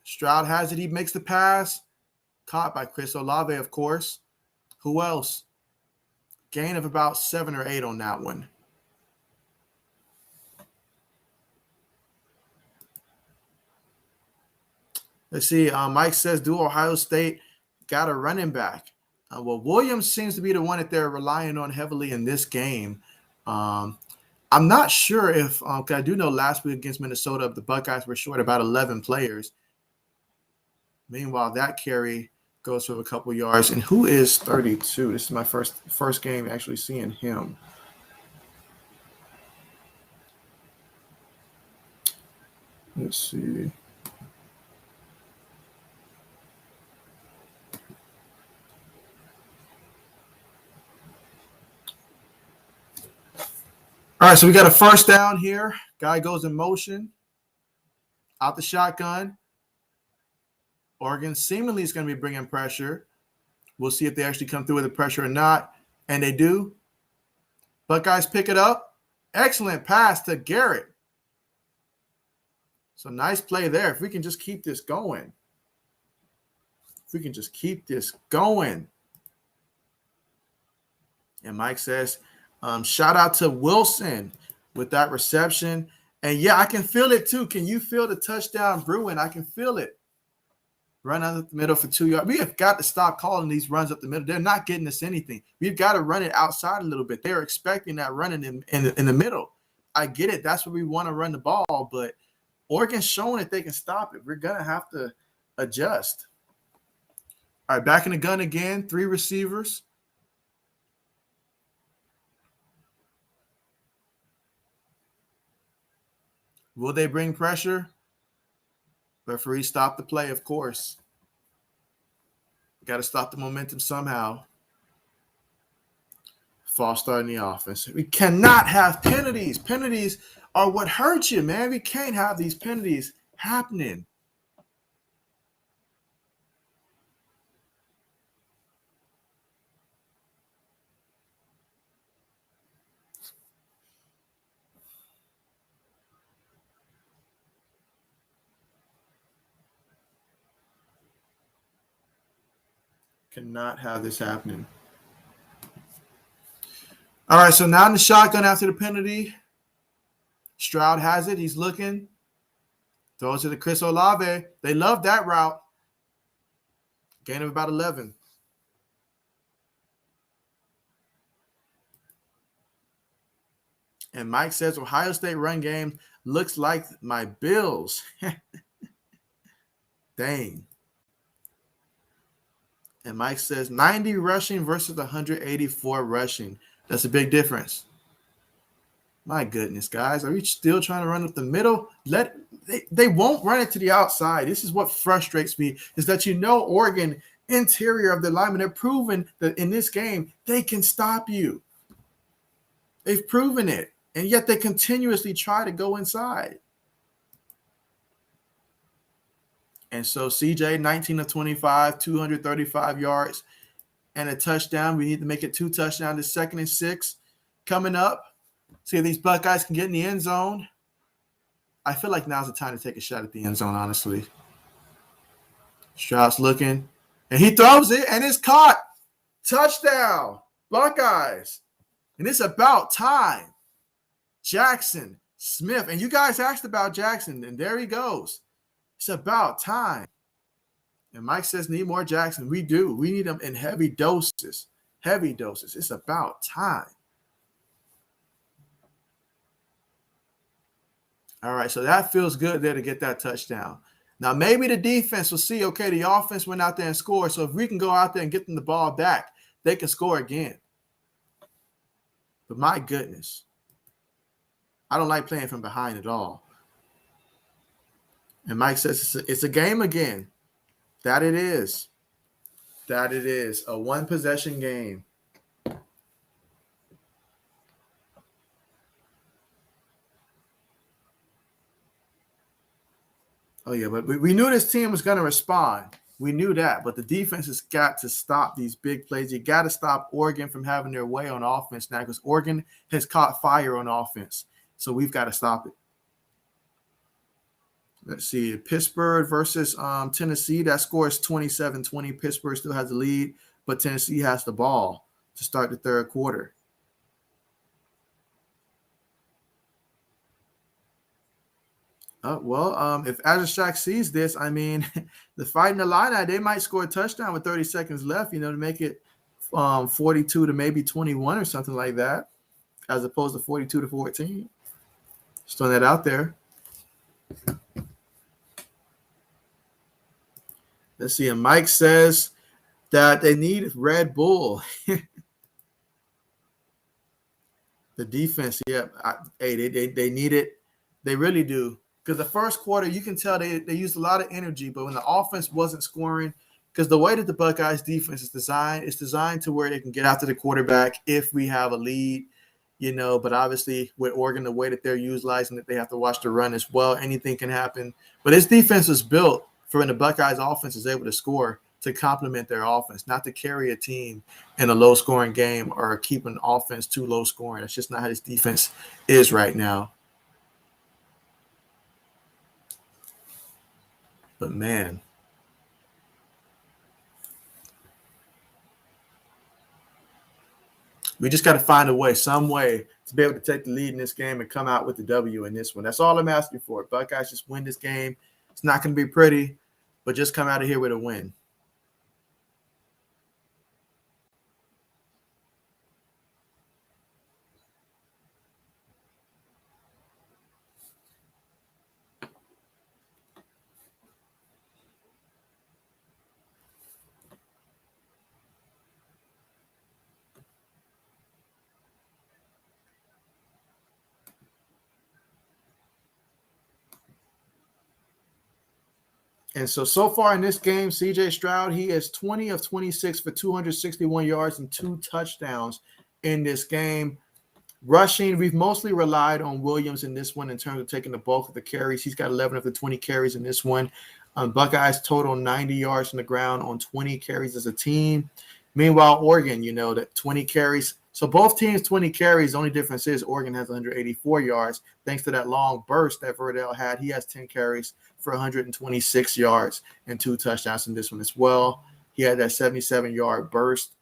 Speaker 1: Stroud has it. He makes the pass. Caught by Chris Olave, of course. Who else? Gain of about 7 or 8 on that one. Let's see. Mike says, do Ohio State got a running back? Well, Williams seems to be the one that they're relying on heavily in this game. I'm not sure if I do know last week against Minnesota, the Buckeyes were short about 11 players. Meanwhile, that carry goes for a couple yards. And who is 32? This is my first game actually seeing him. Let's see. All right, so we got a first down here. Guy goes in motion. Out the shotgun. Oregon seemingly is going to be bringing pressure. We'll see if they actually come through with the pressure or not. And they do. Buckeyes pick it up. Excellent pass to Garrett. So nice play there. If we can just keep this going. And Mike says, shout out to Wilson with that reception. And yeah, I can feel it too. Can you feel the touchdown brewing? I can feel it. Run out the middle for 2 yards. We have got to stop calling these runs up the middle. They're not getting us anything. We've got to run it outside a little bit. They're expecting that running in the middle. I get it. That's where we want to run the ball, but Oregon's showing that they can stop it. We're going to have to adjust. All right, back in the gun again. 3 receivers. Will they bring pressure? Referee stopped the play, of course. Got to stop the momentum somehow. False start in the offense. We cannot have penalties. Penalties are what hurts you, man. We can't have these penalties happening. Cannot have this happening. All right, so now in the shotgun after the penalty. Stroud has it. He's looking. Throws it to Chris Olave. They love that route. Gain of about 11. And Mike says, Ohio State run game looks like my Bills. Dang. And Mike says 90 rushing versus 184 rushing. That's a big difference. My goodness, guys. Are we still trying to run up the middle? They won't run it to the outside. This is what frustrates me, is that Oregon, interior of the lineman, they're proven that in this game, they can stop you. They've proven it. And yet they continuously try to go inside. And so CJ, 19 of 25, 235 yards, and a touchdown. We need to make it 2 touchdowns. It's 2nd and 6 coming up. See if these Buckeyes can get in the end zone. I feel like now's the time to take a shot at the end zone, honestly. Stroud's looking, and he throws it, and it's caught. Touchdown, Buckeyes. And it's about time. Jackson Smith. And you guys asked about Jackson, and there he goes. It's about time. And Mike says, need more Jackson. We do. We need him in heavy doses. Heavy doses. It's about time. All right, so that feels good there to get that touchdown. Now, maybe the defense will see, okay, the offense went out there and scored. So if we can go out there and get them the ball back, they can score again. But my goodness, I don't like playing from behind at all. And Mike says it's a game again. That it is. That it is. A one-possession game. Oh, yeah, but we knew this team was going to respond. We knew that, but the defense has got to stop these big plays. You got to stop Oregon from having their way on offense now because Oregon has caught fire on offense. So we've got to stop it. Let's see. Pittsburgh versus Tennessee. That score is 27-20. Pittsburgh still has the lead, but Tennessee has the ball to start the third quarter. If Azashak sees this, I mean, the Fighting Illini, they might score a touchdown with 30 seconds left, to make it 42 to maybe 21 or something like that, as opposed to 42 to 14. Just throwing that out there. Let's see. And Mike says that they need Red Bull. The defense, yeah. They need it. They really do. Because the first quarter, you can tell they used a lot of energy, but when the offense wasn't scoring, because the way that the Buckeyes defense is designed, it's designed to where they can get after the quarterback if we have a lead, but obviously with Oregon, the way that they're utilizing it, they have to watch the run as well. Anything can happen. But this defense was built for when the Buckeyes offense is able to score to complement their offense, not to carry a team in a low-scoring game or keep an offense too low-scoring. That's just not how this defense is right now. But, man, we just got to find a way, some way, to be able to take the lead in this game and come out with the W in this one. That's all I'm asking for. Buckeyes just win this game. It's not going to be pretty, but just come out of here with a win. And so far in this game, C.J. Stroud, he is 20 of 26 for 261 yards and 2 touchdowns in this game. Rushing, we've mostly relied on Williams in this one in terms of taking the bulk of the carries. He's got 11 of the 20 carries in this one. Buckeyes total 90 yards on the ground on 20 carries as a team. Meanwhile, Oregon, that 20 carries. So both teams 20 carries. The only difference is Oregon has 184 yards. Thanks to that long burst that Verdell had, he has 10 carries for 126 yards and 2 touchdowns in this one as well. He had that 77-yard burst.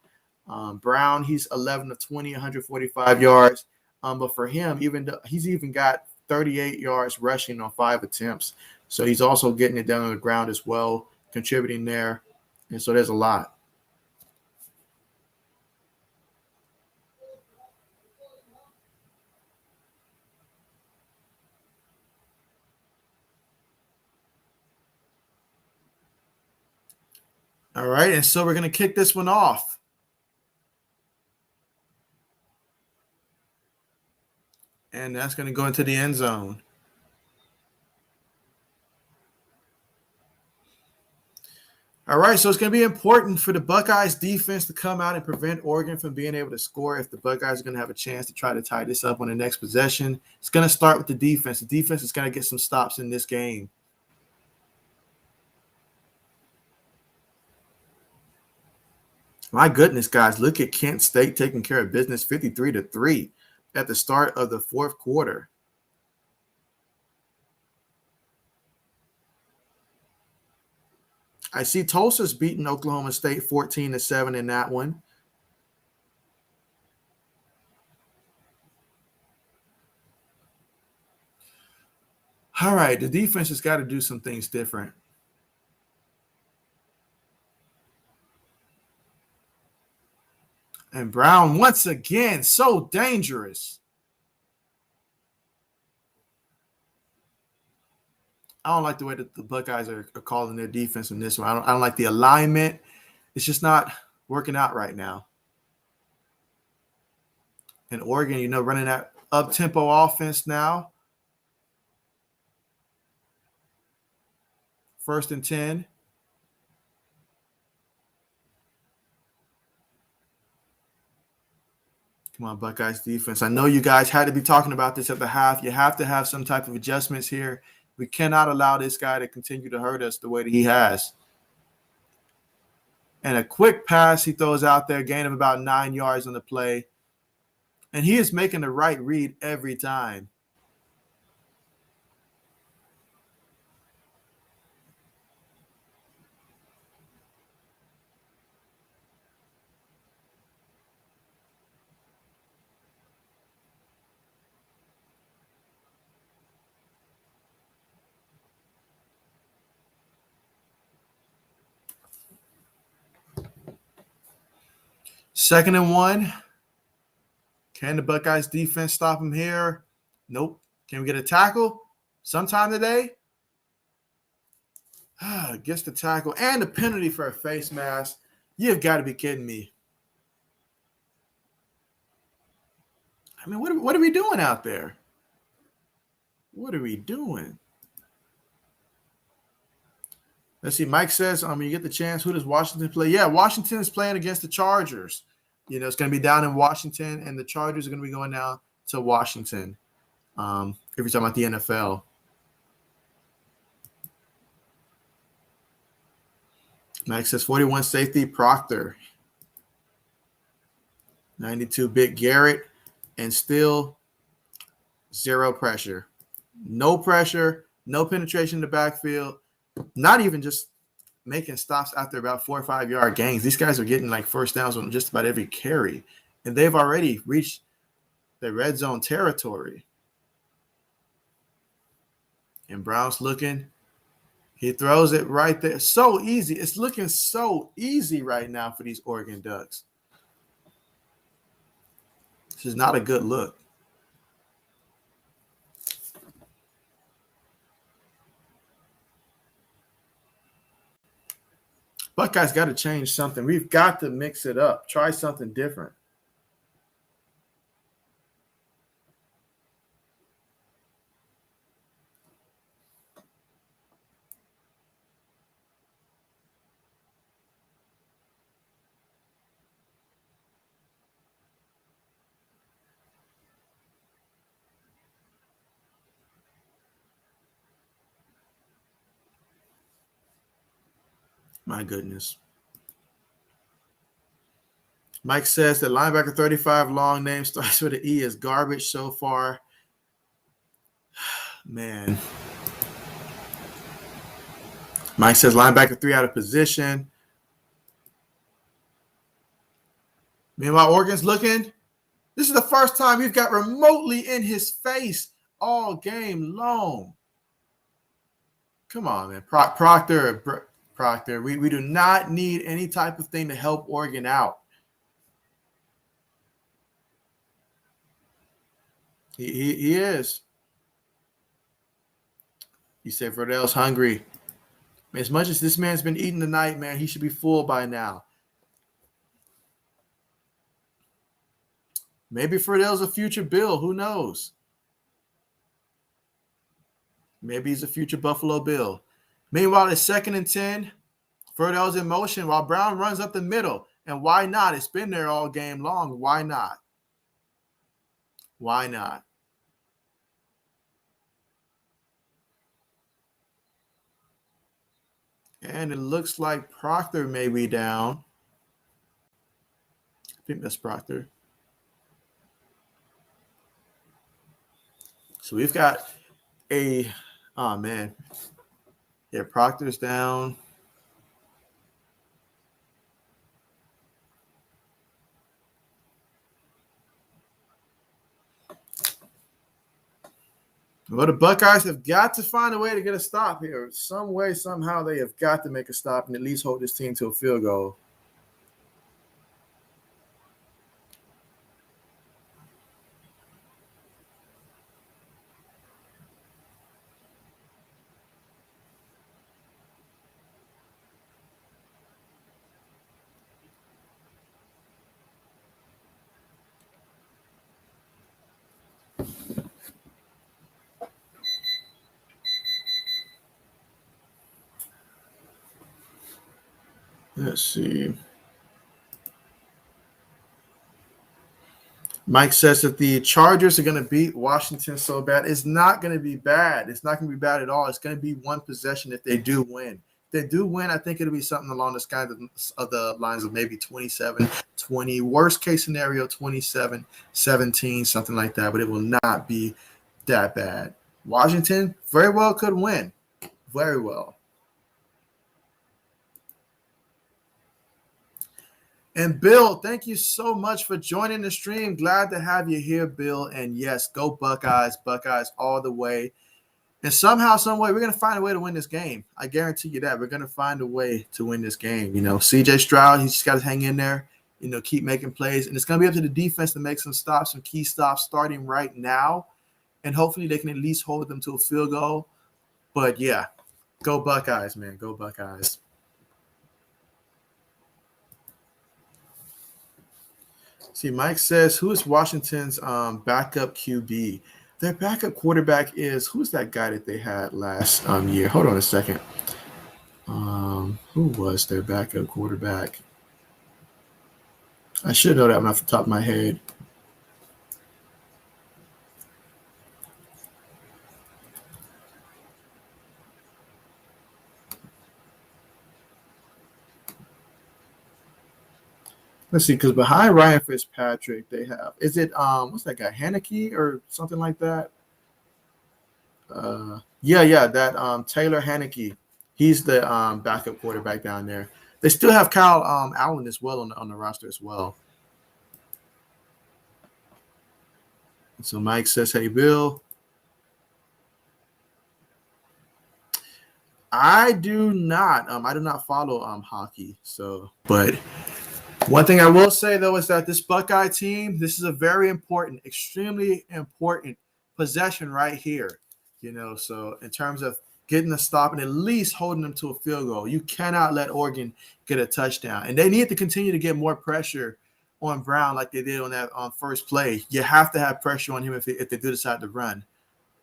Speaker 1: Brown, he's 11 of 20, 145 yards. But for him, he's even got 38 yards rushing on 5 attempts. So he's also getting it down on the ground as well, contributing there. And so there's a lot. All right, and so we're going to kick this one off. And that's going to go into the end zone. All right, so it's going to be important for the Buckeyes defense to come out and prevent Oregon from being able to score if the Buckeyes are going to have a chance to try to tie this up on the next possession. It's going to start with the defense. The defense is going to get some stops in this game. My goodness, guys, look at Kent State taking care of business 53-3 at the start of the fourth quarter. I see Tulsa's beating Oklahoma State 14-7 in that one. All right, the defense has got to do some things different. And Brown, once again, so dangerous. I don't like the way that the Buckeyes are calling their defense in this one. I don't like the alignment. It's just not working out right now. And Oregon, running that up-tempo offense now. 1st and 10. Come on, Buckeyes defense. I know you guys had to be talking about this at the half. You have to have some type of adjustments here. We cannot allow this guy to continue to hurt us the way that he has. And a quick pass he throws out there, gain of about 9 yards on the play. And he is making the right read every time. Second and 1. Can the Buckeyes defense stop him here? Nope. Can we get a tackle sometime today? Gets the tackle and the penalty for a face mask. You've got to be kidding me. I mean, what are we doing out there? What are we doing? Let's see. Mike says, you get the chance. Who does Washington play? Yeah, Washington is playing against the Chargers. It's going to be down in Washington, and the Chargers are going to be going down to Washington. If you're talking about the NFL. Mike says 41 safety, Proctor. 92-bit Garrett, and still 0 pressure. No pressure, no penetration in the backfield, not even just making stops after about 4 or 5 yard gains. These guys are getting like first downs on just about every carry, and they've already reached the red zone territory. And Brown's looking. He throws it right there. So easy. It's looking so easy right now for these Oregon Ducks. This is not a good look. Buckeyes got to change something. We've got to mix it up. Try something different. My goodness. Mike says that linebacker 35 long name starts with an E is garbage so far. Man. Mike says linebacker 3 out of position. Meanwhile, Oregon's looking. This is the first time we've got remotely in his face all game long. Come on, man. Proctor. We do not need any type of thing to help Oregon out. He is. You said Verdell's hungry. As much as this man's been eating tonight, man, he should be full by now. Maybe Verdell's a future Bill. Who knows? Maybe he's a future Buffalo Bill. Meanwhile, it's 2nd and 10. Verdell's in motion while Brown runs up the middle. And why not? It's been there all game long. Why not? Why not? And it looks like Proctor may be down. I think that's Proctor. So we've got oh man. Yeah, Proctor's down. Well, the Buckeyes have got to find a way to get a stop here. Some way, somehow, they have got to make a stop and at least hold this team to a field goal. Let's see. Mike says that the Chargers are going to beat Washington so bad. It's not going to be bad. It's not going to be bad at all. It's going to be one possession if they do win. If they do win, I think it'll be something along the lines of maybe 27-20. Worst case scenario, 27-17, something like that. But it will not be that bad. Washington very well could win. Very well. And Bill, thank you so much for joining the stream. Glad to have you here, Bill. And yes, go Buckeyes. Buckeyes all the way. And somehow, some way, we're going to find a way to win this game. I guarantee you that. We're going to find a way to win this game. You know, CJ Stroud, he's just got to hang in there, you know, keep making plays. And it's going to be up to the defense to make some stops, some key stops starting right now. And hopefully they can at least hold them to a field goal. But, yeah, go Buckeyes, man. Go Buckeyes. See, Mike says, who is Washington's backup QB? Their backup quarterback is, who's that guy that they had last year? Hold on a second. Who was their backup quarterback? I should know that one off the top of my head. Let's see, because behind Ryan Fitzpatrick, they have, is it what's that guy, Haneke or something like that? That Taylor Haneke. He's the backup quarterback down there. They still have Kyle Allen as well on the roster as well. And so Mike says, "Hey Bill, I do not follow hockey, so but." One thing I will say, though, is that this Buckeye team, this is a very important, extremely important possession right here. You know, so in terms of getting a stop and at least holding them to a field goal, you cannot let Oregon get a touchdown. And they need to continue to get more pressure on Brown like they did on that first play. You have to have pressure on him if they do decide to run.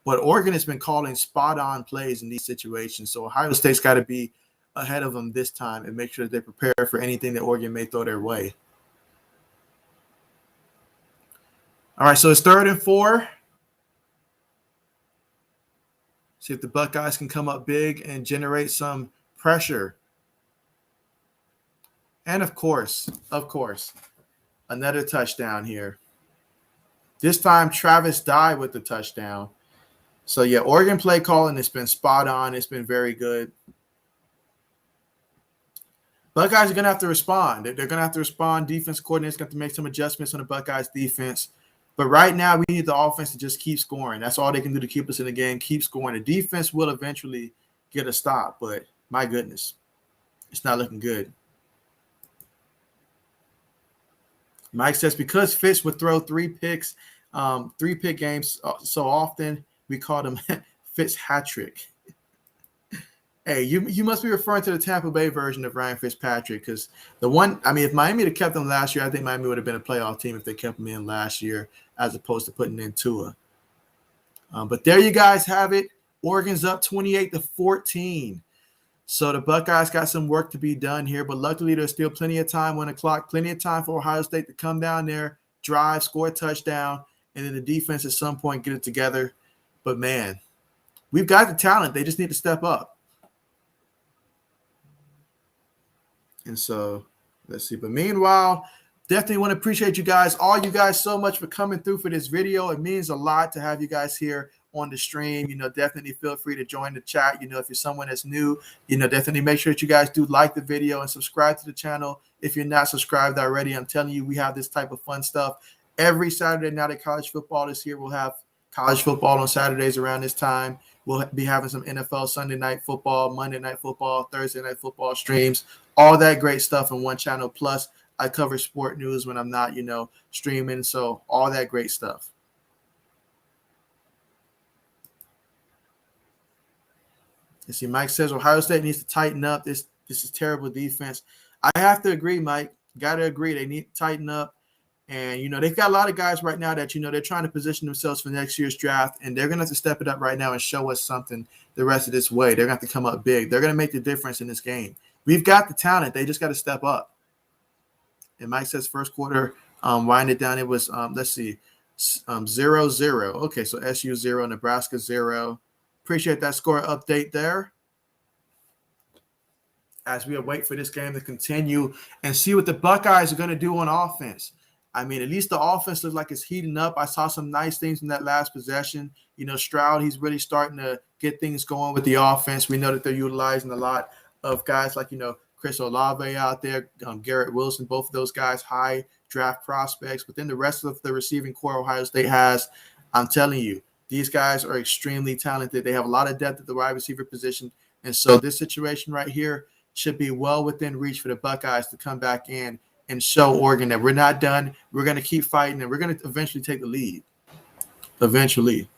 Speaker 1: But Oregon has been calling spot-on plays in these situations. So Ohio State's got to be ahead of them this time and make sure that they prepare for anything that Oregon may throw their way. All right, so it's 3rd and 4. See if the Buckeyes can come up big and generate some pressure. And of course, another touchdown here. This time, Travis Dye with the touchdown. So, yeah, Oregon play calling has been spot on. It's been very good. Buckeyes are going to have to respond. They're going to have to respond. Defense coordinator's got to make some adjustments on the Buckeyes defense. But right now, we need the offense to just keep scoring. That's all they can do to keep us in the game, keep scoring. The defense will eventually get a stop, but my goodness, it's not looking good. Mike says, because Fitz would throw 3-pick games so often, we called him Fitz hat-trick. Hey, you must be referring to the Tampa Bay version of Ryan Fitzpatrick, because if Miami had kept him last year, I think Miami would have been a playoff team if they kept him in last year as opposed to putting in Tua. But there you guys have it. Oregon's up 28-14. So the Buckeyes got some work to be done here, but luckily there's still plenty of time on the clock, plenty of time for Ohio State to come down there, drive, score a touchdown, and then the defense at some point get it together. But, man, we've got the talent. They just need to step up. And so let's see. But meanwhile, definitely want to appreciate you guys, all you guys so much for coming through for this video. It means a lot to have you guys here on the stream. Definitely feel free to join the chat. If you're someone that's new, definitely make sure that you guys do like the video and subscribe to the channel. If you're not subscribed already, I'm telling you, we have this type of fun stuff every Saturday night that college football is here. We'll have college football on Saturdays around this time. We'll be having some NFL Sunday night football, Monday night football, Thursday night football streams, all that great stuff in one channel. Plus, I cover sport news when I'm not, streaming. So all that great stuff. You see, Mike says Ohio State needs to tighten up. This is terrible defense. I have to agree, Mike. Got to agree. They need to tighten up. And, they've got a lot of guys right now that, they're trying to position themselves for next year's draft. And they're going to have to step it up right now and show us something the rest of this way. They're going to have to come up big. They're going to make the difference in this game. We've got the talent. They just got to step up. And Mike says first quarter, wind it down. It was, 0-0. Okay, so SU 0, Nebraska 0. Appreciate that score update there. As we await for this game to continue and see what the Buckeyes are going to do on offense. I mean, at least the offense looks like it's heating up. I saw some nice things in that last possession. Stroud, he's really starting to get things going with the offense. We know that they're utilizing a lot of guys like, Chris Olave out there, Garrett Wilson, both of those guys, high draft prospects. But then the rest of the receiving core Ohio State has, I'm telling you, these guys are extremely talented. They have a lot of depth at the wide receiver position. And so this situation right here should be well within reach for the Buckeyes to come back in and show Oregon that we're not done. We're going to keep fighting, and we're going to eventually take the lead. Eventually.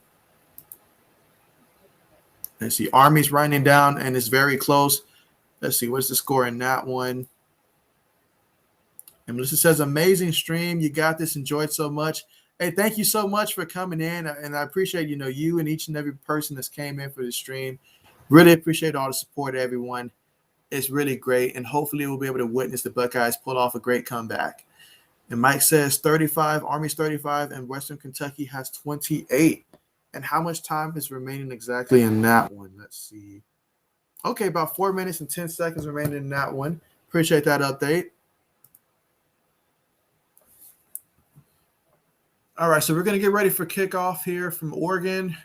Speaker 1: Let's see. Army's running down, and it's very close. Let's see. What's the score in that one? And Melissa says, amazing stream. You got this. Enjoyed so much. Hey, thank you so much for coming in, and I appreciate, you and each and every person that's came in for the stream. Really appreciate all the support, everyone. It's really great, and hopefully we'll be able to witness the Buckeyes pull off a great comeback. And Mike says 35, Army's 35, and Western Kentucky has 28. And how much time is remaining exactly in that one? Let's see. Okay, about 4 minutes and 10 seconds remaining in that one. Appreciate that update. All right, so we're going to get ready for kickoff here from Oregon.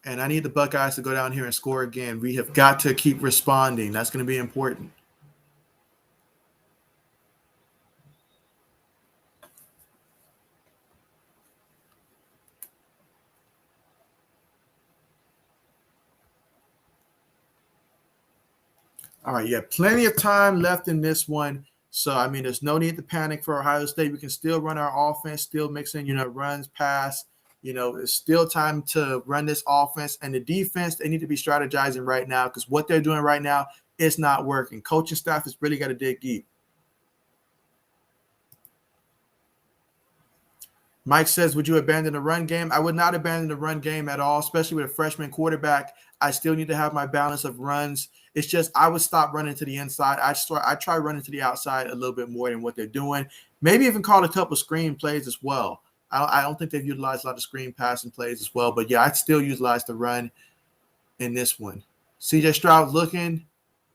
Speaker 1: And I need the Buckeyes to go down here and score again. We have got to keep responding. That's going to be important. All right, yeah, plenty of time left in this one. So, I mean, there's no need to panic for Ohio State. We can still run our offense, still mix in, runs, pass. It's still time to run this offense. And the defense, they need to be strategizing right now because what they're doing right now is not working. Coaching staff has really got to dig deep. Mike says, would you abandon the run game? I would not abandon the run game at all, especially with a freshman quarterback. I still need to have my balance of runs. It's just I would stop running to the inside. I try running to the outside a little bit more than what they're doing. Maybe even call a couple screen plays as well. I don't think they've utilized a lot of screen passing plays as well. But, yeah, I'd still utilize the run in this one. C.J. Stroud looking,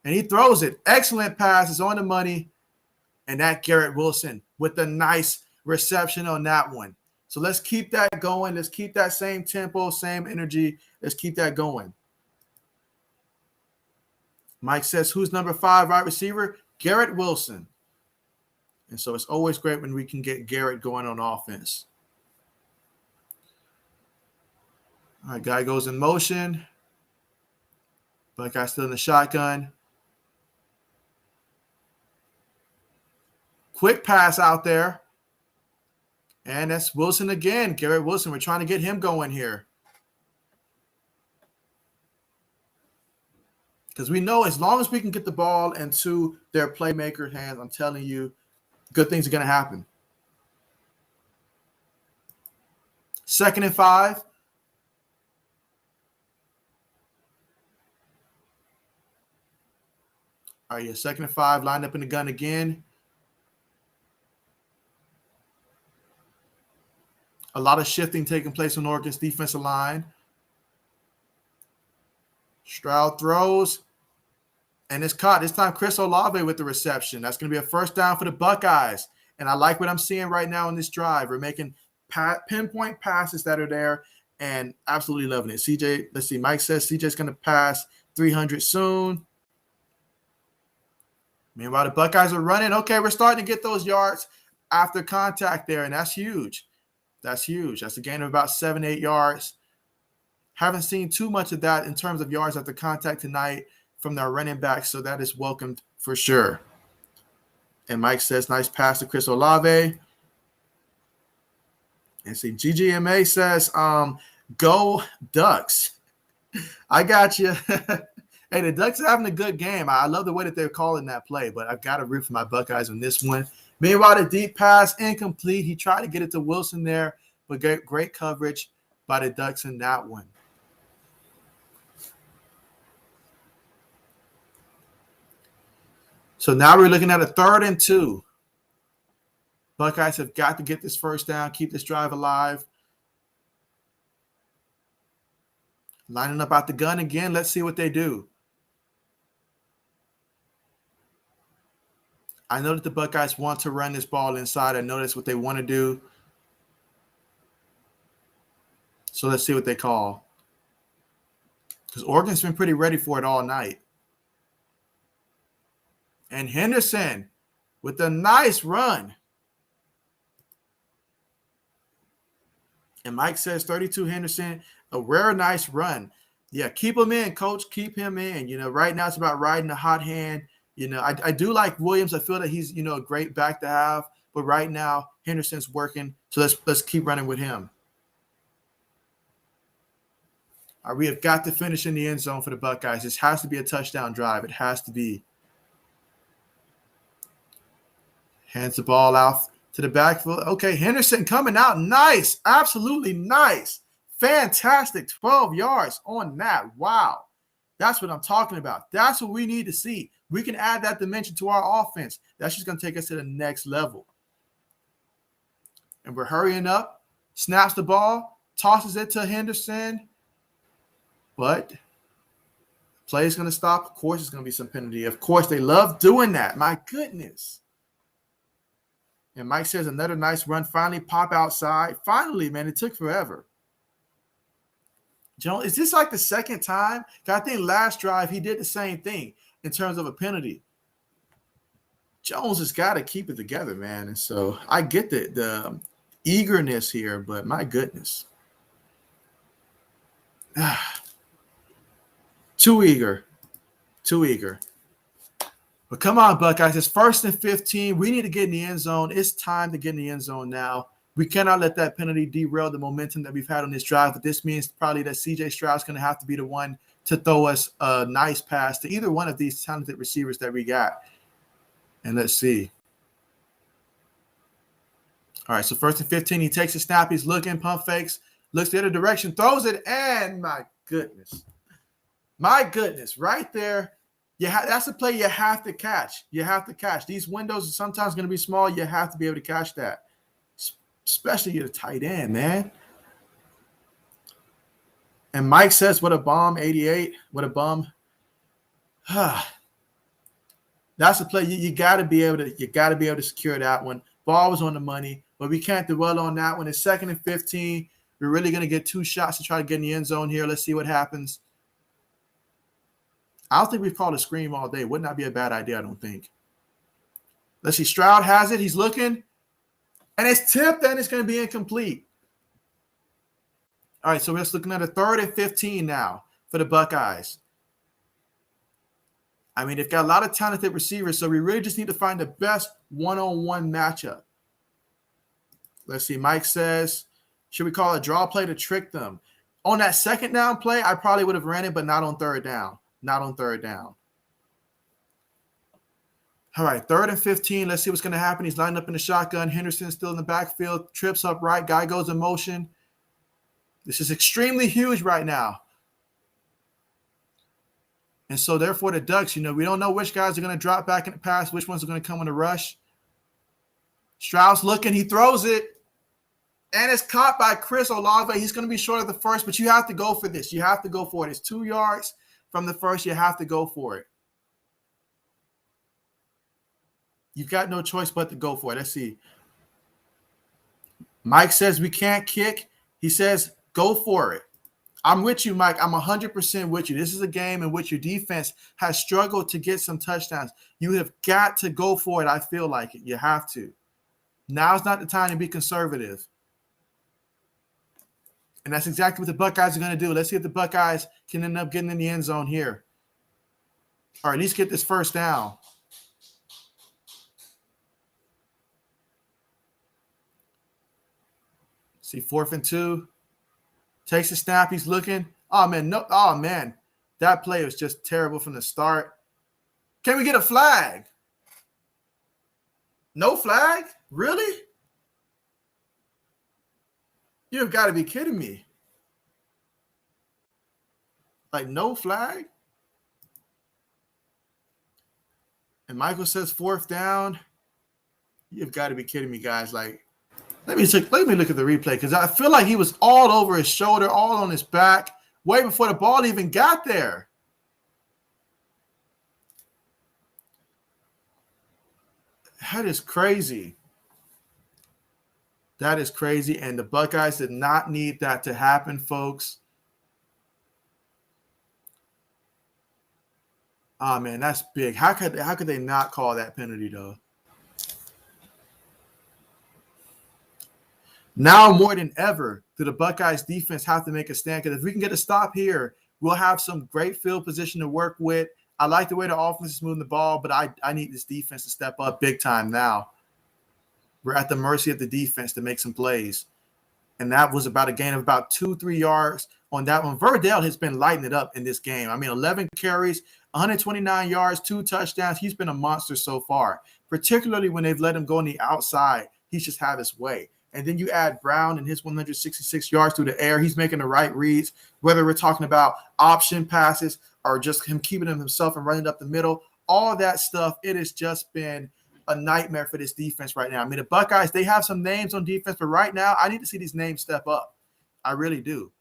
Speaker 1: and he throws it. Excellent pass. It's on the money. And that Garrett Wilson with the nice reception on that one. So let's keep that going. Let's keep that same tempo, same energy. Let's keep that going. Mike says, who's number 5 wide receiver? Garrett Wilson. And so it's always great when we can get Garrett going on offense. All right, guy goes in motion. Buckeye still in the shotgun. Quick pass out there. And that's Wilson again. Garrett Wilson. We're trying to get him going here. Because we know as long as we can get the ball into their playmakers' hands, I'm telling you, good things are going to happen. 2nd and 5. All right, yeah, 2nd and 5, lined up in the gun again. A lot of shifting taking place on Oregon's defensive line. Stroud throws, and it's caught. This time, Chris Olave with the reception. That's going to be a first down for the Buckeyes. And I like what I'm seeing right now in this drive. We're making pinpoint passes that are there and absolutely loving it. CJ, let's see. Mike says CJ's going to pass 300 soon. Meanwhile, the Buckeyes are running. Okay, we're starting to get those yards after contact there, and that's huge. That's huge. That's a gain of about 7-8 yards. Haven't seen too much of that in terms of yards after contact tonight from their running backs, so that is welcomed for sure. And Mike says, nice pass to Chris Olave. And see, GGMA says, go Ducks. I got you. Hey, the Ducks are having a good game. I love the way that they're calling that play, but I've got to root for my Buckeyes on this one. Meanwhile, the deep pass, incomplete. He tried to get it to Wilson there, but great coverage by the Ducks in that one. So now we're looking at a 3rd and 2. Buckeyes have got to get this first down, keep this drive alive. Lining up out the gun again. Let's see what they do. I know that the Buckeyes want to run this ball inside. I know that's what they want to do. So let's see what they call. Because Oregon's been pretty ready for it all night. And Henderson with a nice run. And Mike says 32 Henderson, a rare nice run. Yeah, keep him in, coach. Keep him in. Right now it's about riding the hot hand. I do like Williams. I feel that he's, a great back to have. But right now, Henderson's working. So let's keep running with him. All right, we have got to finish in the end zone for the Buckeyes. This has to be a touchdown drive. It has to be. Hands the ball out to the backfield. Okay, Henderson coming out. Nice. Absolutely nice. Fantastic. 12 yards on that. Wow. That's what I'm talking about. That's what we need to see. We can add that dimension to our offense. That's just going to take us to the next level. And we're hurrying up. Snaps the ball. Tosses it to Henderson. But play is going to stop. Of course, it's going to be some penalty. Of course, they love doing that. My goodness. And Mike says another nice run. Finally pop outside. Finally, man, it took forever. Jones, is this like the second time? I think last drive he did the same thing in terms of a penalty. Jones has got to keep it together, man. And so I get the eagerness here, but my goodness. Too eager. But come on, Buckeyes. It's 1st and 15. We need to get in the end zone. It's time to get in the end zone now. We cannot let that penalty derail the momentum that we've had on this drive. But this means probably that C.J. Stroud's going to have to be the one to throw us a nice pass to either one of these talented receivers that we got. And let's see. All right, so 1st and 15. He takes a snap. He's looking, pump fakes, looks the other direction, throws it, and my goodness. My goodness, right there. That's a play you have to catch. You have to catch. These windows are sometimes going to be small. You have to be able to catch that, especially you're the tight end, man. And Mike says, what a bomb, 88. What a bum. That's a play you got to be able to secure that one. Ball was on the money, but we can't dwell on that one. It's 2nd and 15. We're really going to get 2 shots to try to get in the end zone here. Let's see what happens. I don't think we've called a scream all day. Would not be a bad idea, I don't think. Let's see. Stroud has it. He's looking. And it's tipped, and it's going to be incomplete. All right, so we're just looking at a 3rd and 15 now for the Buckeyes. I mean, they've got a lot of talented receivers, so we really just need to find the best one-on-one matchup. Let's see. Mike says, should we call a draw play to trick them? On that 2nd down play, I probably would have ran it, but not on 3rd down. Not on 3rd down. All right, 3rd and 15. Let's see what's going to happen. He's lining up in the shotgun. Henderson's still in the backfield. Trips up right. Guy goes in motion. This is extremely huge right now. And so, therefore, the Ducks, we don't know which guys are going to drop back in the pass, which ones are going to come in the rush. Stroud's looking. He throws it. And it's caught by Chris Olave. He's going to be short of the first, but you have to go for this. You have to go for it. It's 2 yards from the first. You have to go for it. You've got no choice but to go for it. Let's see. Mike says we can't kick. He says go for it. I'm with you, Mike. I'm 100% with you. This is a game in which your defense has struggled to get some touchdowns. You have got to go for it. I feel like it. You have to. Now's not the time to be conservative. And that's exactly what the Buckeyes are going to do. Let's see if the Buckeyes can end up getting in the end zone here, or at least get this first down. See, 4th and 2. Takes the snap. He's looking. Oh, man. No. Oh, man. That play was just terrible from the start. Can we get a flag? No flag? Really? You've got to be kidding me. Like, no flag? And Michael says 4th down. You've got to be kidding me, guys. Like, let me look at the replay, because I feel like he was all over his shoulder, all on his back, way before the ball even got there. That is crazy. That is crazy, and the Buckeyes did not need that to happen, folks. Oh, man, that's big. How could they not call that penalty, though? Now more than ever, do the Buckeyes defense have to make a stand? Because if we can get a stop here, we'll have some great field position to work with. I like the way the offense is moving the ball, but I need this defense to step up big time now. We're at the mercy of the defense to make some plays. And that was about a gain of about 2-3 yards on that one. Verdell has been lighting it up in this game. I mean, 11 carries, 129 yards, 2 touchdowns. He's been a monster so far, particularly when they've let him go on the outside. He's just had his way. And then you add Brown and his 166 yards through the air. He's making the right reads, whether we're talking about option passes or just him keeping him himself and running up the middle. All of that stuff, it has just been a nightmare for this defense right now. I mean, the Buckeyes, they have some names on defense, but right now I need to see these names step up. I really do.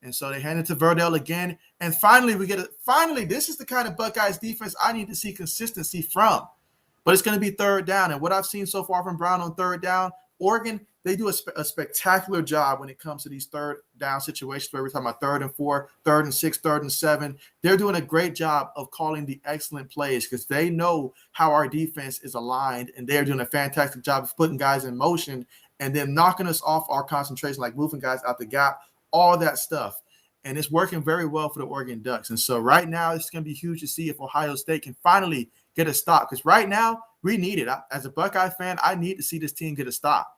Speaker 1: And so they hand it to Verdell again. And finally, this is the kind of Buckeyes defense I need to see consistency from. But it's going to be 3rd down. And what I've seen so far from Brown on 3rd down, Oregon, they do a spectacular job when it comes to these 3rd down situations where we're talking about 3rd and 4, 3rd and 6, 3rd and 7. They're doing a great job of calling the excellent plays because they know how our defense is aligned, and they're doing a fantastic job of putting guys in motion and then knocking us off our concentration, like moving guys out the gap, all that stuff. And it's working very well for the Oregon Ducks. And so right now, it's going to be huge to see if Ohio State can finally get a stop, because right now we need it. As a Buckeye fan, I need to see this team get a stop.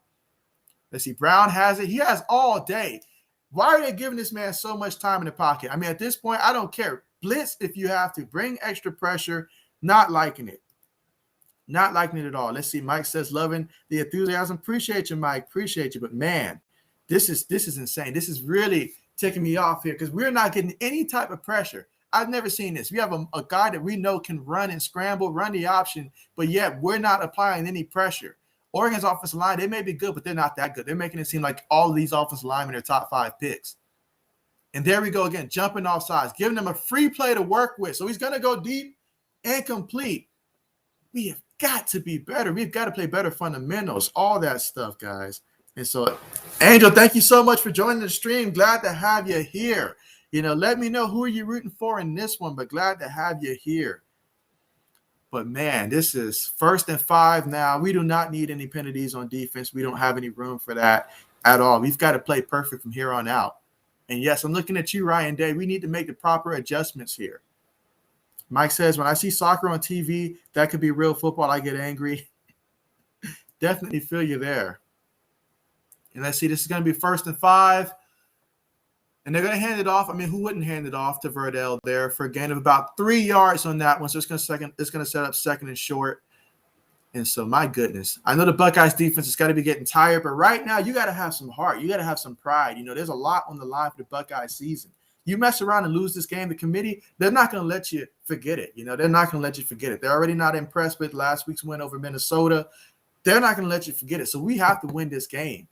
Speaker 1: Let's see. Brown has it. He has all day. Why are they giving this man so much time in the pocket? I mean, at this point, I don't care. Blitz if you have to. Bring extra pressure. Not liking it. Not liking it at all. Let's see. Mike says, loving the enthusiasm. Appreciate you, Mike. Appreciate you. But, man, this is insane. This is really taking me off here because we're not getting any type of pressure. I've never seen this. We have a guy that we know can run and scramble, run the option, but yet we're not applying any pressure. Oregon's offensive line, they may be good, but they're not that good. They're making it seem like all of these offensive linemen are top 5 picks. And there we go again, jumping off sides, giving them a free play to work with. So he's going to go deep and complete. We have got to be better. We've got to play better fundamentals, all that stuff, guys. And so, Angel, thank you so much for joining the stream. Glad to have you here. You know, let me know who are you rooting for in this one, but glad to have you here. But, man, this is 1st and 5 now. We do not need any penalties on defense. We don't have any room for that at all. We've got to play perfect from here on out. And, yes, I'm looking at you, Ryan Day. We need to make the proper adjustments here. Mike says, when I see soccer on TV, that could be real football. I get angry. Definitely feel you there. And let's see, this is going to be 1st and 5. And they're going to hand it off. I mean, who wouldn't hand it off to Verdell there for a gain of about 3 yards on that one? So it's going to set up 2nd and short. And so, my goodness, I know the Buckeyes defense has got to be getting tired, but right now you got to have some heart. You got to have some pride. You know, there's a lot on the line for the Buckeyes season. You mess around and lose this game, the committee, they're not going to let you forget it. You know, they're not going to let you forget it. They're already not impressed with last week's win over Minnesota. They're not going to let you forget it. So we have to win this game.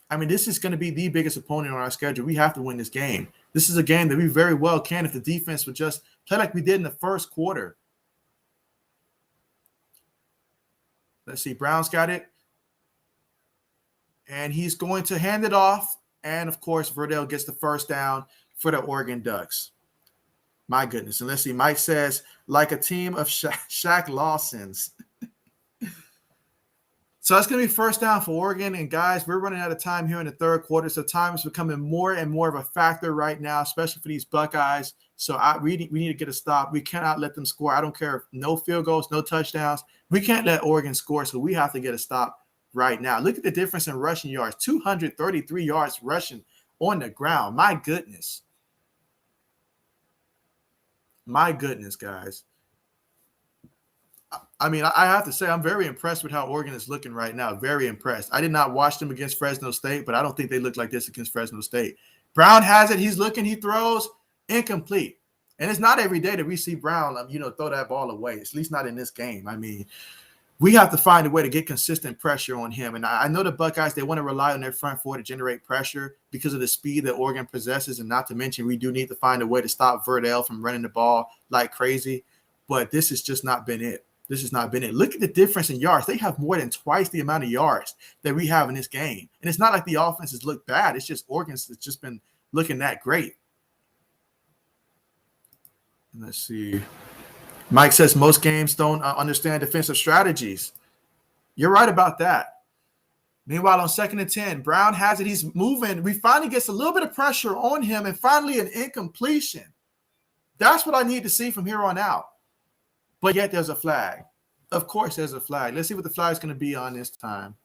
Speaker 1: I mean, this is going to be the biggest opponent on our schedule. We have to win this game. This is a game that we very well can if the defense would just play like we did in the first quarter. Let's see. Brown's got it. And he's going to hand it off. And, of course, Verdell gets the 1st down for the Oregon Ducks. My goodness. And let's see. Mike says, like a team of Shaq Lawsons. So it's going to be first down for Oregon. And guys, we're running out of time here in the third quarter. So time is becoming more and more of a factor right now, especially for these Buckeyes. So we need to get a stop. We cannot let them score. I don't care if no field goals, no touchdowns. We can't let Oregon score. So we have to get a stop right now. Look at the difference in rushing yards, 233 yards rushing on the ground. My goodness. My goodness, guys. I mean, I have to say, I'm very impressed with how Oregon is looking right now. Very impressed. I did not watch them against Fresno State, but I don't think they look like this against Fresno State. Brown has it. He's looking. He throws. Incomplete. And it's not every day that we see Brown, throw that ball away. At least not in this game. I mean, we have to find a way to get consistent pressure on him. And I know the Buckeyes, they want to rely on their front four to generate pressure because of the speed that Oregon possesses. And not to mention, we do need to find a way to stop Verdell from running the ball like crazy. But this has just not been it. This has not been it. Look at the difference in yards. They have more than twice the amount of yards that we have in this game. And it's not like the offense has looked bad. It's just Oregon's has just been looking that great. Let's see. Mike says most games don't understand defensive strategies. You're right about that. Meanwhile, on 2nd and 10, Brown has it. He's moving. We finally gets a little bit of pressure on him and finally an incompletion. That's what I need to see from here on out. But yet there's a flag. Of course there's a flag. Let's see what the flag is going to be on this time.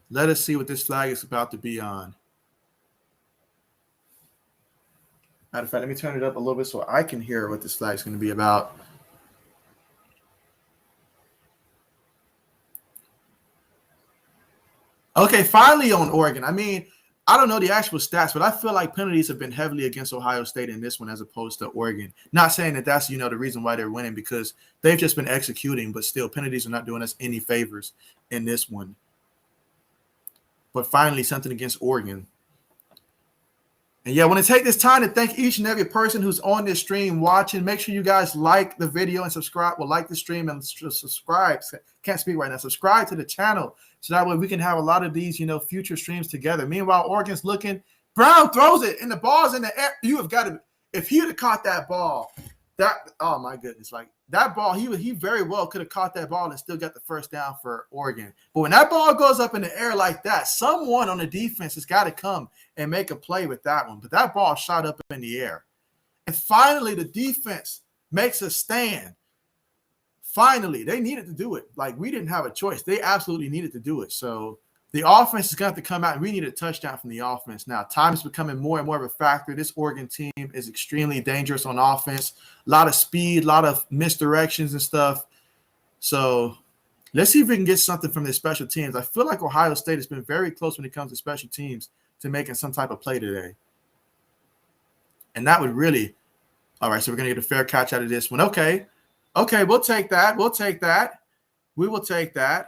Speaker 1: Let us see what this flag is about to be on. Matter of fact, let me turn it up a little bit so I can hear what this flag is going to be about. Okay, finally on Oregon. I mean, I don't know the actual stats, but I feel like penalties have been heavily against Ohio State in this one as opposed to Oregon. Not saying that that's, the reason why they're winning, because they've just been executing, but still penalties are not doing us any favors in this one. But finally, something against Oregon. And yeah, I want to take this time to thank each and every person who's on this stream watching. Make sure you guys like the video and subscribe. Well, like the stream and subscribe. Can't speak right now. Subscribe to the channel so that way we can have a lot of these, future streams together. Meanwhile, Oregon's looking. Brown throws it, and the ball's in the air. You have got to. If he would have caught that ball, oh my goodness, like that ball, he very well could have caught that ball and still got the first down for Oregon. But when that ball goes up in the air like that, someone on the defense has got to come and make a play with that one. But that ball shot up in the air. And finally, the defense makes a stand. Finally, they needed to do it. Like, we didn't have a choice. They absolutely needed to do it. So the offense is going to have to come out, and we need a touchdown from the offense. Now, time is becoming more and more of a factor. This Oregon team is extremely dangerous on offense. A lot of speed, a lot of misdirections and stuff. So let's see if we can get something from the special teams. I feel like Ohio State has been very close when it comes to special teams to making some type of play today. And that would really – all right, so we're going to get a fair catch out of this one. Okay, we'll take that. We will take that.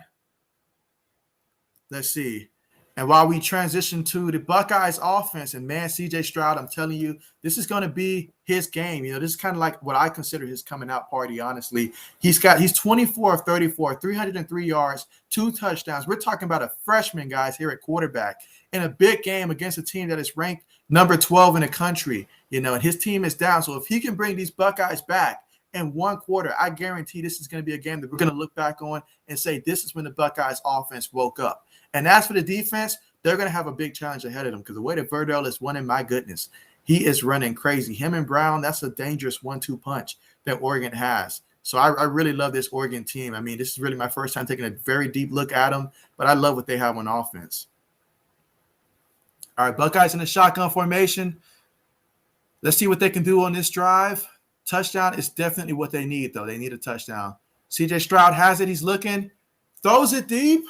Speaker 1: Let's see. And while we transition to the Buckeyes offense, and man, CJ Stroud, I'm telling you, this is going to be his game. This is kind of like what I consider his coming out party, honestly. He's 24 of 34, 303 yards, 2 touchdowns. We're talking about a freshman, guys, here at quarterback in a big game against a team that is ranked number 12 in the country, and his team is down. So if he can bring these Buckeyes back in one quarter, I guarantee this is going to be a game that we're going to look back on and say this is when the Buckeyes offense woke up. And as for the defense, they're going to have a big challenge ahead of them because the way that Verdell is running, my goodness, he is running crazy. Him and Brown, that's a dangerous 1-2 punch that Oregon has. So I really love this Oregon team. I mean, this is really my first time taking a very deep look at them, but I love what they have on offense. All right, Buckeyes in the shotgun formation. Let's see what they can do on this drive. Touchdown is definitely what they need, though. They need a touchdown. CJ Stroud has it. He's looking, throws it deep.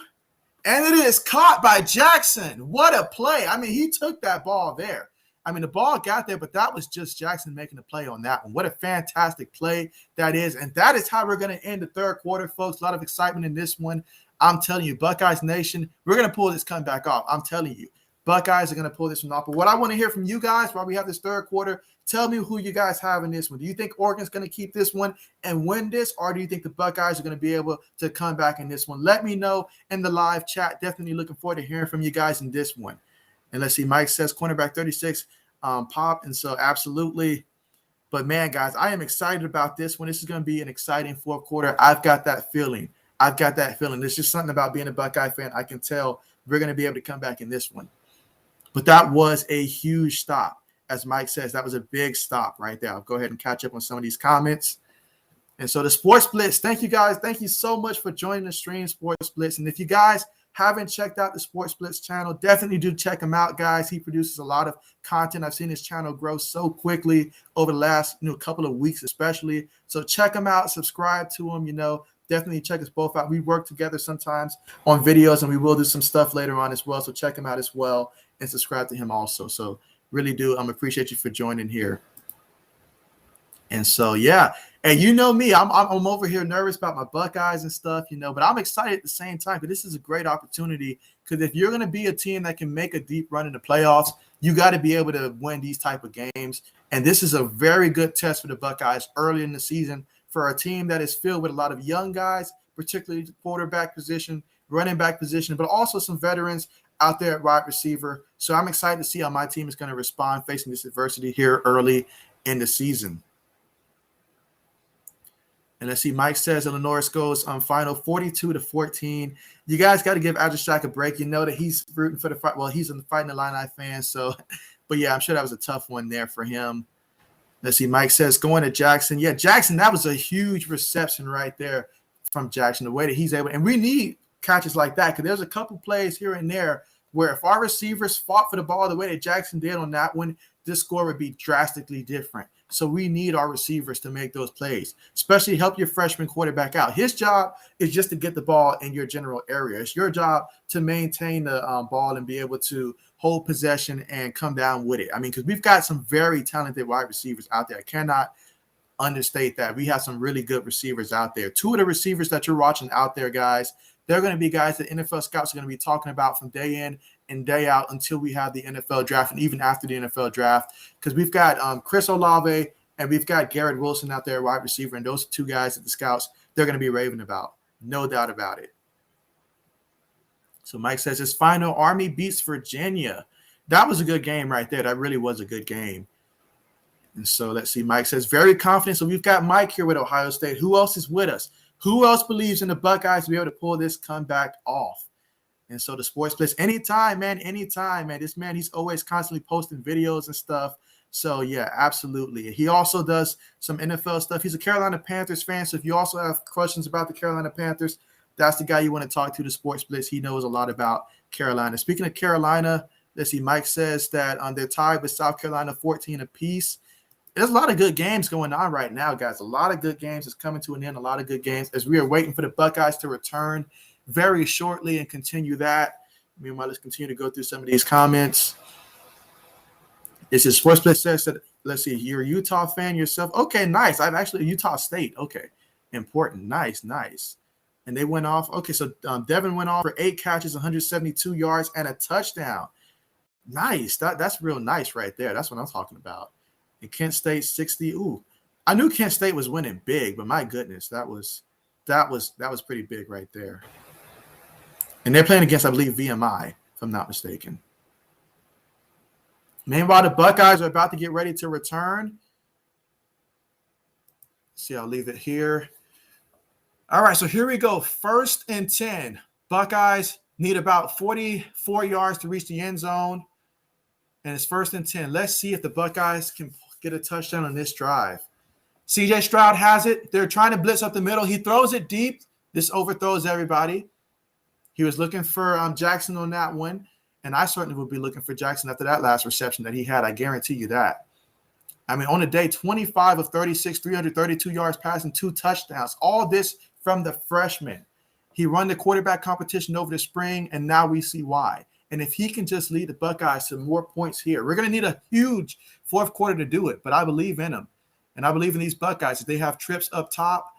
Speaker 1: And it is caught by Jackson. What a play. I mean, he took that ball there. I mean, the ball got there, but that was just Jackson making a play on that one. What a fantastic play that is. And that is how we're going to end the third quarter, folks. A lot of excitement in this one. I'm telling you, Buckeyes Nation, we're going to pull this comeback off. I'm telling you, Buckeyes are going to pull this one off. But what I want to hear from you guys while we have this third quarter, tell me who you guys have in this one. Do you think Oregon's going to keep this one and win this, or do you think the Buckeyes are going to be able to come back in this one? Let me know in the live chat. Definitely looking forward to hearing from you guys in this one. And let's see, Mike says cornerback 36 pop. And so absolutely, But, man, guys, I am excited about this one. This is going to be an exciting fourth quarter. I've got that feeling. There's just something about being a Buckeye fan. I can tell we're going to be able to come back in this one. But that was a huge stop. As Mike says, that was a big stop right there. I'll go ahead and catch up on some of these comments. And so the Sports Blitz, thank you guys. Thank you so much for joining the stream, Sports Blitz. And if you guys haven't checked out the Sports Blitz channel, definitely do check him out, guys. He produces a lot of content. I've seen his channel grow so quickly over the last couple of weeks especially. So check him out, subscribe to him, Definitely check us both out. We work together sometimes on videos, and we will do some stuff later on as well. So check him out as well and subscribe to him also. So really do appreciate you for joining here. And so, yeah. And you know me, I'm over here nervous about my Buckeyes and stuff, but I'm excited at the same time because this is a great opportunity. Because if you're going to be a team that can make a deep run in the playoffs, you got to be able to win these type of games. And this is a very good test for the Buckeyes early in the season for a team that is filled with a lot of young guys, particularly the quarterback position, running back position, but also some veterans out there at wide receiver. So I'm excited to see how my team is going to respond facing this adversity here early in the season. And let's see, Mike says Illinois goes on final 42-14. You guys got to give Adjustak a break. You know that he's rooting for the fight. Well, he's a Fighting Illini fan. So, but yeah, I'm sure that was a tough one there for him. Let's see, Mike says going to Jackson. Yeah, Jackson, that was a huge reception right there from Jackson, the way that he's able. And we need catches like that because there's a couple plays here and there where if our receivers fought for the ball the way that Jackson did on that one, this score would be drastically different. So we need our receivers to make those plays, especially help your freshman quarterback out. His job is just to get the ball in your general area. It's your job to maintain the ball and be able to hold possession and come down with it. I mean, because we've got some very talented wide receivers out there. I cannot understate that. We have some really good receivers out there. Two of the receivers that you're watching out there, guys, they're going to be guys that NFL scouts are going to be talking about from day in and day out until we have the NFL draft and even after the NFL draft, because we've got Chris Olave and we've got Garrett Wilson out there, wide receiver, and those are two guys that the scouts, they're going to be raving about. No doubt about it. So Mike says his final Army beats Virginia. That was a good game right there. That really was a good game. And so let's see, Mike says very confident. So we've got Mike here with Ohio State. Who else is with us? Who else believes in the Buckeyes to be able to pull this comeback off? And so the Sports Blitz, anytime, man. This man, he's always constantly posting videos and stuff. So, yeah, absolutely. He also does some NFL stuff. He's a Carolina Panthers fan. So if you also have questions about the Carolina Panthers, that's the guy you want to talk to, the Sports Blitz. He knows a lot about Carolina. Speaking of Carolina, let's see, Mike says that they're tied with South Carolina 14 apiece. There's a lot of good games going on right now, guys. A lot of good games is coming to an end, a lot of good games as we are waiting for the Buckeyes to return very shortly and continue that. Meanwhile, let's continue to go through some of these comments. This is Sports Blitz says that, let's see, you're a Utah fan yourself. Okay, nice. I'm actually Utah State. Okay, important. Nice. And they went off. Okay, so Devin went off for 8 catches, 172 yards, and a touchdown. Nice. That's real nice right there. That's what I'm talking about. And Kent State 60. Ooh, I knew Kent State was winning big, but my goodness, that was pretty big right there. And they're playing against, I believe, VMI, if I'm not mistaken. Meanwhile, the Buckeyes are about to get ready to return. See, I'll leave it here. All right, so here we go. 1st and 10. Buckeyes need about 44 yards to reach the end zone. And it's 1st and 10. Let's see if the Buckeyes can get a touchdown on this drive. CJ Stroud has it. They're trying to blitz up the middle. He throws it deep. This overthrows everybody. He was looking for Jackson on that one, and I certainly would be looking for Jackson after that last reception that he had. I guarantee you that. I mean, on the day, 25 of 36, 332 yards passing, 2 touchdowns. All this from the freshman. He won the quarterback competition over the spring, and now we see why. And if he can just lead the Buckeyes to more points here, we're going to need a huge fourth quarter to do it, but I believe in him. And I believe in these Buckeyes. If they have trips up top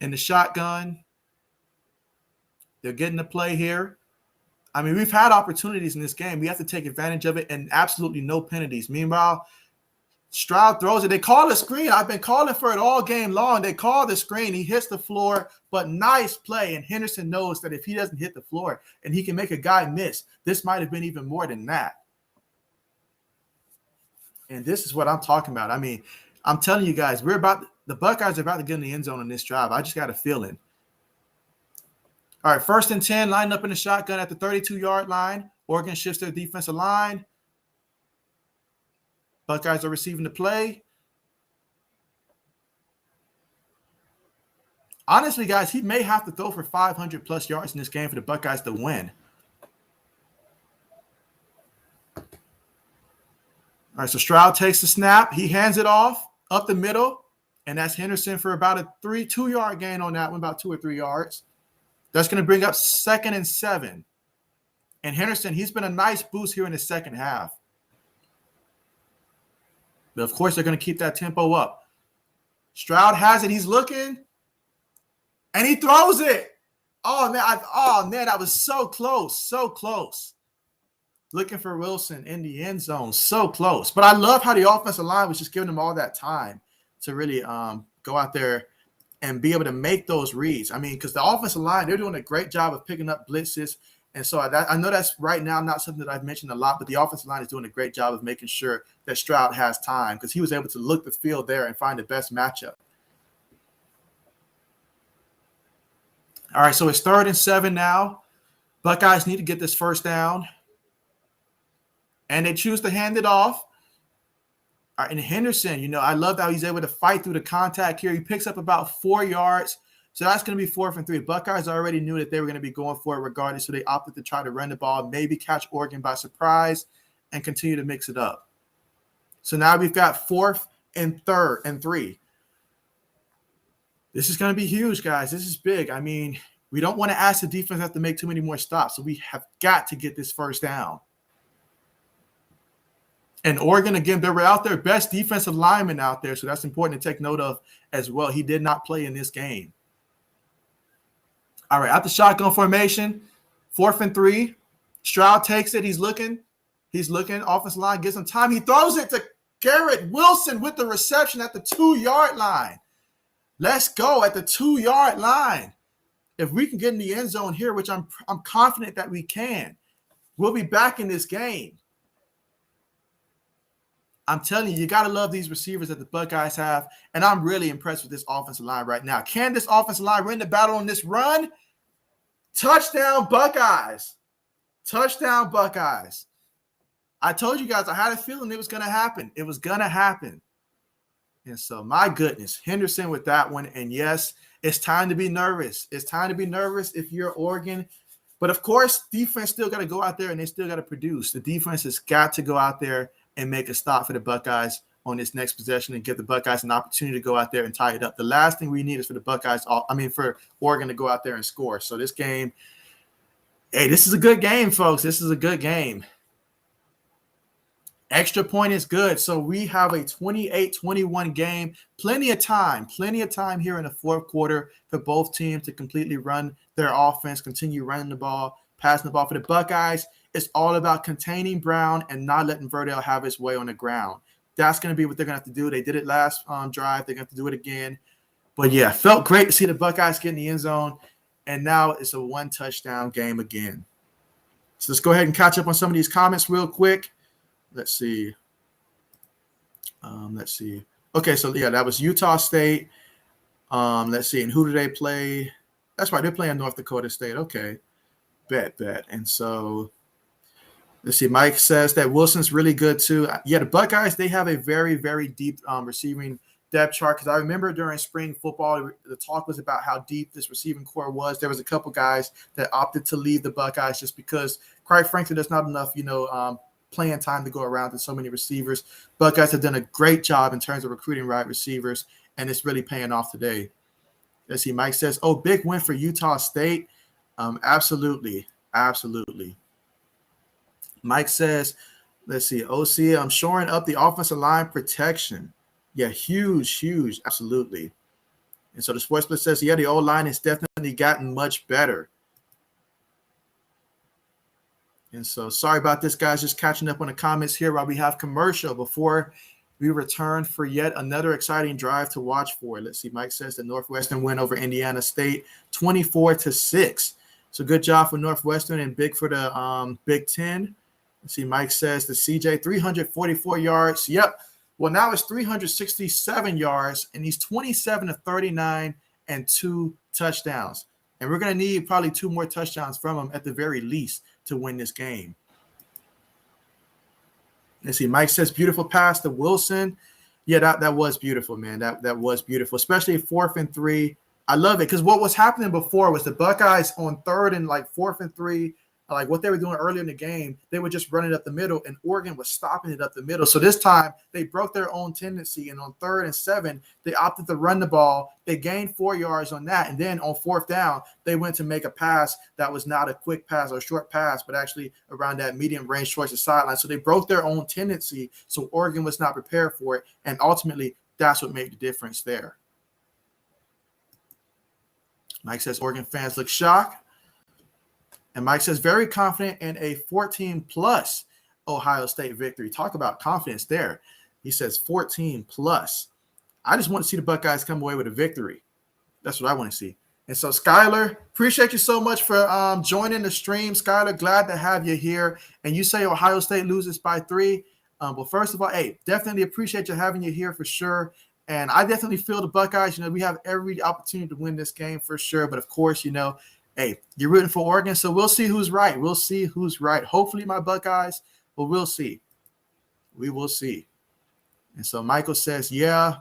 Speaker 1: in the shotgun, they're getting the play here. I mean, we've had opportunities in this game. We have to take advantage of it and absolutely no penalties. Meanwhile, Stroud throws it. They call the screen. I've been calling for it all game long. They call the screen. He hits the floor, but nice play. And Henderson knows that if he doesn't hit the floor and he can make a guy miss, this might have been even more than that. And this is what I'm talking about. I mean, I'm telling you guys, the Buckeyes are about to get in the end zone on this drive. I just got a feeling. All right, 1st and 10, lined up in the shotgun at the 32-yard line. Oregon shifts their defensive line. Buckeyes are receiving the play. Honestly, guys, he may have to throw for 500-plus yards in this game for the Buckeyes to win. All right, so Stroud takes the snap. He hands it off up the middle, and that's Henderson for about a 2-yard gain on that one, about 2 or 3 yards. That's going to bring up 2nd and 7. And Henderson, he's been a nice boost here in the second half. But, of course, they're going to keep that tempo up. Stroud has it. He's looking. And he throws it. Oh, man, that was so close, so close. Looking for Wilson in the end zone, so close. But I love how the offensive line was just giving them all that time to really go out there and be able to make those reads. I mean, because the offensive line, they're doing a great job of picking up blitzes. And so I know that's right now not something that I've mentioned a lot, but the offensive line is doing a great job of making sure that Stroud has time because he was able to look the field there and find the best matchup. All right, so it's 3rd and 7 now. Buckeyes need to get this first down. And they choose to hand it off. All right, and Henderson, I love how he's able to fight through the contact here. He picks up about 4 yards. So that's going to be 4th and 3. Buckeyes already knew that they were going to be going for it regardless, so they opted to try to run the ball, maybe catch Oregon by surprise, and continue to mix it up. So now we've got 4th and 3. This is going to be huge, guys. This is big. I mean, we don't want to ask the defense have to make too many more stops, so we have got to get this first down. And Oregon, again, they were out there, best defensive lineman out there, so that's important to take note of as well. He did not play in this game. All right, out the shotgun formation, 4th and 3. Stroud takes it. He's looking. Offensive line gives him time. He throws it to Garrett Wilson with the reception at the 2-yard line. Let's go at the 2-yard line. If we can get in the end zone here, which I'm confident that we can, we'll be back in this game. I'm telling you got to love these receivers that the Buckeyes have, and I'm really impressed with this offensive line right now. Can this offensive line win the battle on this run? Touchdown, Buckeyes. Touchdown, Buckeyes. I told you guys I had a feeling it was going to happen. It was going to happen. And so, my goodness, Henderson with that one. And, yes, it's time to be nervous. It's time to be nervous if you're Oregon. But, of course, defense still got to go out there, and they still got to produce. The defense has got to go out there and make a stop for the Buckeyes on this next possession and give the Buckeyes an opportunity to go out there and tie it up. The last thing we need is for for Oregon to go out there and score. So this game, this is a good game, folks. This is a good game. Extra point is good. So we have a 28-21 game. Plenty of time here in the 4th quarter for both teams to completely run their offense, continue running the ball, passing the ball. For the Buckeyes, it's all about containing Brown and not letting Verdell have his way on the ground. That's going to be what they're going to have to do. They did it last drive. They're going to have to do it again. But, yeah, felt great to see the Buckeyes get in the end zone. And now it's a 1-touchdown game again. So let's go ahead and catch up on some of these comments real quick. Let's see. Okay, so, yeah, that was Utah State. Let's see. And who do they play? That's right. They're playing North Dakota State. Okay. Bet. And so – let's see. Mike says that Wilson's really good too. Yeah, the Buckeyes, they have a very, very deep receiving depth chart because I remember during spring football, the talk was about how deep this receiving core was. There was a couple guys that opted to leave the Buckeyes just because, quite frankly, there's not enough, playing time to go around to so many receivers. Buckeyes have done a great job in terms of recruiting wide receivers, and it's really paying off today. Let's see. Mike says, big win for Utah State. Absolutely. Mike says, let's see, OC, I'm shoring up the offensive line protection. Yeah, huge, absolutely. And so the Sports Split says, yeah, the O-line has definitely gotten much better. And so sorry about this, guys, just catching up on the comments here while we have commercial before we return for yet another exciting drive to watch for. Let's see, Mike says the Northwestern win over Indiana State 24-6. So good job for Northwestern and big for the Big Ten. Let's see, Mike says the CJ 344 yards. Yep. Well, now it's 367 yards, and he's 27 of 39 and 2 touchdowns. And we're going to need probably 2 more touchdowns from him at the very least to win this game. Let's see. Mike says, beautiful pass to Wilson. Yeah, that was beautiful, man. That was beautiful, especially 4th and 3. I love it because what was happening before was the Buckeyes on 3rd and like 4th and 3, like what they were doing earlier in the game, they were just running up the middle, and Oregon was stopping it up the middle. So this time they broke their own tendency, and on 3rd and 7, they opted to run the ball. They gained 4 yards on that, and then on 4th down, they went to make a pass that was not a quick pass or a short pass, but actually around that medium range towards the sideline. So they broke their own tendency, so Oregon was not prepared for it, and ultimately that's what made the difference there. Mike says Oregon fans look shocked. And Mike says, very confident in a 14-plus Ohio State victory. Talk about confidence there. He says 14-plus. I just want to see the Buckeyes come away with a victory. That's what I want to see. And so, Skylar, appreciate you so much for joining the stream. Skylar, glad to have you here. And you say Ohio State loses by 3. Well, first of all, hey, definitely appreciate you having you here for sure. And I definitely feel the Buckeyes, we have every opportunity to win this game for sure. But, of course, hey, you're rooting for Oregon, so we'll see who's right. We'll see who's right. Hopefully my Buckeyes, but we'll see. We will see. And so Michael says, yeah.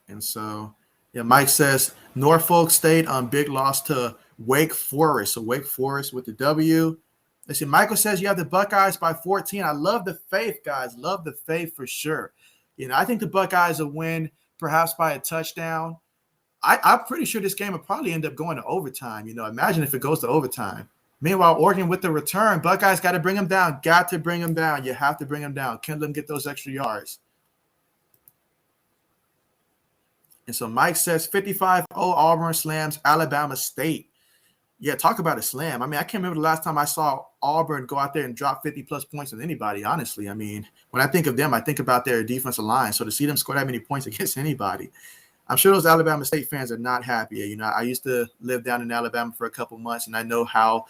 Speaker 1: And so, yeah, Mike says Norfolk State big loss to Wake Forest. So Wake Forest with the W. Let's see. Michael says you have the Buckeyes by 14. I love the faith, guys. Love the faith for sure. I think the Buckeyes will win perhaps by a touchdown. I'm pretty sure this game will probably end up going to overtime. Imagine if it goes to overtime. Meanwhile, Oregon with the return, Buckeyes got to bring them down. Got to bring them down. You have to bring them down. Can't let them get those extra yards. And so Mike says 55-0 Auburn slams Alabama State. Yeah, talk about a slam. I can't remember the last time I saw Auburn go out there and drop 50-plus points on anybody, honestly. When I think of them, I think about their defensive line. So to see them score that many points against anybody, I'm sure those Alabama State fans are not happy. I used to live down in Alabama for a couple months, and I know how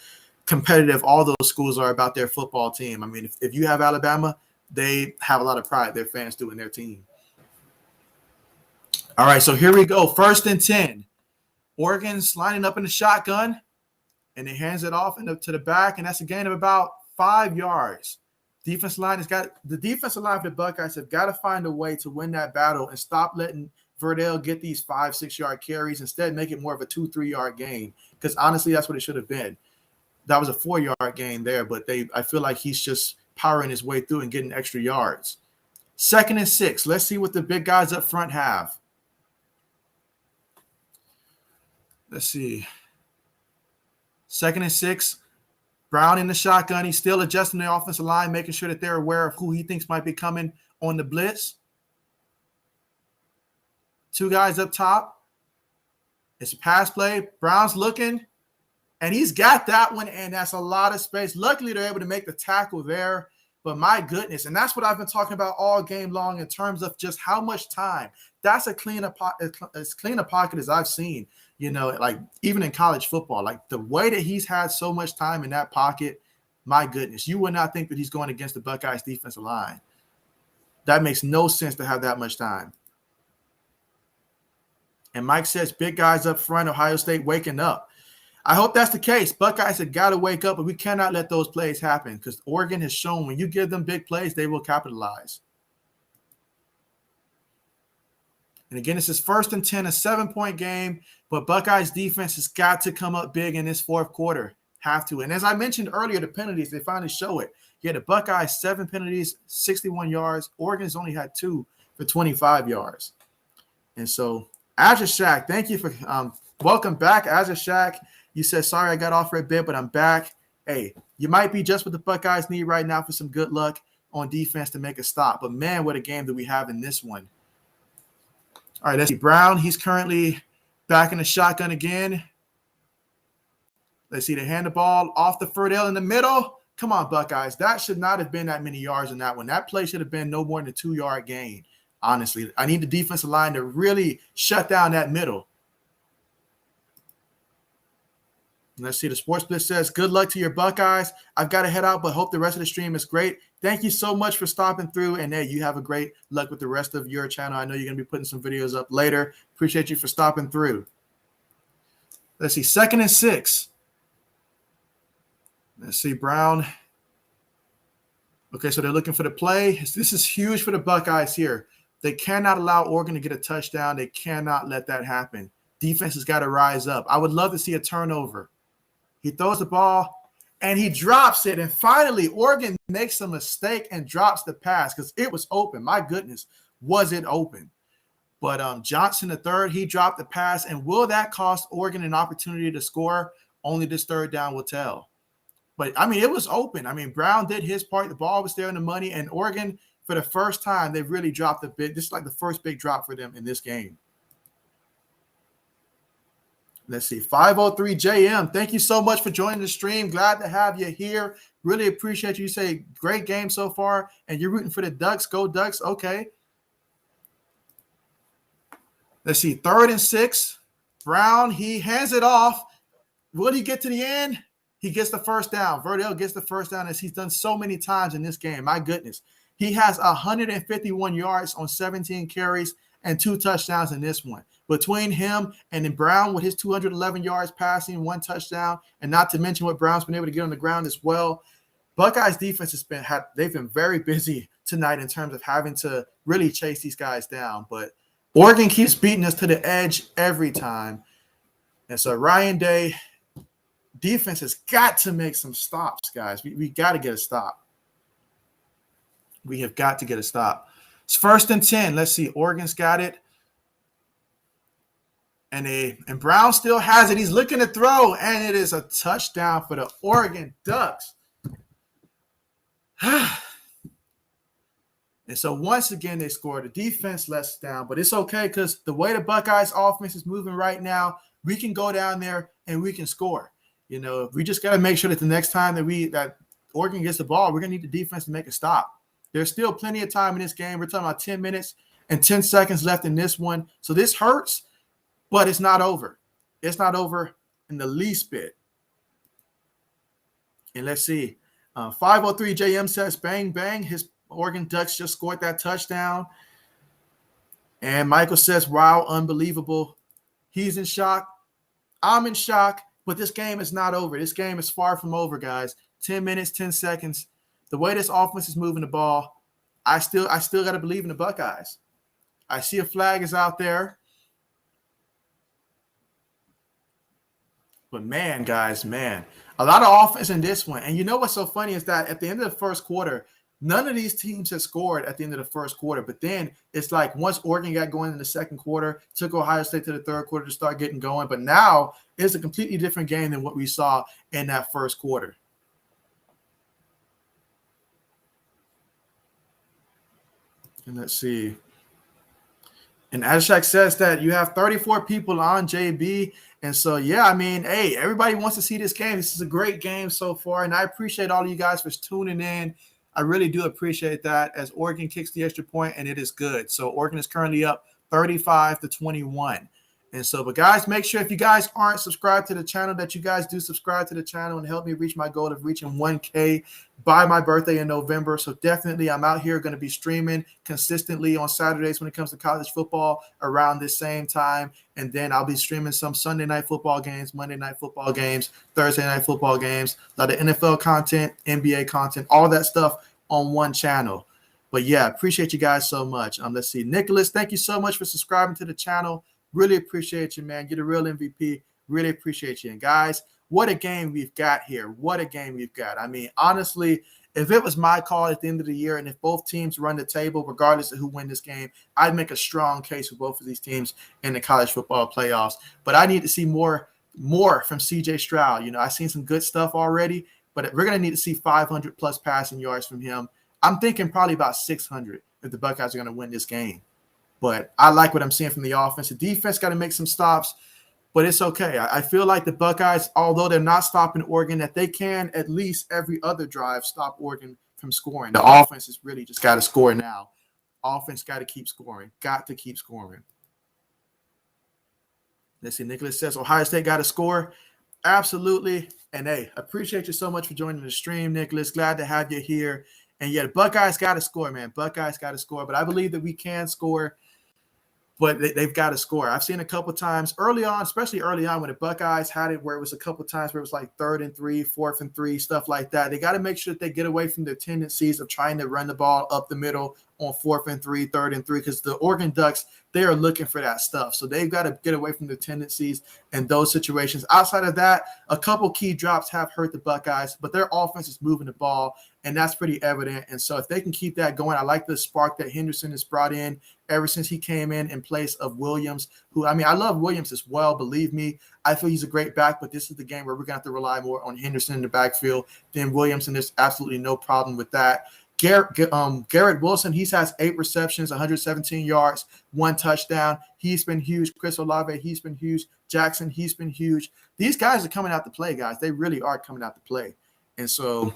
Speaker 1: competitive all those schools are about their football team. If you have Alabama, they have a lot of pride, their fans do, in their team. All right, so here we go. 1st and 10. Oregon's lining up in the shotgun, and he hands it off to the back, and that's a gain of about 5 yards. The defensive line for the Buckeyes have got to find a way to win that battle and stop letting Verdell get these 5-6 yard carries. Instead, make it more of a 2-3 yard gain, because honestly, that's what it should have been. That was a 4 yard gain there, but I feel like he's just powering his way through and getting extra yards. 2nd and 6. Let's see what the big guys up front have. Let's see. 2nd and 6. Brown in the shotgun. He's still adjusting the offensive line, making sure that they're aware of who he thinks might be coming on the blitz. 2 guys up top. It's a pass play. Brown's looking, and he's got that one, and that's a lot of space. Luckily, they're able to make the tackle there, but my goodness, and that's what I've been talking about all game long in terms of just how much time. That's as clean a pocket as I've seen, like even in college football. Like the way that he's had so much time in that pocket, my goodness, you would not think that he's going against the Buckeyes defensive line. That makes no sense to have that much time. And Mike says, big guys up front, Ohio State waking up. I hope that's the case. Buckeyes have got to wake up, but we cannot let those plays happen, because Oregon has shown when you give them big plays, they will capitalize. And again, this is 1st and 10, a 7-point game, but Buckeyes defense has got to come up big in this 4th quarter. Have to. And as I mentioned earlier, the penalties, they finally show it. Yeah, the Buckeyes, 7 penalties, 61 yards. Oregon's only had 2 for 25 yards. And so Azure Shack, thank you for welcome back, Azure Shack. You said, sorry, I got off for a bit, but I'm back. Hey, you might be just what the Buckeyes need right now for some good luck on defense to make a stop. But, man, what a game that we have in this one. All right, let's see. Brown, he's currently back in the shotgun again. Let's see. They hand the ball off to Verdell in the middle. Come on, Buckeyes. That should not have been that many yards in that one. That play should have been no more than a 2-yard gain, honestly. I need the defensive line to really shut down that middle. Let's see. The Sports Blitz says, good luck to your Buckeyes. I've got to head out, but hope the rest of the stream is great. Thank you so much for stopping through. And hey, you have a great luck with the rest of your channel. I know you're going to be putting some videos up later. Appreciate you for stopping through. Let's see, 2nd and 6. Let's see, Brown. Okay, so they're looking for the play. This is huge for the Buckeyes here. They cannot allow Oregon to get a touchdown. They cannot let that happen. Defense has got to rise up. I would love to see a turnover. He throws the ball, and he drops it. And finally, Oregon makes a mistake and drops the pass because it was open. My goodness, was it open? But Johnson, the third, he dropped the pass. And will that cost Oregon an opportunity to score? Only this 3rd down will tell. But, I mean, it was open. I mean, Brown did his part. The ball was there in the money. And Oregon, for the first time, they've really dropped a bit. This is like the first big drop for them in this game. Let's see, 503 JM. Thank you so much for joining the stream. Glad to have you here. Really appreciate you. You say great game so far, and you're rooting for the Ducks. Go Ducks. Okay. Let's see, 3rd and 6. Brown, he hands it off. Will he get to the end? He gets the first down. Verdell gets the first down as he's done so many times in this game. My goodness. He has 151 yards on 17 carries and 2 touchdowns in this one. Between him and then Brown with his 211 yards passing, 1 touchdown, and not to mention what Brown's been able to get on the ground as well. Buckeyes defense they've been very busy tonight in terms of having to really chase these guys down. But Oregon keeps beating us to the edge every time. And so Ryan Day, defense has got to make some stops, guys. We got to get a stop. We have got to get a stop. It's 1st and 10. Let's see. Oregon's got it. And Brown still has it. He's looking to throw, and it is a touchdown for the Oregon Ducks. And so once again, they scored. The defense lets us down, but it's okay because the way the Buckeyes offense is moving right now, we can go down there and we can score. You know, we just got to make sure that the next time that Oregon gets the ball, we're going to need the defense to make a stop. There's still plenty of time in this game. We're talking about 10 minutes and 10 seconds left in this one. So this hurts, but it's not over. It's not over in the least bit. And let's see. 503 JM says, bang, bang. His Oregon Ducks just scored that touchdown. And Michael says, wow, unbelievable. He's in shock. I'm in shock. But this game is not over. This game is far from over, guys. 10 minutes, 10 seconds. The way this offense is moving the ball, I still got to believe in the Buckeyes. I see a flag is out there. But man, guys, man, a lot of offense in this one. And you know what's so funny is that at the end of the first quarter, none of these teams have scored at the end of the first quarter. But then it's like once Oregon got going in the second quarter, took Ohio State to the third quarter to start getting going. But now it's a completely different game than what we saw in that first quarter. And let's see. And Ashak says that you have 34 people on JB. And so, yeah, I mean, hey, everybody wants to see this game. This is a great game so far. And I appreciate all of you guys for tuning in. I really do appreciate that as Oregon kicks the extra point, and it is good. So Oregon is currently up 35-21. And so, but guys, make sure if you guys aren't subscribed to the channel that you guys do subscribe to the channel and help me reach my goal of reaching 1K by my birthday in November. So definitely I'm out here going to be streaming consistently on Saturdays when it comes to college football around this same time. And then I'll be streaming some Sunday night football games, Monday night football games, Thursday night football games, a lot of NFL content, NBA content, all that stuff on one channel. But yeah, appreciate you guys so much. Let's see. Nicholas, thank you so much for subscribing to the channel. Really appreciate you, man. You're the real MVP. Really appreciate you. And guys, what a game we've got here. What a game we've got. I mean, honestly, if it was my call at the end of the year and if both teams run the table, regardless of who win this game, I'd make a strong case for both of these teams in the college football playoffs. But I need to see more from CJ Stroud. You know, I've seen some good stuff already, but we're going to need to see 500 plus passing yards from him. I'm thinking probably about 600 if the Buckeyes are going to win this game. But I like what I'm seeing from the offense. The defense got to make some stops, but it's okay. I feel like the Buckeyes, although they're not stopping Oregon, that they can at least every other drive stop Oregon from scoring. The offense is really just got to score now. Offense got to keep scoring. Got to keep scoring. Let's see. Nicholas says Ohio State got to score. Absolutely. And hey, appreciate you so much for joining the stream, Nicholas. Glad to have you here. And yeah, the Buckeyes got to score, man. Buckeyes got to score. But I believe that we can score. But they've got to score. I've seen a couple times early on, especially early on when the Buckeyes had it where it was a couple times where it was like 3rd and 3, 4th and 3, stuff like that. They got to make sure that they get away from their tendencies of trying to run the ball up the middle on 4th and 3, 3rd and 3, because the Oregon Ducks, they are looking for that stuff. So they've got to get away from their tendencies in those situations. Outside of that, a couple key drops have hurt the Buckeyes, but their offense is moving the ball, and that's pretty evident. And so if they can keep that going, I like the spark that Henderson has brought in ever since he came in place of Williams, who, I mean, I love Williams as well, believe me. I feel he's a great back, but this is the game where we're going to have to rely more on Henderson in the backfield than Williams, and there's absolutely no problem with that. Garrett Wilson, he has 8 receptions, 117 yards, 1 touchdown. He's been huge. Chris Olave, he's been huge. Jackson, he's been huge. These guys are coming out to play, guys. They really are coming out to play. And so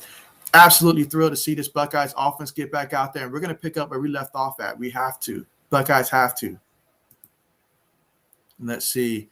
Speaker 1: absolutely thrilled to see this Buckeyes offense get back out there, and we're going to pick up where we left off at. We have to. Buckeyes have to. Let's see.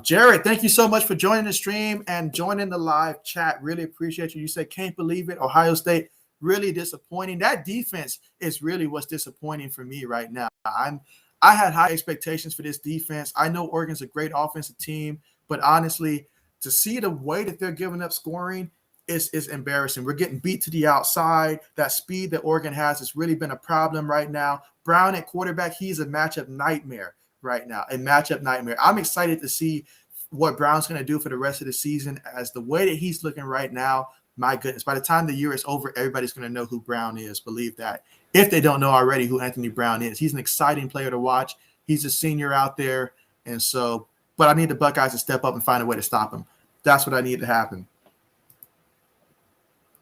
Speaker 1: Jared, thank you so much for joining the stream and joining the live chat. Really appreciate you. You said, can't believe it. Ohio State, really disappointing. That defense is really what's disappointing for me right now. I had high expectations for this defense. I know Oregon's a great offensive team, but honestly, to see the way that they're giving up scoring is embarrassing. We're getting beat to the outside. That speed that Oregon has really been a problem right now. Brown at quarterback, he's a matchup nightmare right now, a matchup nightmare. I'm excited to see what Brown's going to do for the rest of the season, as the way that he's looking right now, my goodness, by the time the year is over, everybody's going to know who Brown is. Believe that. If they don't know already who Anthony Brown is, he's an exciting player to watch. He's a senior out there. And so, but I need the Buckeyes to step up and find a way to stop him. That's what I need to happen.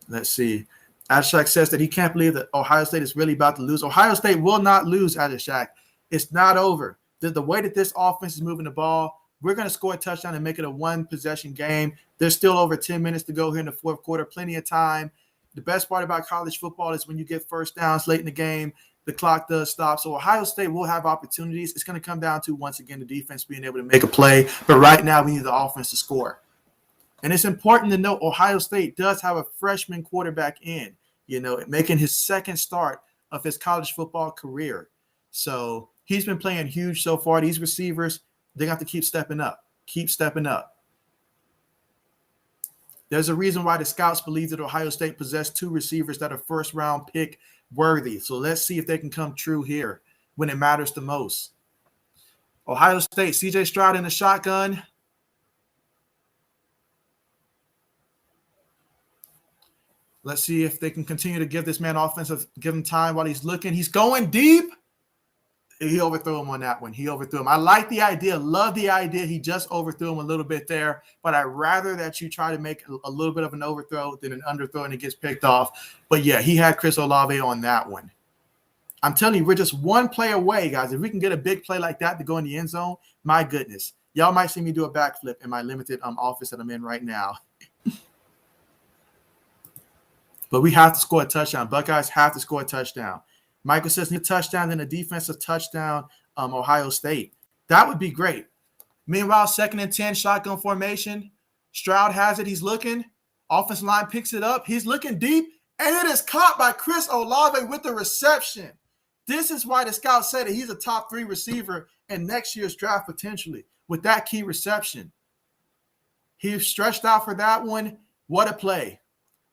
Speaker 1: Let's see. Ashak says that he can't believe that Ohio State is really about to lose. Ohio State will not lose, Ashak. It's not over. The way that this offense is moving the ball, we're going to score a touchdown and make it a 1-possession game. There's still over 10 minutes to go here in the 4th quarter, plenty of time. The best part about college football is when you get first downs late in the game, the clock does stop. So Ohio State will have opportunities. It's going to come down to, once again, the defense being able to make a play. But right now, we need the offense to score. And it's important to note Ohio State does have a freshman quarterback in, making his 2nd start of his college football career. So he's been playing huge so far. These receivers, they have to keep stepping up. Keep stepping up. There's a reason why the scouts believe that Ohio State possessed 2 receivers that are first-round pick worthy. So let's see if they can come true here when it matters the most. Ohio State, C.J. Stroud in the shotgun. Let's see if they can continue to give this man give him time while he's looking. He's going deep. He overthrew him on that one. He overthrew him. I like the idea. Love the idea. He just overthrew him a little bit there. But I'd rather that you try to make a little bit of an overthrow than an underthrow and it gets picked off. But, yeah, he had Chris Olave on that one. I'm telling you, we're just one play away, guys. If we can get a big play like that to go in the end zone, my goodness. Y'all might see me do a backflip in my limited office that I'm in right now. But we have to score a touchdown. Buckeyes have to score a touchdown. Michael says, need a touchdown, then a defensive touchdown, Ohio State. That would be great. Meanwhile, 2nd and 10, shotgun formation. Stroud has it. He's looking. Offensive line picks it up. He's looking deep, and it is caught by Chris Olave with the reception. This is why the scouts say that he's a top 3 receiver in next year's draft potentially with that key reception. He stretched out for that one. What a play.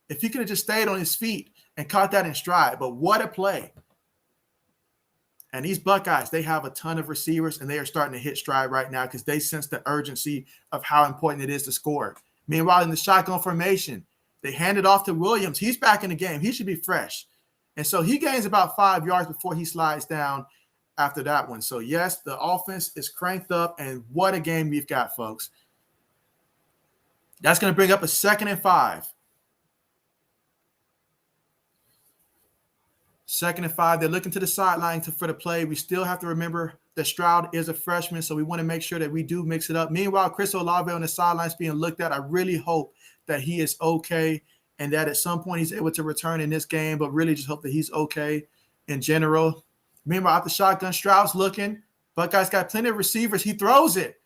Speaker 1: If he could have just stayed on his feet and caught that in stride, but what a play. And these Buckeyes, they have a ton of receivers, and they are starting to hit stride right now because they sense the urgency of how important it is to score. Meanwhile, in the shotgun formation, they hand it off to Williams. He's back in the game. He should be fresh. And so he gains about 5 yards before he slides down after that one. So, yes, the offense is cranked up, and what a game we've got, folks. That's going to bring up a 2nd and 5. 2nd and 5. They're looking to the sideline for the play. We still have to remember that Stroud is a freshman, so we want to make sure that we do mix it up. Meanwhile, Chris Olave on the sidelines being looked at. I really hope that he is okay and that at some point he's able to return in this game, but really just hope that he's okay in general. Meanwhile, out the shotgun, Stroud's looking. Buckeyes got plenty of receivers. He throws it.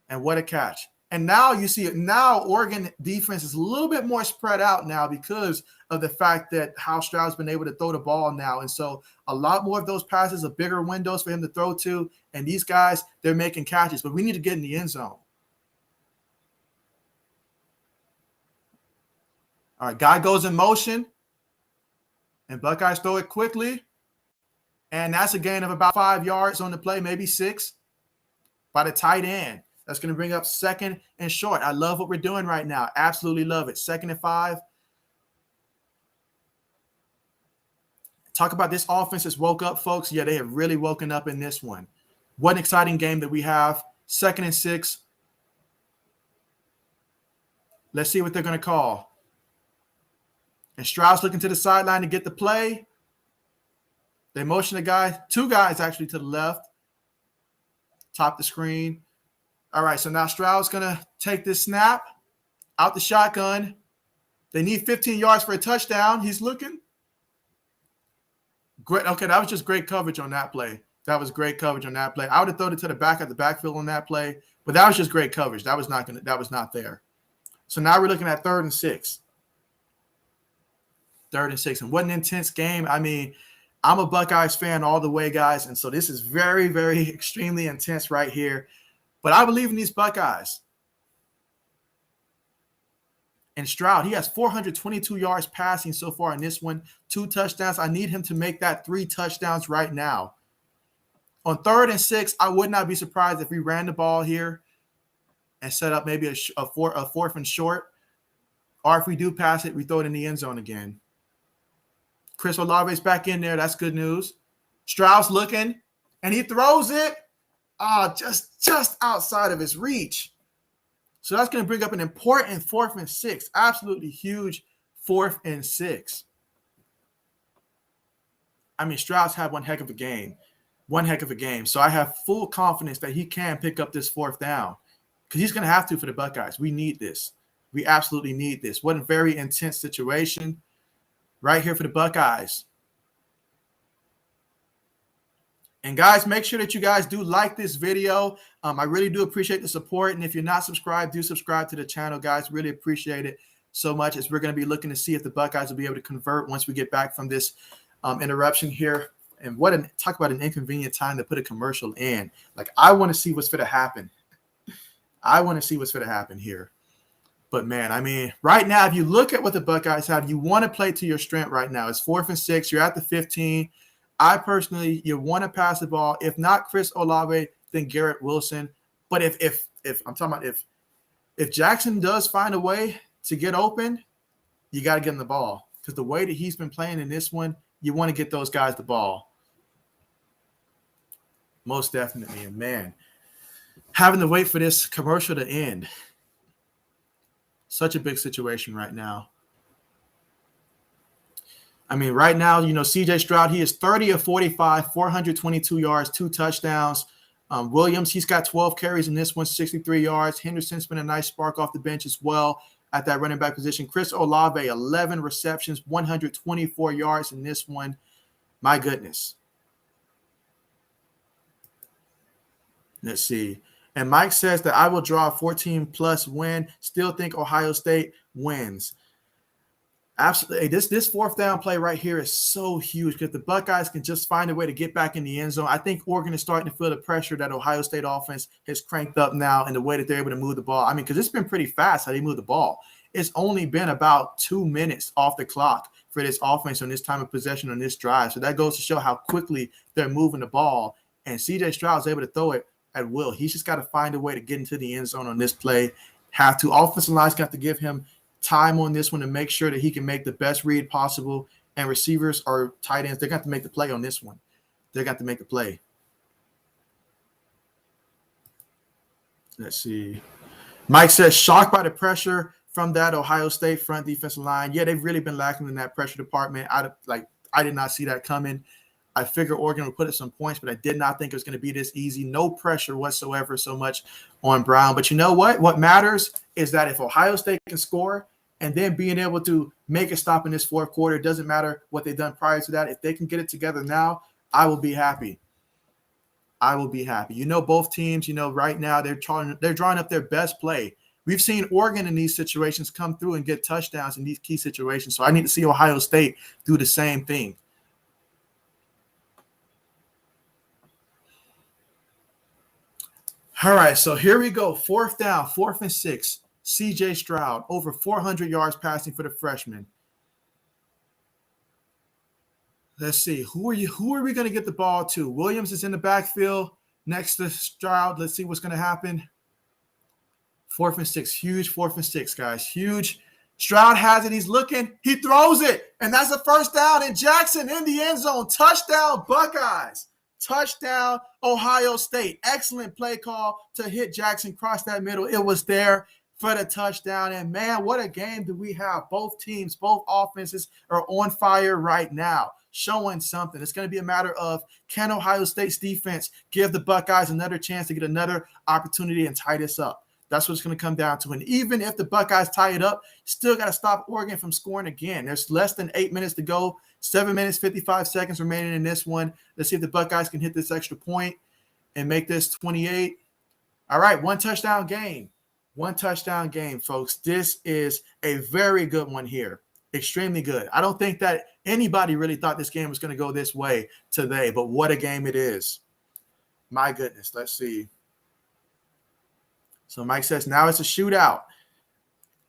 Speaker 1: And what a catch. And now you see it. Now Oregon defense is a little bit more spread out now because of the fact that how Stroud's been able to throw the ball now. And so a lot more of those passes are bigger windows for him to throw to. And these guys, they're making catches. But we need to get in the end zone. All right, guy goes in motion. And Buckeyes throw it quickly. And that's a gain of about 5 yards on the play, maybe 6, by the tight end. That's going to bring up 2nd and short. I love what we're doing right now. Absolutely love it. 2nd and 5. Talk about this offense has woke up, folks. Yeah, they have really woken up in this one. What an exciting game that we have. 2nd and 6. Let's see what they're going to call. And Stroud's looking to the sideline to get the play. They motion the guy, 2 guys actually to the left. Top the screen. All right, so now Stroud's going to take this snap out the shotgun. They need 15 yards for a touchdown. He's looking. Great. Okay, that was just great coverage on that play. That was great coverage on that play. I would have thrown it to the back of the backfield on that play, but that was just great coverage. That was not there. So now we're looking at 3rd and 6. 3rd and 6. And what an intense game. I mean, I'm a Buckeyes fan all the way, guys. And so this is very, very extremely intense right here. But I believe in these Buckeyes. And Stroud, he has 422 yards passing so far in this one. 2 touchdowns. I need him to make that 3 touchdowns right now. On 3rd and 6, I would not be surprised if we ran the ball here and set up maybe a 4th and short. Or if we do pass it, we throw it in the end zone again. Chris Olave's back in there. That's good news. Stroud's looking, and he throws it just outside of his reach. So that's going to bring up an important 4th and 6. Absolutely huge 4th and 6. I mean, Stroud's had one heck of a game. So I have full confidence that he can pick up this 4th down because he's going to have to for the Buckeyes. We need this. We absolutely need this. What a very intense situation right here for the Buckeyes. And guys, make sure that you guys do like this video. I really do appreciate the support. And if you're not subscribed, do subscribe to the channel, guys. Really appreciate it so much as we're going to be looking to see if the Buckeyes will be able to convert once we get back from this interruption here. And talk about an inconvenient time to put a commercial in. Like, I want to see what's going to happen. I want to see what's going to happen here. But, man, I mean, right now, if you look at what the Buckeyes have, you want to play to your strength right now. It's 4th and 6. You're at the 15. I personally, you want to pass the ball. If not Chris Olave, then Garrett Wilson. But if I'm talking about if Jackson does find a way to get open, you got to get him the ball. Because the way that he's been playing in this one, you want to get those guys the ball. Most definitely. And, man, having to wait for this commercial to end. Such a big situation right now. I mean, right now, C.J. Stroud, he is 30 of 45, 422 yards, 2 touchdowns. Williams, he's got 12 carries in this one, 63 yards. Henderson's been a nice spark off the bench as well at that running back position. Chris Olave, 11 receptions, 124 yards in this one. My goodness. Let's see. And Mike says that I will draw a 14-plus win. Still think Ohio State wins. Absolutely. This 4th down play right here is so huge because the Buckeyes can just find a way to get back in the end zone. I think Oregon is starting to feel the pressure that Ohio State offense has cranked up now and the way that they're able to move the ball. I mean, because it's been pretty fast how they move the ball. It's only been about 2 minutes off the clock for this offense on this time of possession on this drive. So that goes to show how quickly they're moving the ball. And C.J. Stroud is able to throw it at will. He's just got to find a way to get into the end zone on this play. Offensive line's got to give him time on this one to make sure that he can make the best read possible. And receivers or tight ends, they're going to make the play on this one. They're going to make the play. Let's see. Mike says, shocked by the pressure from that Ohio State front defensive line. Yeah, they've really been lacking in that pressure department. I did not see that coming. I figured Oregon would put up some points, but I did not think it was going to be this easy. No pressure whatsoever so much on Brown. But you know what? What matters is that if Ohio State can score and then being able to make a stop in this 4th quarter, it doesn't matter what they've done prior to that. If they can get it together now, I will be happy. I will be happy. Both teams, right now they're drawing up their best play We've seen Oregon in these situations come through and get touchdowns in these key situations. So I need to see Ohio State do the same thing. All right, so here we go. 4th down, 4th and 6. C.J. Stroud, over 400 yards passing for the freshman. Let's see. Who are we going to get the ball to? Williams is in the backfield next to Stroud. Let's see what's going to happen. 4th and 6. Huge 4th and 6, guys. Huge. Stroud has it. He's looking. He throws it. And that's a 1st down. And Jackson in the end zone. Touchdown, Buckeyes. Touchdown, Ohio State. Excellent play call to hit Jackson across that middle. It was there for the touchdown. And, man, what a game do we have. Both teams, both offenses are on fire right now, showing something. It's going to be a matter of, can Ohio State's defense give the Buckeyes another chance to get another opportunity and tie this up? That's what it's going to come down to. And even if the Buckeyes tie it up, still got to stop Oregon from scoring again. There's less than 8 minutes to go. 7 minutes, 55 seconds remaining in this one. Let's see if the Buckeyes can hit this extra point and make this 28. All right, 1 touchdown game. 1 touchdown game, folks. This is a very good one here. Extremely good. I don't think that anybody really thought this game was going to go this way today, but what a game it is. My goodness. Let's see. So Mike says now it's a shootout.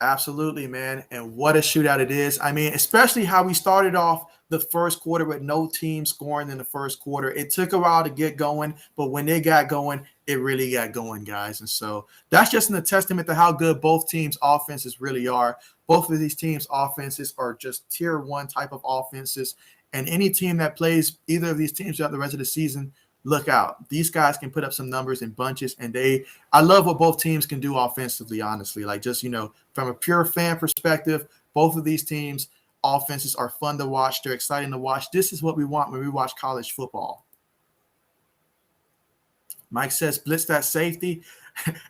Speaker 1: Absolutely, man. And what a shootout it is. I mean, especially how we started off the first quarter with no team scoring in the first quarter. It took a while to get going, but when they got going, it really got going, guys. And so that's just a testament to how good both teams' offenses really are. Both of these teams' offenses are just tier 1 type of offenses. And any team that plays either of these teams throughout the rest of the season, look out. These guys can put up some numbers in bunches, and I love what both teams can do offensively, honestly. Like, just, from a pure fan perspective, both of these teams' offenses are fun to watch. They're exciting to watch. This is what we want when we watch college football. Mike says, blitz that safety.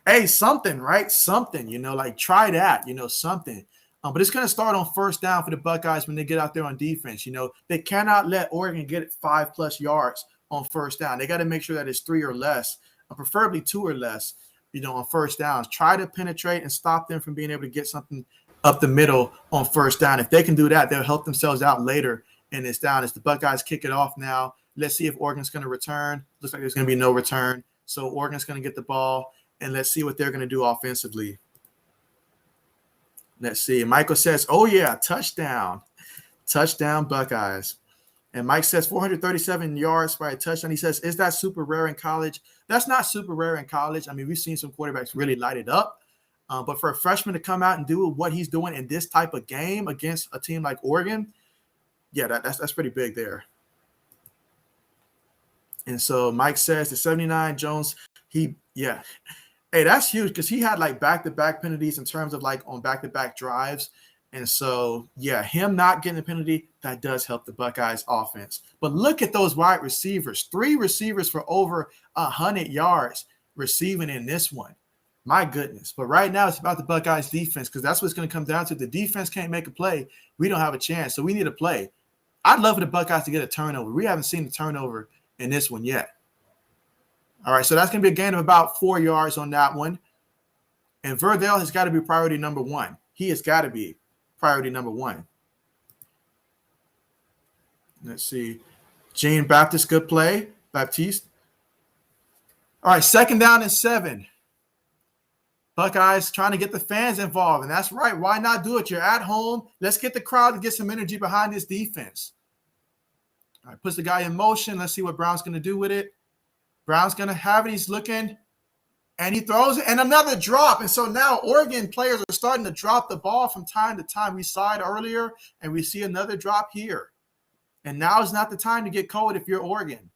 Speaker 1: Hey, something, right? Something, try that, something. But it's going to start on 1st down for the Buckeyes when they get out there on defense. They cannot let Oregon get it 5+ yards on 1st down. They got to make sure that it's 3 or less, preferably 2 or less, on 1st downs. Try to penetrate and stop them from being able to get something up the middle on 1st down. If they can do that, they'll help themselves out later in this down. As the Buckeyes kick it off now, let's see if Oregon's going to return. Looks like there's going to be no return. So Oregon's going to get the ball, and let's see what they're going to do offensively. Let's see. Michael says, oh, yeah, touchdown. Touchdown, Buckeyes. And Mike says 437 yards by a touchdown. He says, is that super rare in college? That's not super rare in college. I mean, we've seen some quarterbacks really light it up. But for a freshman to come out and do what he's doing in this type of game against a team like Oregon, yeah, that's pretty big there. And so Mike says the 79 Jones, hey, that's huge because he had back-to-back penalties in terms of on back-to-back drives. And so, yeah, him not getting a penalty, that does help the Buckeyes offense. But look at those wide receivers. 3 receivers for over 100 yards receiving in this one. My goodness. But right now it's about the Buckeyes defense because that's what it's going to come down to. The defense can't make a play. We don't have a chance. So we need a play. I'd love for the Buckeyes to get a turnover. We haven't seen the turnover in this one yet. All right, so that's going to be a gain of about 4 yards on that one. And Verdell has got to be priority number 1. He has got to be priority number 1. Let's see. Jean Baptiste, good play. Baptiste. All right, 2nd down and 7. Buckeyes trying to get the fans involved, and that's right. Why not do it? You're at home. Let's get the crowd to get some energy behind this defense. All right, puts the guy in motion. Let's see what Brown's going to do with it. Brown's going to have it. He's looking, and he throws it, and another drop. And so now Oregon players are starting to drop the ball from time to time. We saw it earlier, and we see another drop here. And now is not the time to get cold if you're Oregon.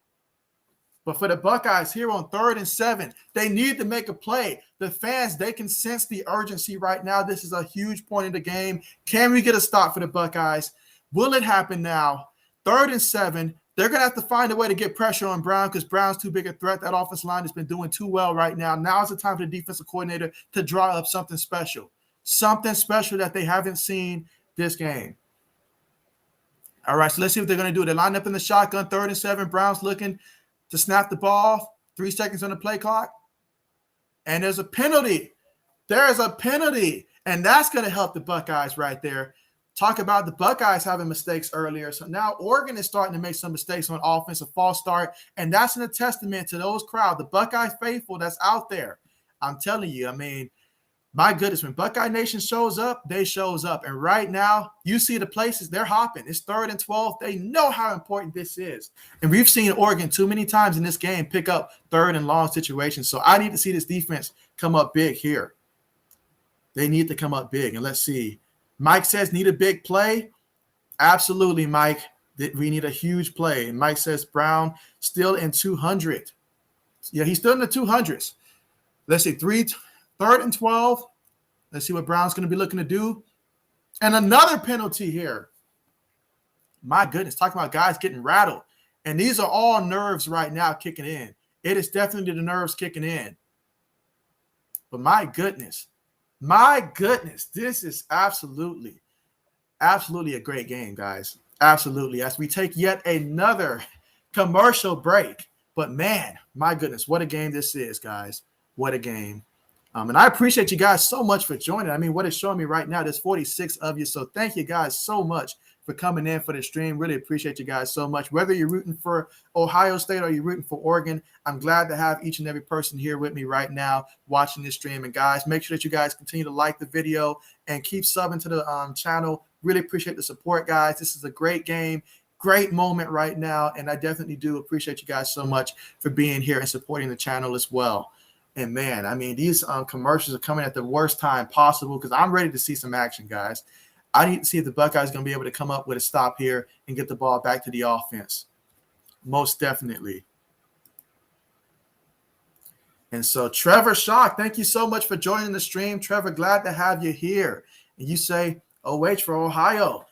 Speaker 1: But for the Buckeyes here on 3rd and 7, they need to make a play. The fans, they can sense the urgency right now. This is a huge point in the game. Can we get a stop for the Buckeyes? Will it happen now? 3rd and 7. They're going to have to find a way to get pressure on Brown because Brown's too big a threat. That offensive line has been doing too well right now. Now is the time for the defensive coordinator to draw up something special that they haven't seen this game. All right, so let's see what they're going to do. They line up in the shotgun, 3rd and 7. Brown's looking to snap the ball. 3 seconds on the play clock. And there's a penalty. There is a penalty, and that's going to help the Buckeyes right there. Talk about the Buckeyes having mistakes earlier. So now Oregon is starting to make some mistakes on offense, a false start, and that's a testament to those crowd, the Buckeye faithful that's out there. I'm telling you, I mean, my goodness, when Buckeye Nation shows up, they shows up. And right now, you see the places, they're hopping. It's 3rd and 12. They know how important this is. And we've seen Oregon too many times in this game pick up 3rd and long situations. So I need to see this defense come up big here. They need to come up big. And let's see. Mike says, need a big play. Absolutely, Mike. We need a huge play. And Mike says, Brown still in 200. Yeah, he's still in the 200s. Let's see, 3rd and 12. Let's see what Brown's going to be looking to do. And another penalty here. My goodness, talking about guys getting rattled. And these are all nerves right now kicking in. It is definitely the nerves kicking in. But my goodness, this is absolutely a great game, guys. Absolutely. As we take yet another commercial break. But man, my goodness, what a game this is, guys. What a game. And I appreciate you guys so much for joining. I mean, what it's showing me right now, there's 46 of you. So thank you guys so much for coming in for the stream. Really appreciate you guys so much. Whether you're rooting for Ohio State or you're rooting for Oregon, I'm glad to have each and every person here with me right now watching this stream. And guys, make sure that you guys continue to like the video and keep subbing to the channel. Really appreciate the support, guys. This is a great game. Great moment right now. And I definitely do appreciate you guys so much for being here and supporting the channel as well. And man, I mean, these commercials are coming at the worst time possible because I'm ready to see some action, guys. I need to see if the Buckeyes are going to be able to come up with a stop here and get the ball back to the offense. Most definitely. And so Trevor Shock, thank you so much for joining the stream. Trevor, glad to have you here. And you say, OH for Ohio.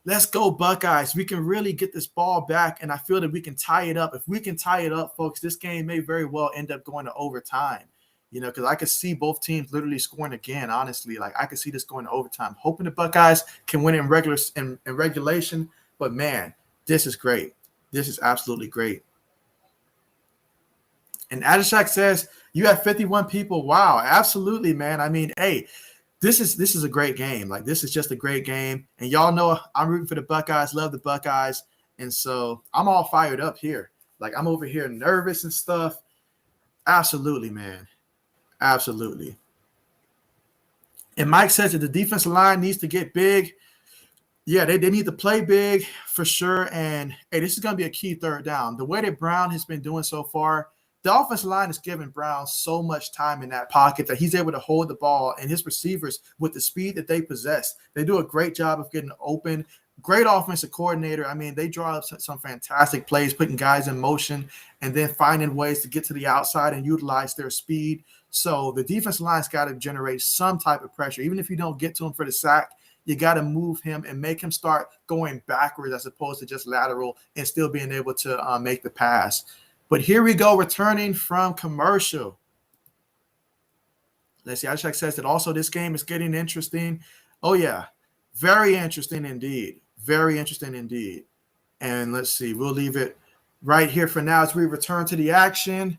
Speaker 1: Let's go, Buckeyes. We can really get this ball back, and I feel that we can tie it up. If we can tie it up, folks, this game may very well end up going to overtime, you know, because I could see both teams literally scoring again, honestly. Like, I could see this going to overtime. Hoping the Buckeyes can win in regulation, but, man, this is great. This is absolutely great. And Adishak says, you have 51 people. Wow, absolutely, man. I mean, hey, This is a great game. Like, this is just a great game. And y'all know I'm rooting for the Buckeyes, love the Buckeyes. And so I'm all fired up here. Like, I'm over here nervous and stuff. Absolutely, man. Absolutely. And Mike says that the defensive line needs to get big. Yeah, they need to play big for sure. And, hey, this is going to be a key 3rd down. The way that Brown has been doing so far, the offensive line is giving Brown so much time in that pocket that he's able to hold the ball, and his receivers, with the speed that they possess, they do a great job of getting open. Great offensive coordinator. I mean, they draw up some fantastic plays, putting guys in motion and then finding ways to get to the outside and utilize their speed. So the defensive line's got to generate some type of pressure. Even if you don't get to him for the sack, you got to move him and make him start going backwards as opposed to just lateral and still being able to make the pass. But here we go, returning from commercial. Let's see. Ashak says that also this game is getting interesting. Oh, yeah. Very interesting indeed. Very interesting indeed. And let's see. We'll leave it right here for now as we return to the action.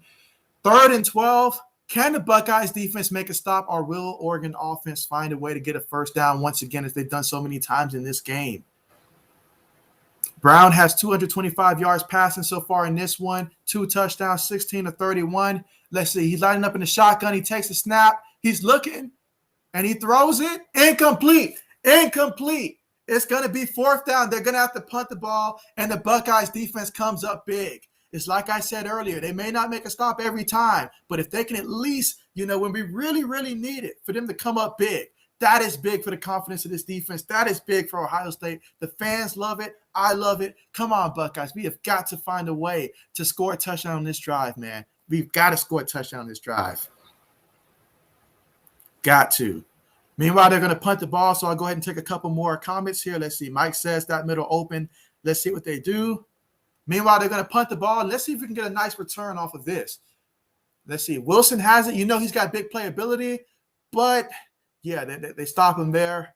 Speaker 1: 3rd and 12. Can the Buckeyes defense make a stop, or will Oregon offense find a way to get a 1st down once again, as they've done so many times in this game? Brown has 225 yards passing so far in this one. 2 touchdowns, 16 to 31. Let's see. He's lining up in the shotgun. He takes a snap. He's looking, and he throws it. Incomplete. It's going to be 4th down. They're going to have to punt the ball, and the Buckeyes defense comes up big. It's like I said earlier. They may not make a stop every time, but if they can at least, you know, when we really, really need it, for them to come up big, that is big for the confidence of this defense. That is big for Ohio State. The fans love it. I love it. Come on, Buckeyes. We have got to find a way to score a touchdown on this drive, man. We've got to score a touchdown on this drive. Got to. Meanwhile, they're going to punt the ball, so I'll go ahead and take a couple more comments here. Let's see. Mike says that middle open. Let's see what they do. Meanwhile, they're going to punt the ball. Let's see if we can get a nice return off of this. Let's see. Wilson has it. You know he's got big playability, but – yeah, they stop him there.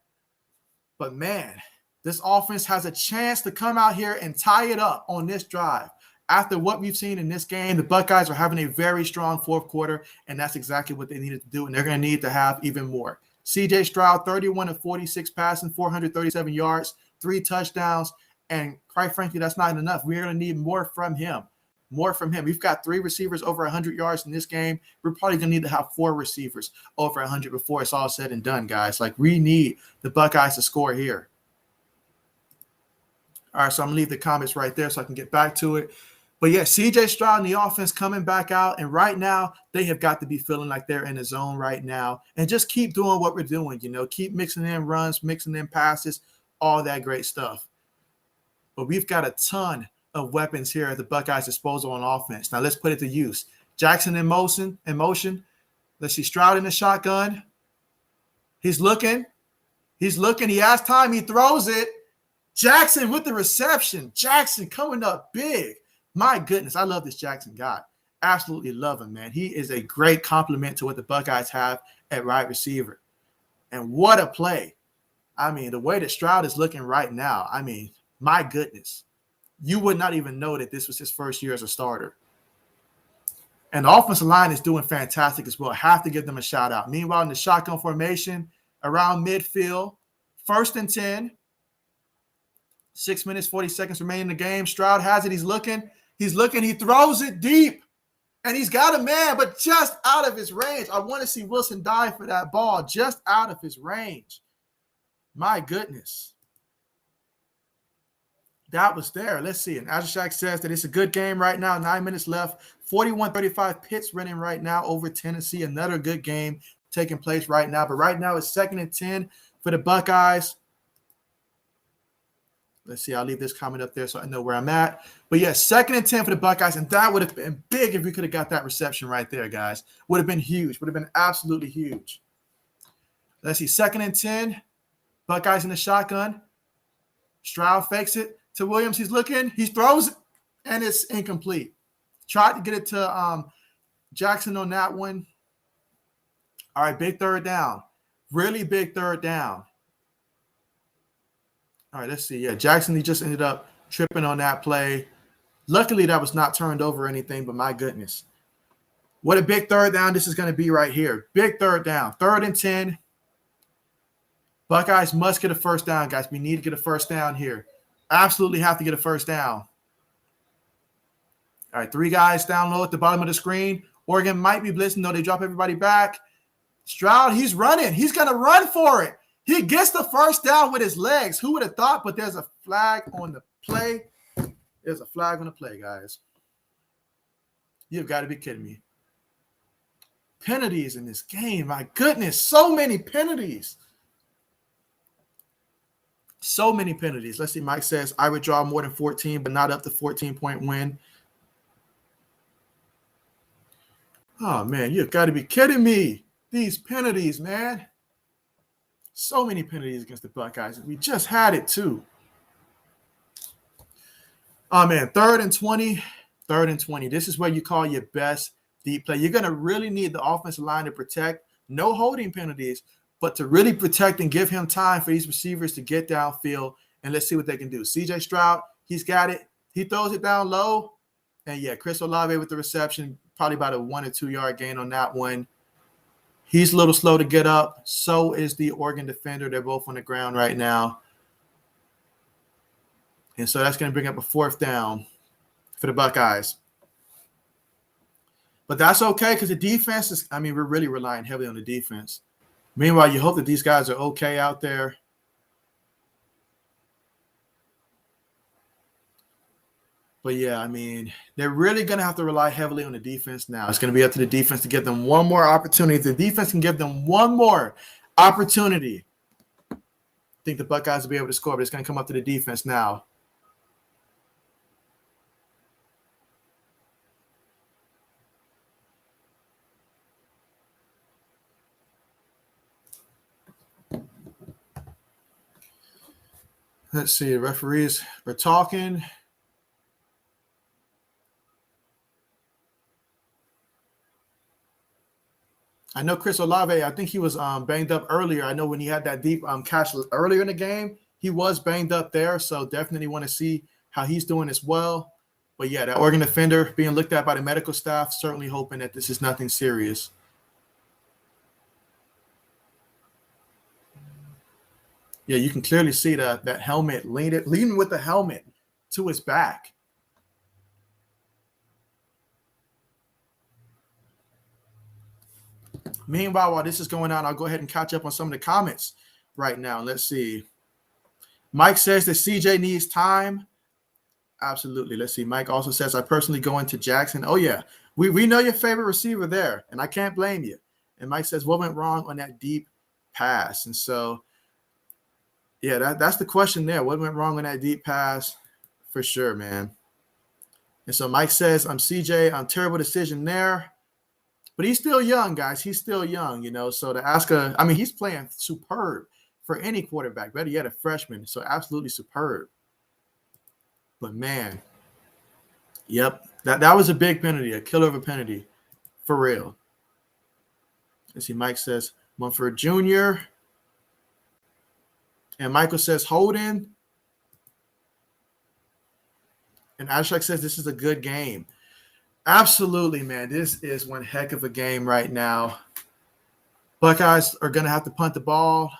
Speaker 1: But, man, this offense has a chance to come out here and tie it up on this drive. After what we've seen in this game, the Buckeyes are having a very strong fourth quarter, and that's exactly what they needed to do, and they're going to need to have even more. C.J. Stroud, 31 of 46 passing, 437 yards, 3 touchdowns, and quite frankly, that's not enough. We're going to need more from him. More from him. We've got 3 receivers over 100 yards in this game. We're probably going to need to have 4 receivers over 100 before it's all said and done, guys. Like, we need the Buckeyes to score here. All right, so I'm going to leave the comments right there so I can get back to it. But, yeah, C.J. Stroud and the offense coming back out, and right now they have got to be feeling like they're in the zone right now and just keep doing what we're doing, keep mixing in runs, mixing in passes, all that great stuff. But we've got a ton of weapons here at the Buckeyes' disposal on offense. Now, let's put it to use. Jackson in motion. Let's see, Stroud in the shotgun. He's looking. He has time. He throws it. Jackson with the reception. Jackson coming up big. My goodness, I love this Jackson guy. Absolutely love him, man. He is a great compliment to what the Buckeyes have at wide receiver. And what a play. I mean, the way that Stroud is looking right now, I mean, my goodness. You would not even know that this was his first year as a starter. And the offensive line is doing fantastic as well. I have to give them a shout out. Meanwhile, in the shotgun formation, around midfield, 1st and 10, 6 minutes, 40 seconds remaining in the game. Stroud has it. He's looking. He throws it deep. And he's got a man, but just out of his range. I want to see Wilson dive for that ball, just out of his range. My goodness. That was there. Let's see. And Azashak says that it's a good game right now. 9 minutes left. 41-35 Pitt's running right now over Tennessee. Another good game taking place right now. But right now it's 2nd and 10 for the Buckeyes. Let's see. I'll leave this comment up there so I know where I'm at. But, yeah, 2nd and 10 for the Buckeyes. And that would have been big if we could have got that reception right there, guys. Would have been huge. Would have been absolutely huge. Let's see. 2nd and 10. Buckeyes in the shotgun. Stroud fakes it to Williams. He's looking. He throws it, and it's incomplete. Tried to get it to Jackson on that one. All right, big 3rd down. Really big 3rd down. All right, let's see. Yeah, Jackson, he just ended up tripping on that play. Luckily, that was not turned over or anything, but my goodness. What a big 3rd down this is going to be right here. Big 3rd down. 3rd and 10. Buckeyes must get a 1st down, guys. We need to get a 1st down here. Absolutely have to get a 1st down. All right, 3 guys down low at the bottom of the screen. Oregon might be blitzing. No, they drop everybody back. Stroud, he's running. He's going to run for it. He gets the 1st down with his legs. Who would have thought? But there's a flag on the play. There's a flag on the play, guys. You've got to be kidding me. Penalties in this game. My goodness, so many penalties. So many penalties. Let's see. Mike says, I would draw more than 14, but not up to 14-point win. Oh, man, you've got to be kidding me. These penalties, man. So many penalties against the Buckeyes. We just had it, too. Oh, man, 3rd and 20. 3rd and 20. This is where you call your best deep play. You're going to really need the offensive line to protect. No holding penalties, but to really protect and give him time for these receivers to get downfield. And let's see what they can do. C.J. Stroud, he's got it. He throws it down low. And, yeah, Chris Olave with the reception, probably about a 1 or 2 yard gain on that one. He's a little slow to get up. So is the Oregon defender. They're both on the ground right now. And so that's going to bring up a 4th down for the Buckeyes. But that's okay because the defense is – I mean, we're really relying heavily on the defense. Meanwhile, you hope that these guys are okay out there. But, yeah, I mean, they're really going to have to rely heavily on the defense now. It's going to be up to the defense to give them one more opportunity. If the defense can give them one more opportunity, I think the Buckeyes will be able to score. But it's going to come up to the defense now. Let's see. The referees are talking. I know Chris Olave, I think he was banged up earlier. I know when he had that deep catch earlier in the game, he was banged up there. So definitely want to see how he's doing as well. But yeah, that Oregon defender being looked at by the medical staff, certainly hoping that this is nothing serious. Yeah, you can clearly see that helmet leaning with the helmet to his back. Meanwhile, while this is going on, I'll go ahead and catch up on some of the comments right now. Let's see. Mike says that CJ needs time. Absolutely. Let's see. Mike also says, I personally go into Jackson. Oh, yeah. We know your favorite receiver there, and I can't blame you. And Mike says, what went wrong on that deep pass? And so, yeah, that's the question there. What went wrong on that deep pass? For sure, man. And so Mike says, I'm CJ. Terrible decision there. But he's still young, guys. He's still young, So to ask he's playing superb for any quarterback. Better yet, a freshman. So absolutely superb. But man, yep, that was a big penalty, a killer of a penalty, for real. Let's see, Mike says Mumford Jr. And Michael says Holden. And Ashak says this is a good game. Absolutely, man. This is one heck of a game right now. Buckeyes are going to have to punt the ball.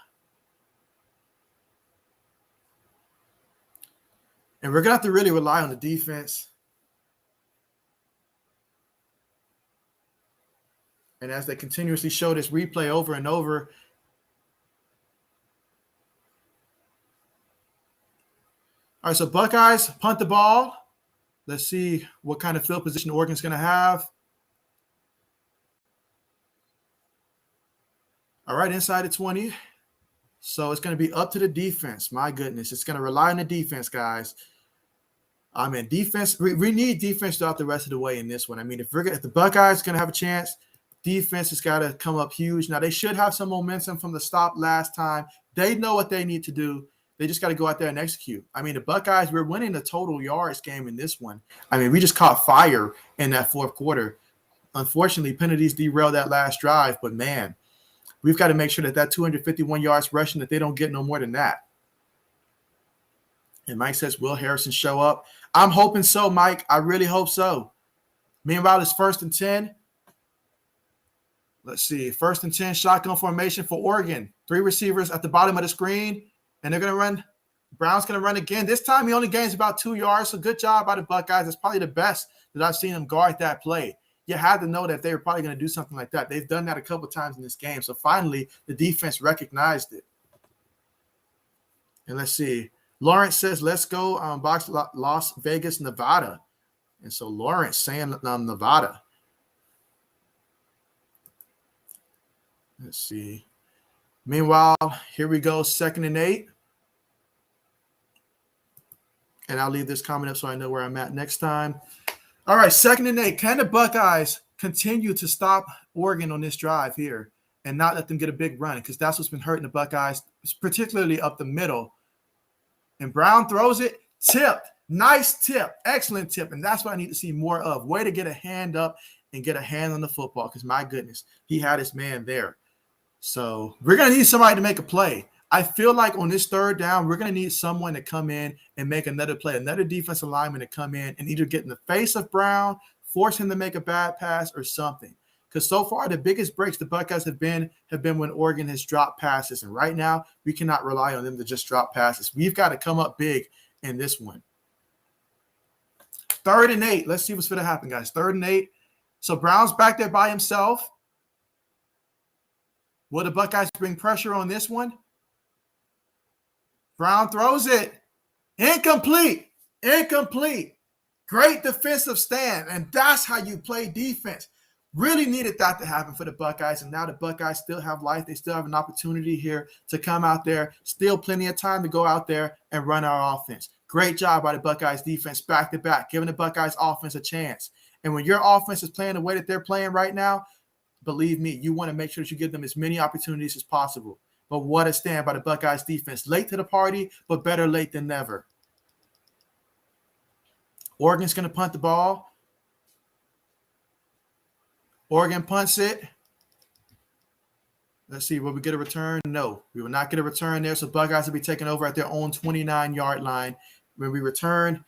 Speaker 1: And we're going to have to really rely on the defense. And as they continuously show this replay over and over, all right, so Buckeyes punt the ball. Let's see what kind of field position Oregon's going to have. All right, inside the 20. So it's going to be up to the defense. My goodness, it's going to rely on the defense, guys. Defense. We need defense throughout the rest of the way in this one. If the Buckeyes going to have a chance, defense has got to come up huge. Now, they should have some momentum from the stop last time. They know what they need to do. They just got to go out there and execute. The Buckeyes, we're winning the total yards game in this one. We just caught fire in that fourth quarter. Unfortunately, penalties derailed that last drive. But, man, we've got to make sure that 251 yards rushing, that they don't get no more than that. And Mike says, will Harrison show up? I'm hoping so, Mike. I really hope so. Meanwhile, it's 1st and 10. Let's see. 1st and 10, shotgun formation for Oregon. 3 receivers at the bottom of the screen. And they're going to run. Brown's going to run again. This time he only gains about 2 yards. So good job by the Buckeyes. It's probably the best that I've seen them guard that play. You had to know that they were probably going to do something like that. They've done that a couple times in this game. So finally, the defense recognized it. And let's see. Lawrence says, let's go box Las Vegas, Nevada. And so Lawrence saying Nevada. Let's see. Meanwhile, here we go, 2nd and 8. And I'll leave this comment up so I know where I'm at next time. All right, 2nd and 8. Can the Buckeyes continue to stop Oregon on this drive here and not let them get a big run? Because that's what's been hurting the Buckeyes, particularly up the middle. And Brown throws it, tipped. Nice tip, excellent tip. And that's what I need to see more of. Way to get a hand up and get a hand on the football because, my goodness, he had his man there. So we're going to need somebody to make a play. I feel like on this 3rd down, we're going to need someone to come in and make another play, another defensive lineman to come in and either get in the face of Brown, force him to make a bad pass or something. Because so far, the biggest breaks the Buckeyes have been when Oregon has dropped passes. And right now, we cannot rely on them to just drop passes. We've got to come up big in this one. 3rd and 8. Let's see what's going to happen, guys. 3rd and 8. So Brown's back there by himself. Will the Buckeyes bring pressure on this one? Brown throws it. Incomplete. Great defensive stand. And that's how you play defense. Really needed that to happen for the Buckeyes. And now the Buckeyes still have life. They still have an opportunity here to come out there. Still plenty of time to go out there and run our offense. Great job by the Buckeyes defense back to back, giving the Buckeyes offense a chance. And when your offense is playing the way that they're playing right now, believe me, you want to make sure that you give them as many opportunities as possible. But what a stand by the Buckeyes defense. Late to the party, but better late than never. Oregon's going to punt the ball. Oregon punts it. Let's see, will we get a return? No, we will not get a return there. So Buckeyes will be taking over at their own 29-yard line when we return.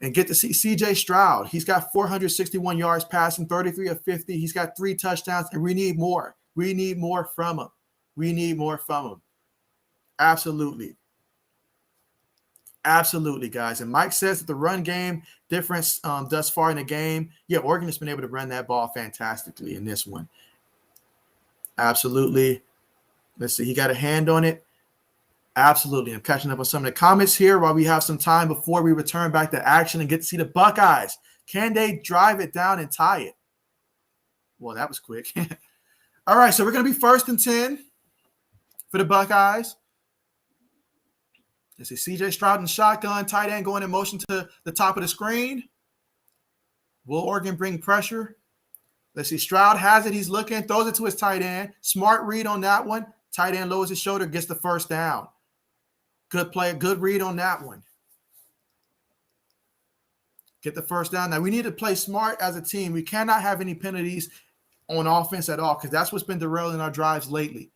Speaker 1: and get to see C.J. Stroud. He's got 461 yards passing, 33 of 50. He's got 3 touchdowns, and we need more. We need more from him. We need more from him. Absolutely. Absolutely, guys. And Mike says that the run game difference thus far in the game, yeah, Oregon has been able to run that ball fantastically in this one. Absolutely. Let's see. He got a hand on it. Absolutely. I'm catching up on some of the comments here while we have some time before we return back to action and get to see the Buckeyes. Can they drive it down and tie it? Well, that was quick. All right, so we're going to be 1st and 10 for the Buckeyes. Let's see, C.J. Stroud in shotgun, tight end going in motion to the top of the screen. Will Oregon bring pressure? Let's see, Stroud has it. He's looking, throws it to his tight end. Smart read on that one. Tight end lowers his shoulder, gets the first down. Good play, good read on that one. Get the first down. Now, we need to play smart as a team. We cannot have any penalties on offense at all because that's what's been derailing our drives lately.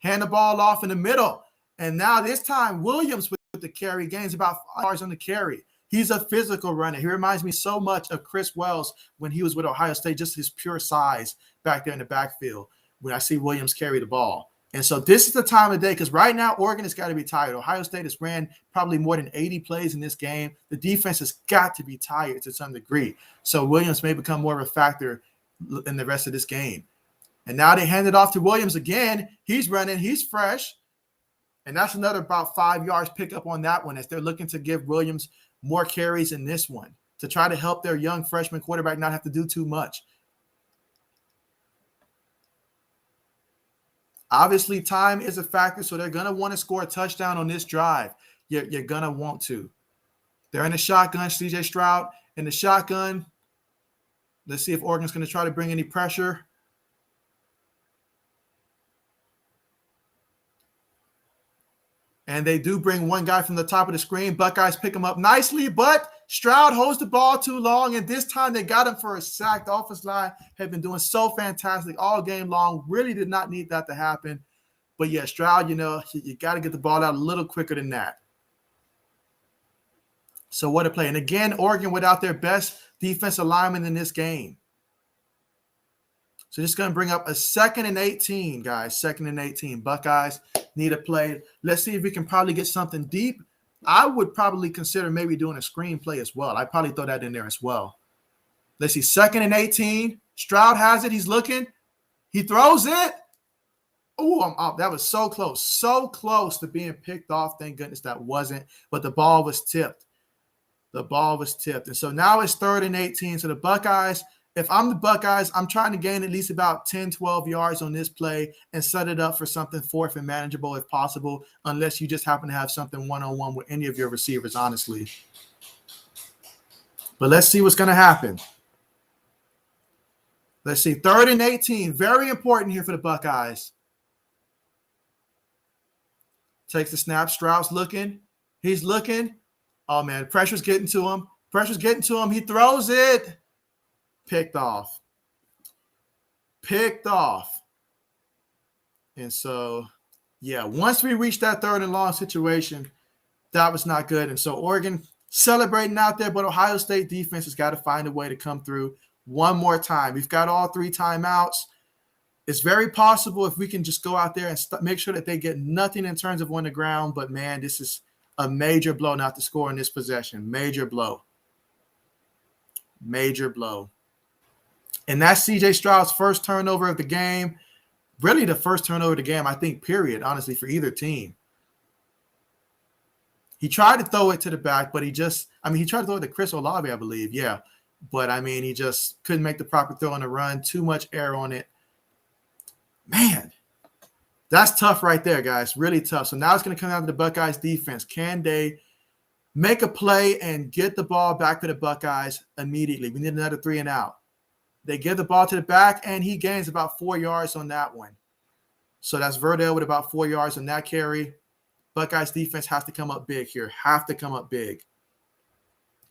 Speaker 1: Hand the ball off in the middle. And now this time, Williams with the carry gains about 5 yards on the carry. He's a physical runner. He reminds me so much of Chris Wells when he was with Ohio State, just his pure size back there in the backfield when I see Williams carry the ball. And so this is the time of day because right now Oregon has got to be tired. Ohio State has ran probably more than 80 plays in this game. The defense has got to be tired to some degree. So Williams may become more of a factor in the rest of this game. And now they hand it off to Williams again. He's running. He's fresh. And that's another about 5 yards pickup on that one as they're looking to give Williams more carries in this one to try to help their young freshman quarterback not have to do too much. Obviously, time is a factor, so they're going to want to score a touchdown on this drive. You're going to want to. They're in the shotgun, C.J. Stroud in the shotgun. Let's see if Oregon's going to try to bring any pressure. And they do bring one guy from the top of the screen. Buckeyes pick him up nicely, but Stroud holds the ball too long, and this time they got him for a sack. The offensive line had been doing so fantastic all game long. Really did not need that to happen. But, yeah, Stroud, you got to get the ball out a little quicker than that. So what a play. And, again, Oregon without their best defensive lineman in this game. So this is going to bring up a 2nd and 18, guys. 2nd and 18. Buckeyes need a play. Let's see if we can probably get something deep. I would probably consider maybe doing a screen play as well. I'd probably throw that in there as well. Let's see. 2nd and 18. Stroud has it. He's looking. He throws it. Oh, I'm up. That was so close. So close to being picked off. Thank goodness that wasn't. But the ball was tipped. The ball was tipped. And so now it's 3rd and 18. So the Buckeyes, if I'm the Buckeyes, I'm trying to gain at least about 10, 12 yards on this play and set it up for something 4th and manageable if possible, unless you just happen to have something one-on-one with any of your receivers, honestly. But let's see what's going to happen. Let's see. 3rd and 18. Very important here for the Buckeyes. Takes the snap. Stroud's looking. He's looking. Oh, man. Pressure's getting to him. Pressure's getting to him. He throws it. Picked off. Picked off. And so, yeah, once we reached that 3rd and long situation, that was not good. And so Oregon celebrating out there, but Ohio State defense has got to find a way to come through one more time. We've got all 3 timeouts. It's very possible if we can just go out there and make sure that they get nothing in terms of on the ground. But, man, this is a major blow not to score in this possession. Major blow. Major blow. And that's C.J. Stroud's first turnover of the game. Really the first turnover of the game, I think, period, honestly, for either team. He tried to throw it to the back, but he tried to throw it to Chris Olave, I believe, yeah. But, he just couldn't make the proper throw on the run. Too much air on it. Man, that's tough right there, guys. Really tough. So now it's going to come down to the Buckeyes defense. Can they make a play and get the ball back to the Buckeyes immediately? We need another 3 and out. They give the ball to the back, and he gains about 4 yards on that one. So that's Verdell with about 4 yards on that carry. Buckeyes defense has to come up big here. Have to come up big.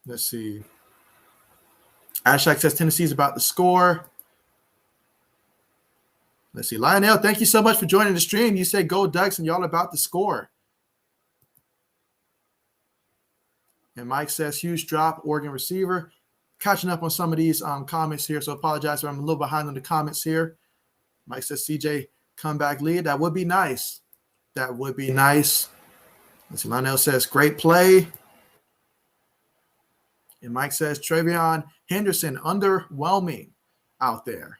Speaker 1: Let's see. Ashak says Tennessee's about to score. Let's see. Lionel, thank you so much for joining the stream. You say go Ducks, and y'all about to score. And Mike says, huge drop, Oregon receiver. Catching up on some of these comments here, so apologize if I'm a little behind on the comments here. Mike says, CJ comeback lead. That would be nice. That would be nice. Let's see, Lionel says, great play. And Mike says, Travion Henderson, underwhelming out there.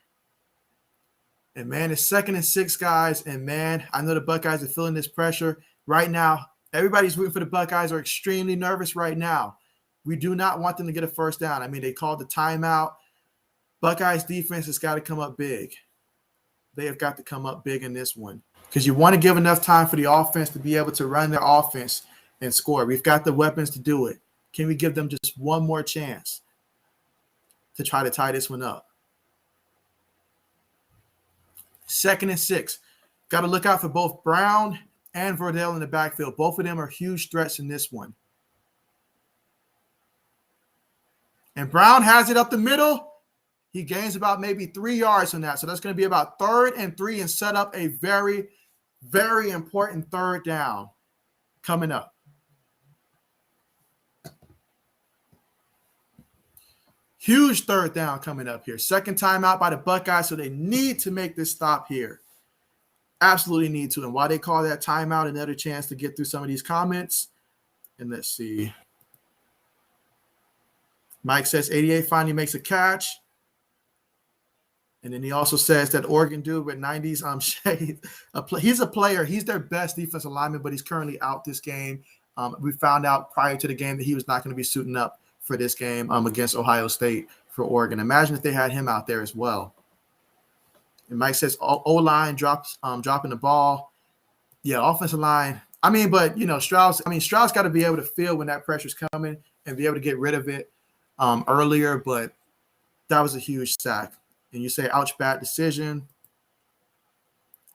Speaker 1: And, man, it's 2nd and 6, guys. And, man, I know the Buckeyes are feeling this pressure right now. Everybody's rooting for the Buckeyes, are extremely nervous right now. We do not want them to get a first down. I mean, they called the timeout. Buckeyes defense has got to come up big. They have got to come up big in this one because you want to give enough time for the offense to be able to run their offense and score. We've got the weapons to do it. Can we give them just one more chance to try to tie this one up? 2nd and 6. Got to look out for both Brown and Verdell in the backfield. Both of them are huge threats in this one. And Brown has it up the middle. He gains about maybe 3 yards on that. So that's going to be about 3rd and 3 and set up a very, very important 3rd down coming up. Huge 3rd down coming up here. 2nd timeout by the Buckeyes, so they need to make this stop here. Absolutely need to. And while they call that timeout, another chance to get through some of these comments. And let's see. Mike says 88 finally makes a catch. And then he also says that Oregon dude with 90s shade. He's a player. He's their best defensive lineman, but he's currently out this game. We found out prior to the game that he was not going to be suiting up for this game against Ohio State for Oregon. Imagine if they had him out there as well. And Mike says O-line dropping the ball. Yeah, offensive line. I mean, but, you know, Stroud's got to be able to feel when that pressure's coming and be able to get rid of it earlier, but that was a huge sack. And you say, ouch, bad decision.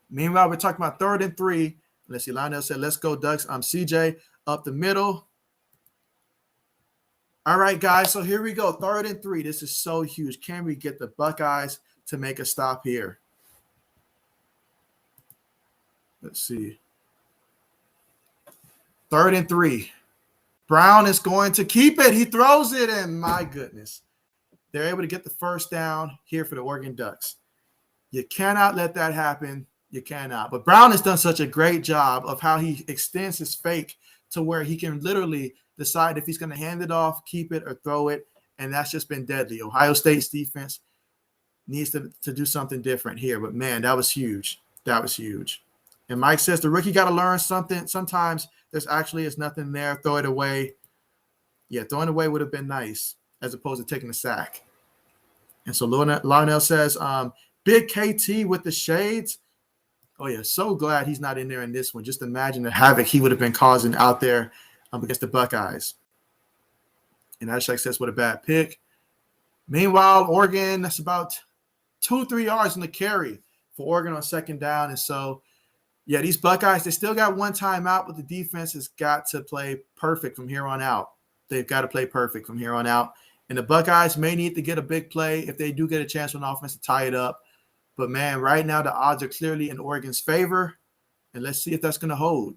Speaker 1: Meanwhile, we're talking about 3rd and 3. Let's see, Lionel said, let's go, Ducks. CJ up the middle. All right, guys, so here we go. 3rd and 3. This is so huge. Can we get the Buckeyes to make a stop here? Let's see. 3rd and 3. Brown is going to keep it. He throws it, and my goodness. They're able to get the first down here for the Oregon Ducks. You cannot let that happen. You cannot. But Brown has done such a great job of how he extends his fake to where he can literally decide if he's going to hand it off, keep it, or throw it, and that's just been deadly. Ohio State's defense needs to do something different here. But, man, that was huge. That was huge. And Mike says the rookie got to learn something. Sometimes there's nothing there. Throw it away. Yeah, throwing it away would have been nice as opposed to taking a sack. And so Lionel says, big KT with the shades. Oh, yeah, so glad he's not in there in this one. Just imagine the havoc he would have been causing out there against the Buckeyes. And Ashak says, what a bad pick. Meanwhile, Oregon, that's about 2-3 yards in the carry for Oregon on 2nd down. And so, yeah, these Buckeyes, they still got one timeout, but the defense has got to play perfect from here on out. They've got to play perfect from here on out. And the Buckeyes may need to get a big play if they do get a chance on offense to tie it up. But, man, right now the odds are clearly in Oregon's favor. And let's see if that's going to hold.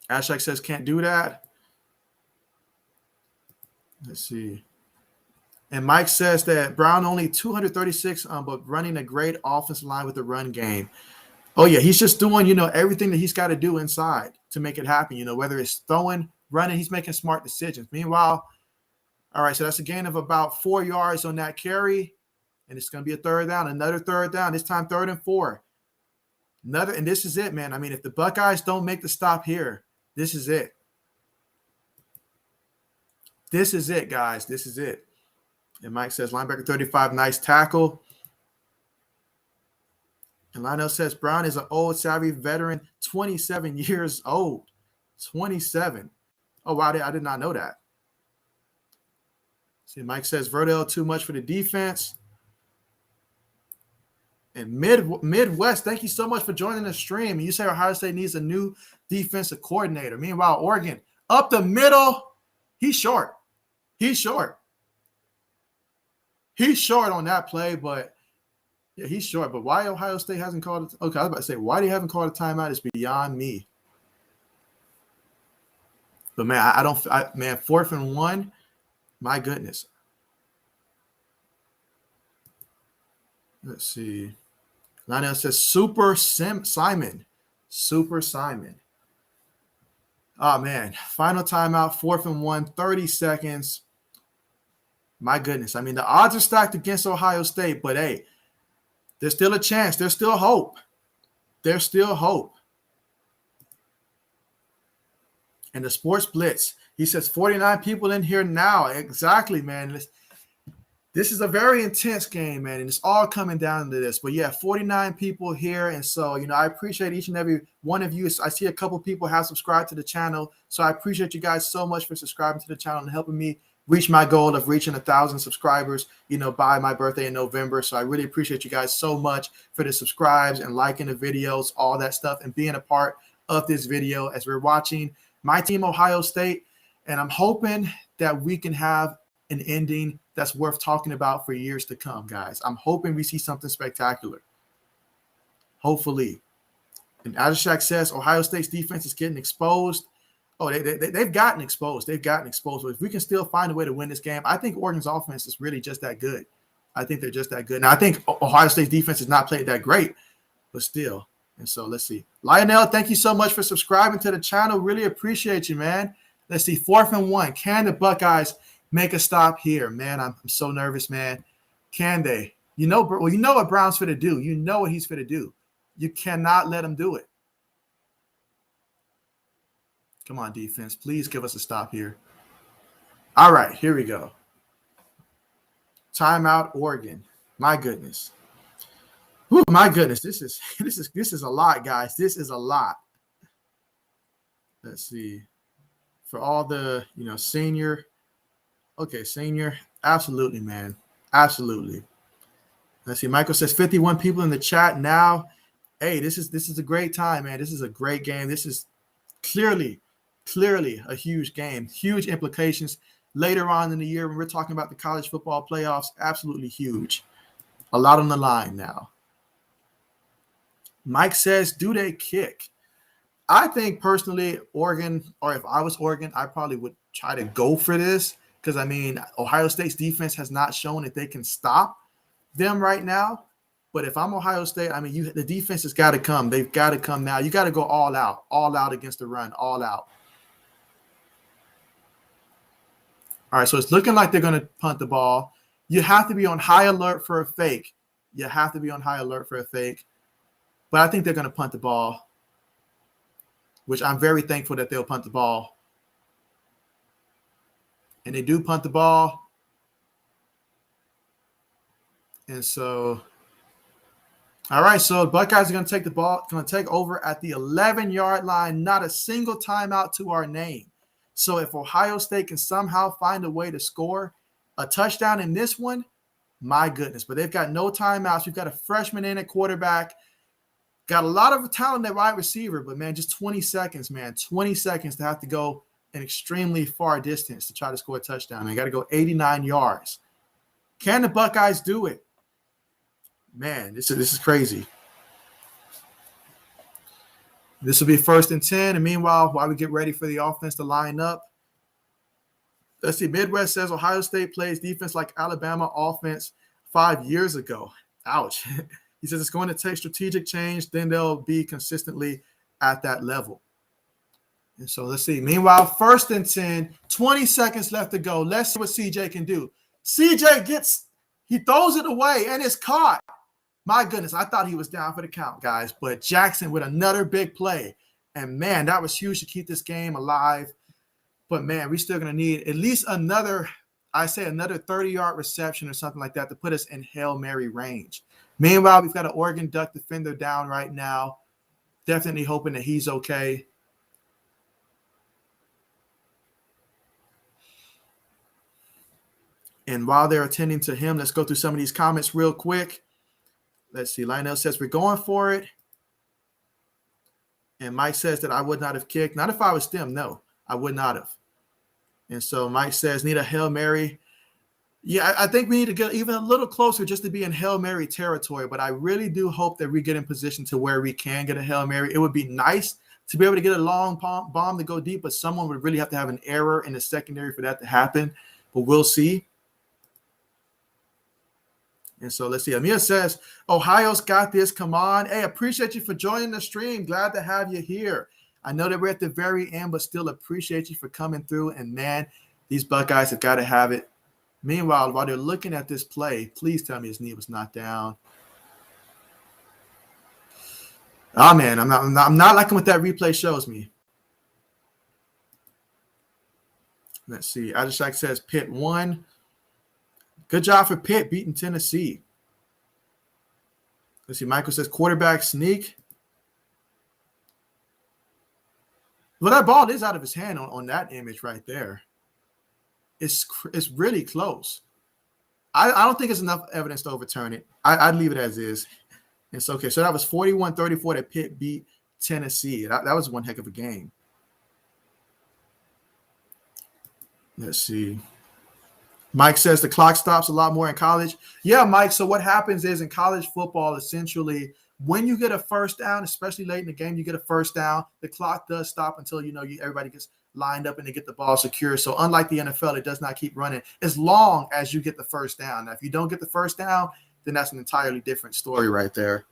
Speaker 1: Ashak says can't do that. Let's see. And Mike says that Brown only 236, but running a great offensive line with the run game. Oh, yeah, he's just doing, everything that he's got to do inside to make it happen. Whether it's throwing, running, he's making smart decisions. Meanwhile, all right, so that's a gain of about 4 yards on that carry, and it's going to be a 3rd down, another 3rd down, this time 3rd and 4. And this is it, man. I mean, if the Buckeyes don't make the stop here, this is it. This is it, guys. This is it. And Mike says, linebacker 35, nice tackle. And Lionel says, Brown is an old, savvy veteran, 27 years old. 27. Oh, wow, I did not know that. See, Mike says, Verdell too much for the defense. And Midwest, thank you so much for joining the stream. You say Ohio State needs a new defensive coordinator. Meanwhile, Oregon, up the middle, he's short. He's short. He's short on that play, but yeah, he's short. But why Ohio State hasn't called it? Okay, I was about to say, why they haven't called a timeout is beyond me. But man, I don't. Man, 4th and 1. My goodness. Let's see. Lionel says Simon. Super Simon. Oh man. Final timeout. 4th and 1. 30 seconds. My goodness. I mean, the odds are stacked against Ohio State, but hey, there's still a chance. There's still hope. There's still hope. And the Sports Blitz. He says 49 people in here now. Exactly, man. This is a very intense game, man, and it's all coming down to this. But yeah, 49 people here, and so I appreciate each and every one of you. I see a couple people have subscribed to the channel, so I appreciate you guys so much for subscribing to the channel and helping me reach my goal of reaching 1,000 subscribers, by my birthday in November. So I really appreciate you guys so much for the subscribes and liking the videos, all that stuff, and being a part of this video as we're watching my team, Ohio State. And I'm hoping that we can have an ending that's worth talking about for years to come, guys. I'm hoping we see something spectacular. Hopefully. And Adashak says Ohio State's defense is getting exposed. Oh, they've gotten exposed. They've gotten exposed. But if we can still find a way to win this game, I think Oregon's offense is really just that good. I think they're just that good. Now, I think Ohio State's defense has not played that great, but still. And so let's see. Lionel, thank you so much for subscribing to the channel. Really appreciate you, man. Let's see. 4th and 1. Can the Buckeyes make a stop here? Man, I'm so nervous, man. Can they? You know what Brown's finna do. You know what he's finna do. You cannot let him do it. Come on, defense. Please give us a stop here. All right, here we go. Timeout, Oregon. My goodness. Ooh, my goodness. This is a lot, guys. This is a lot. Let's see. For all the senior. Okay, senior. Absolutely, man. Absolutely. Let's see. Michael says 51 people in the chat now. Hey, this is a great time, man. This is a great game. This is clearly a huge game. Huge implications later on in the year when we're talking about the college football playoffs. Absolutely huge. A lot on the line now. Mike says, do they kick? I think personally, Oregon, or if I was Oregon, I probably would try to go for this because, I mean, Ohio State's defense has not shown that they can stop them right now. But if I'm Ohio State, I mean, the defense has got to come. They've got to come now. You got to go all out against the run, all out. All right, so it's looking like they're going to punt the ball. You have to be on high alert for a fake. You have to be on high alert for a fake. But I think they're going to punt the ball, which I'm very thankful that they'll punt the ball. And they do punt the ball. And so, all right, so the Buckeyes are going to take the ball, going to take over at the 11-yard line. Not a single timeout to our name. So if Ohio State can somehow find a way to score a touchdown in this one, my goodness. But they've got no timeouts. We've got a freshman in at quarterback. Got a lot of talent at wide receiver, but, man, just 20 seconds, man. 20 seconds to have to go an extremely far distance to try to score a touchdown. They got to go 89 yards. Can the Buckeyes do it? Man, this is crazy. This will be 1st and 10. And meanwhile, while we get ready for the offense to line up, let's see. Midwest says Ohio State plays defense like Alabama offense 5 years ago. Ouch. He says it's going to take strategic change. Then they'll be consistently at that level. And so let's see. Meanwhile, 1st and 10, 20 seconds left to go. Let's see what CJ can do. CJ he throws it away and it's caught. My goodness, I thought he was down for the count, guys. But Jackson with another big play. And, man, that was huge to keep this game alive. But, man, we're still going to need at least another 30-yard reception or something like that to put us in Hail Mary range. Meanwhile, we've got an Oregon Duck defender down right now. Definitely hoping that he's okay. And while they're attending to him, let's go through some of these comments real quick. Let's see. Lionel says, we're going for it. And Mike says that I would not have kicked. Not if I was them. No, I would not have. And so Mike says, need a Hail Mary. Yeah, I think we need to get even a little closer just to be in Hail Mary territory. But I really do hope that we get in position to where we can get a Hail Mary. It would be nice to be able to get a long bomb to go deep, but someone would really have to have an error in the secondary for that to happen. But we'll see. And so let's see. Amir says, Ohio's got this. Come on. Hey, appreciate you for joining the stream. Glad to have you here. I know that we're at the very end, but still appreciate you for coming through. And, man, these Buckeyes have got to have it. Meanwhile, while they're looking at this play, please tell me his knee was not down. Oh, man, I'm not liking what that replay shows me. Let's see. Adishak says Pitt won. Good job for Pitt beating Tennessee. Let's see. Michael says quarterback sneak. Well, that ball is out of his hand on that image right there. It's really close. I don't think it's enough evidence to overturn it. I'd leave it as is. It's okay. So that was 41-34 that Pitt beat Tennessee. That was one heck of a game. Let's see. Mike says the clock stops a lot more in college. Yeah, Mike. So what happens is in college football, essentially, when you get a first down, especially late in the game, you get a first down, the clock does stop until, everybody gets lined up and they get the ball secure. So unlike the NFL, it does not keep running as long as you get the first down. Now, if you don't get the first down, then that's an entirely different story right there.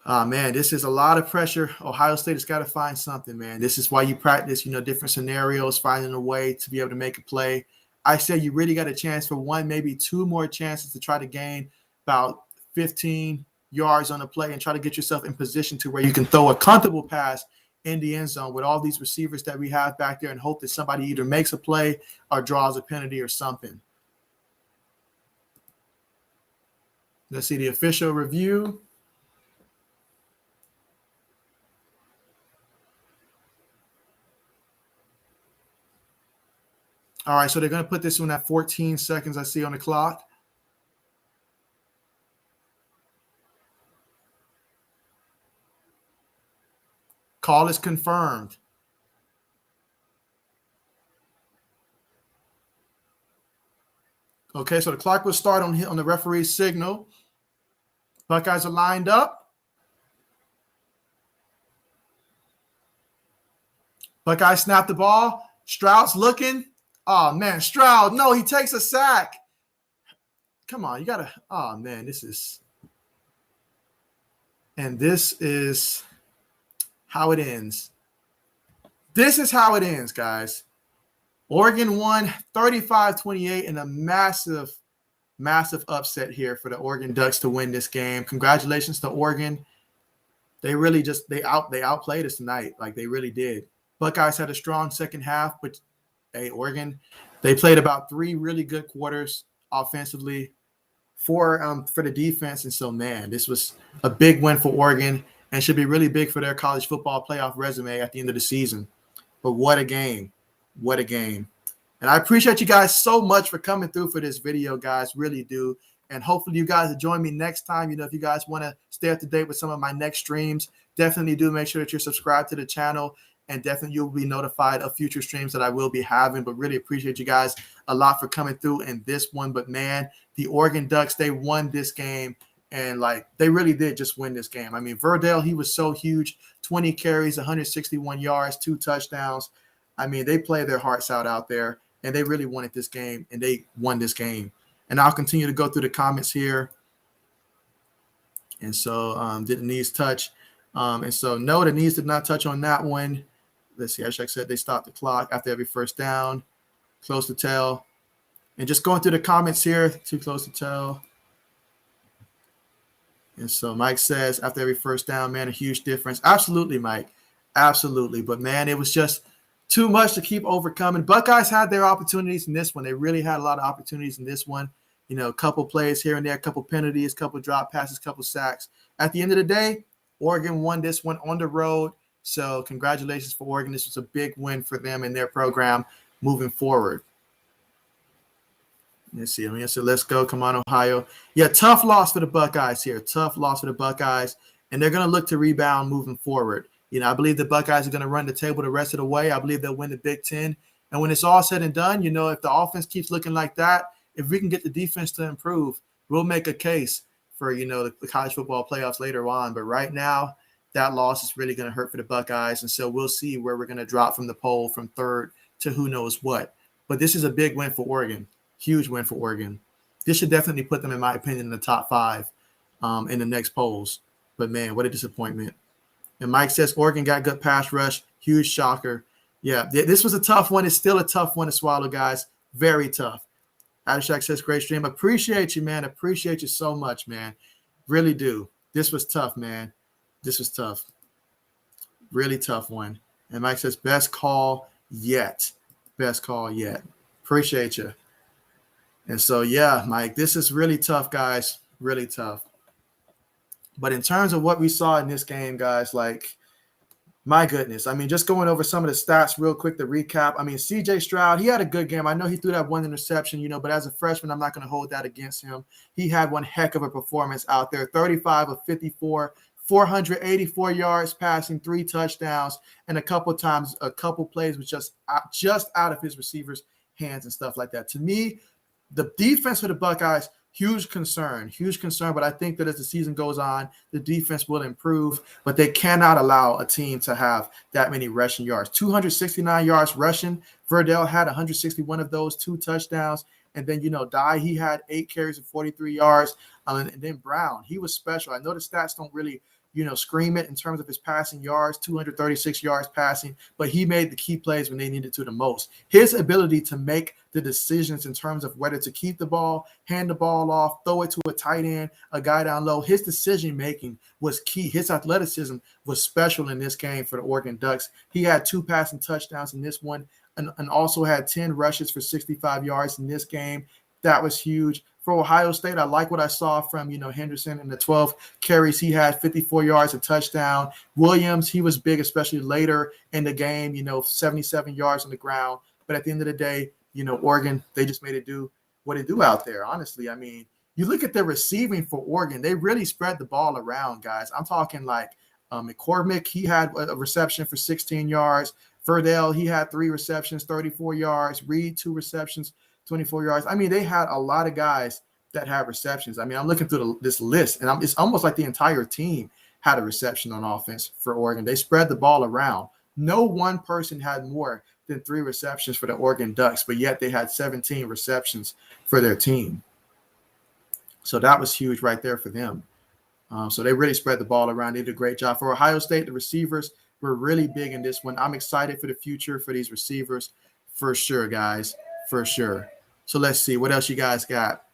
Speaker 1: Man, this is a lot of pressure. Ohio State has got to find something, man. This is why you practice, different scenarios, finding a way to be able to make a play. I say you really got a chance for one, maybe two more chances to try to gain about 15 yards on a play and try to get yourself in position to where you can throw a comfortable pass in the end zone with all these receivers that we have back there and hope that somebody either makes a play or draws a penalty or something. Let's see the official review. All right, so they're going to put this one at 14 seconds I see on the clock. Call is confirmed. Okay, so the clock will start on the referee's signal. Buckeyes are lined up. Buckeyes snap the ball. Stroud's looking. Oh, man, Stroud. No, he takes a sack. Come on, you got to – oh, man, this is – and this is how it ends. This is how it ends, guys. Oregon won 35-28 in a massive, massive upset here for the Oregon Ducks to win this game. Congratulations to Oregon. They really just – they outplayed us tonight. Like, they really did. Buckeyes had a strong second half, but – hey, Oregon, they played about 3 really good quarters offensively for the defense. And so, man, this was a big win for Oregon and should be really big for their college football playoff resume at the end of the season. But what a game. What a game. And I appreciate you guys so much for coming through for this video, guys. Really do. And hopefully you guys will join me next time. If you guys want to stay up to date with some of my next streams, definitely do make sure that you're subscribed to the channel. And definitely you'll be notified of future streams that I will be having. But really appreciate you guys a lot for coming through in this one. But, man, the Oregon Ducks, they won this game. And, they really did just win this game. I mean, Verdell, he was so huge. 20 carries, 161 yards, 2 touchdowns. I mean, they played their hearts out there. And they really wanted this game. And they won this game. And I'll continue to go through the comments here. And so, did the knees touch? And so, no, the knees did not touch on that one. Let's see. Ashak said they stopped the clock after every first down. Close to tell. And just going through the comments here, too close to tell. And so Mike says after every first down, man, a huge difference. Absolutely, Mike. Absolutely. But, man, it was just too much to keep overcoming. Buckeyes had their opportunities in this one. They really had a lot of opportunities in this one. A couple plays here and there, a couple penalties, a couple drop passes, a couple sacks. At the end of the day, Oregon won this one on the road. So congratulations for Oregon. This was a big win for them and their program moving forward. Let's see. Let's go. Come on, Ohio. Yeah, tough loss for the Buckeyes here. Tough loss for the Buckeyes. And they're going to look to rebound moving forward. I believe the Buckeyes are going to run the table the rest of the way. I believe they'll win the Big Ten. And when it's all said and done, if the offense keeps looking like that, if we can get the defense to improve, we'll make a case for the college football playoffs later on. But right now, that loss is really going to hurt for the Buckeyes. And so we'll see where we're going to drop from the poll from third to who knows what. But this is a big win for Oregon. Huge win for Oregon. This should definitely put them, in my opinion, in the top 5 in the next polls. But, man, what a disappointment. And Mike says Oregon got good pass rush. Huge shocker. Yeah, this was a tough one. It's still a tough one to swallow, guys. Very tough. Adishak says, great stream. Appreciate you, man. Appreciate you so much, man. Really do. This was tough, man. This was tough. Really tough one. And Mike says, best call yet. Best call yet. Appreciate you. And so, yeah, Mike, this is really tough, guys. Really tough. But in terms of what we saw in this game, guys, like, my goodness. I mean, just going over some of the stats real quick to recap. I mean, C.J. Stroud, he had a good game. I know he threw that one interception, but as a freshman, I'm not going to hold that against him. He had one heck of a performance out there, 35 of 54, 484 yards passing, 3 touchdowns, and a couple plays was just out of his receivers' hands and stuff like that. To me, the defense for the Buckeyes, huge concern. But I think that as the season goes on, the defense will improve, but they cannot allow a team to have that many rushing yards. 269 yards rushing. Verdell had 161 of those, 2 touchdowns. And then, Dye, he had 8 carries of 43 yards. And then Brown, he was special. I know the stats don't really, scream it in terms of his passing yards, 236 yards passing, but he made the key plays when they needed to the most. His ability to make the decisions in terms of whether to keep the ball, hand the ball off, throw it to a tight end, a guy down low, his decision-making was key. His athleticism was special in this game for the Oregon Ducks. He had 2 passing touchdowns in this one and also had 10 rushes for 65 yards in this game. That was huge. For Ohio State, I like what I saw from, Henderson in the 12 carries. He had 54 yards, a touchdown. Williams, he was big, especially later in the game, 77 yards on the ground. But at the end of the day, Oregon, they just made it do what it do out there, honestly. I mean, you look at the receiving for Oregon, they really spread the ball around, guys. I'm talking like McCormick, he had a reception for 16 yards. Verdell, he had 3 receptions, 34 yards. Reed, 2 receptions, 24 yards. I mean, they had a lot of guys that had receptions. I mean, I'm looking through this list, and it's almost like the entire team had a reception on offense for Oregon. They spread the ball around. No one person had more than 3 receptions for the Oregon Ducks, but yet they had 17 receptions for their team. So that was huge right there for them. So they really spread the ball around. They did a great job. For Ohio State, the receivers were really big in this one. I'm excited for the future for these receivers for sure, guys, for sure. So let's see what else you guys got.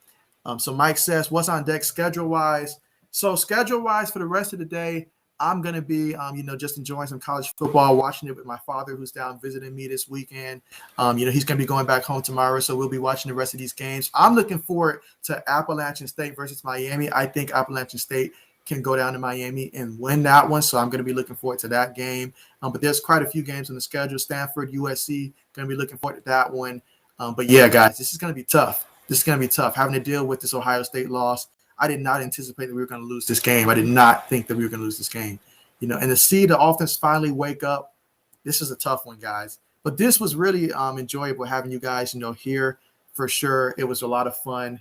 Speaker 1: So Mike says, what's on deck schedule-wise? So schedule-wise for the rest of the day, I'm going to be, just enjoying some college football, watching it with my father who's down visiting me this weekend. He's going to be going back home tomorrow, so we'll be watching the rest of these games. I'm looking forward to Appalachian State versus Miami. I think Appalachian State can go down to Miami and win that one, so I'm going to be looking forward to that game. But there's quite a few games on the schedule. Stanford, USC, going to be looking forward to that one. But yeah, guys, this is going to be tough. This is going to be tough, having to deal with this Ohio State loss. I did not anticipate that we were going to lose this game. I did not think that we were going to lose this game. And to see the offense finally wake up, this is a tough one, guys. But this was really enjoyable having you guys, here for sure. It was a lot of fun.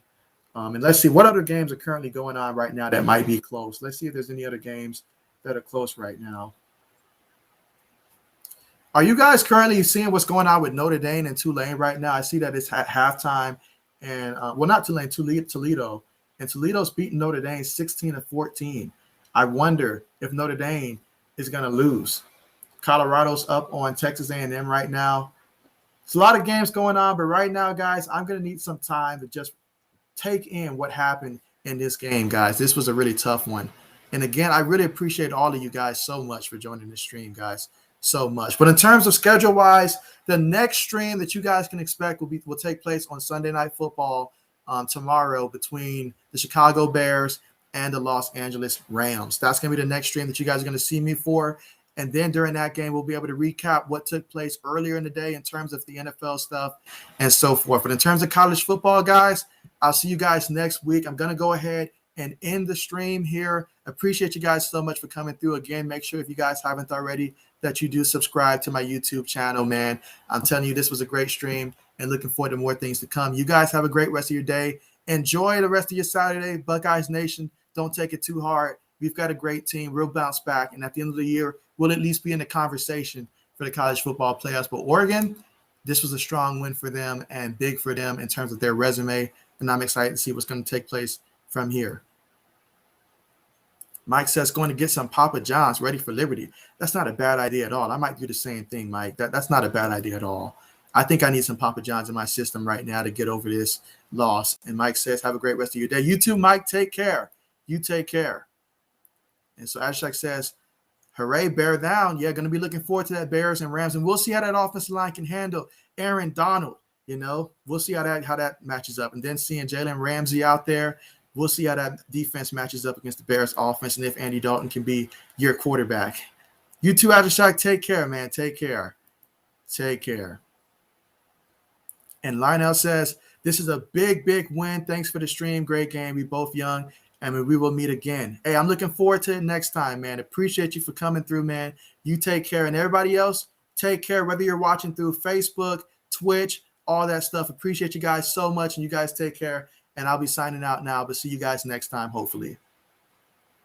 Speaker 1: And let's see what other games are currently going on right now that might be close. Let's see if there's any other games that are close right now. Are you guys currently seeing what's going on with Notre Dame and Tulane right now? I see that it's at halftime. And, not Tulane, Toledo. And Toledo's beating Notre Dame 16-14. I wonder if Notre Dame is going to lose. Colorado's up on Texas A&M right now. It's a lot of games going on, but right now, guys, I'm going to need some time to just take in what happened in this game, guys. This was a really tough one. And again, I really appreciate all of you guys so much for joining the stream, guys, so much. But in terms of schedule-wise, the next stream that you guys can expect will take place on Sunday Night Football tomorrow between the Chicago Bears and the Los Angeles Rams. That's going to be the next stream that you guys are going to see me for. And then during that game, we'll be able to recap what took place earlier in the day in terms of the NFL stuff and so forth. But in terms of college football, guys, I'll see you guys next week. I'm going to go ahead and end the stream here. Appreciate you guys so much for coming through. Again, make sure if you guys haven't already that you do subscribe to my YouTube channel, man. I'm telling you, this was a great stream and looking forward to more things to come. You guys have a great rest of your day. Enjoy the rest of your Saturday, Buckeyes Nation. Don't take it too hard. We've got a great team. We'll bounce back. And at the end of the year, we'll at least be in the conversation for the college football playoffs. But Oregon, this was a strong win for them and big for them in terms of their resume. And I'm excited to see what's going to take place from here. Mike says, going to get some Papa John's ready for Liberty. That's not a bad idea at all. I might do the same thing, Mike. That's not a bad idea at all. I think I need some Papa John's in my system right now to get over this loss. And Mike says, have a great rest of your day. You too, Mike. Take care. You take care. And so Ashak says, hooray, bear down. Yeah, going to be looking forward to that Bears and Rams. And we'll see how that offensive line can handle Aaron Donald. You know, we'll see how that matches up. And then seeing Jalen Ramsey out there, we'll see how that defense matches up against the Bears offense and if Andy Dalton can be your quarterback. You too, Ashak. Take care, man. Take care. Take care. And Lionel says, this is a big, big win. Thanks for the stream. Great game. We both young. And we will meet again. Hey, I'm looking forward to it next time, man. Appreciate you for coming through, man. You take care. And everybody else, take care. Whether you're watching through Facebook, Twitch, all that stuff. Appreciate you guys so much. And you guys take care. And I'll be signing out now. But see you guys next time, hopefully.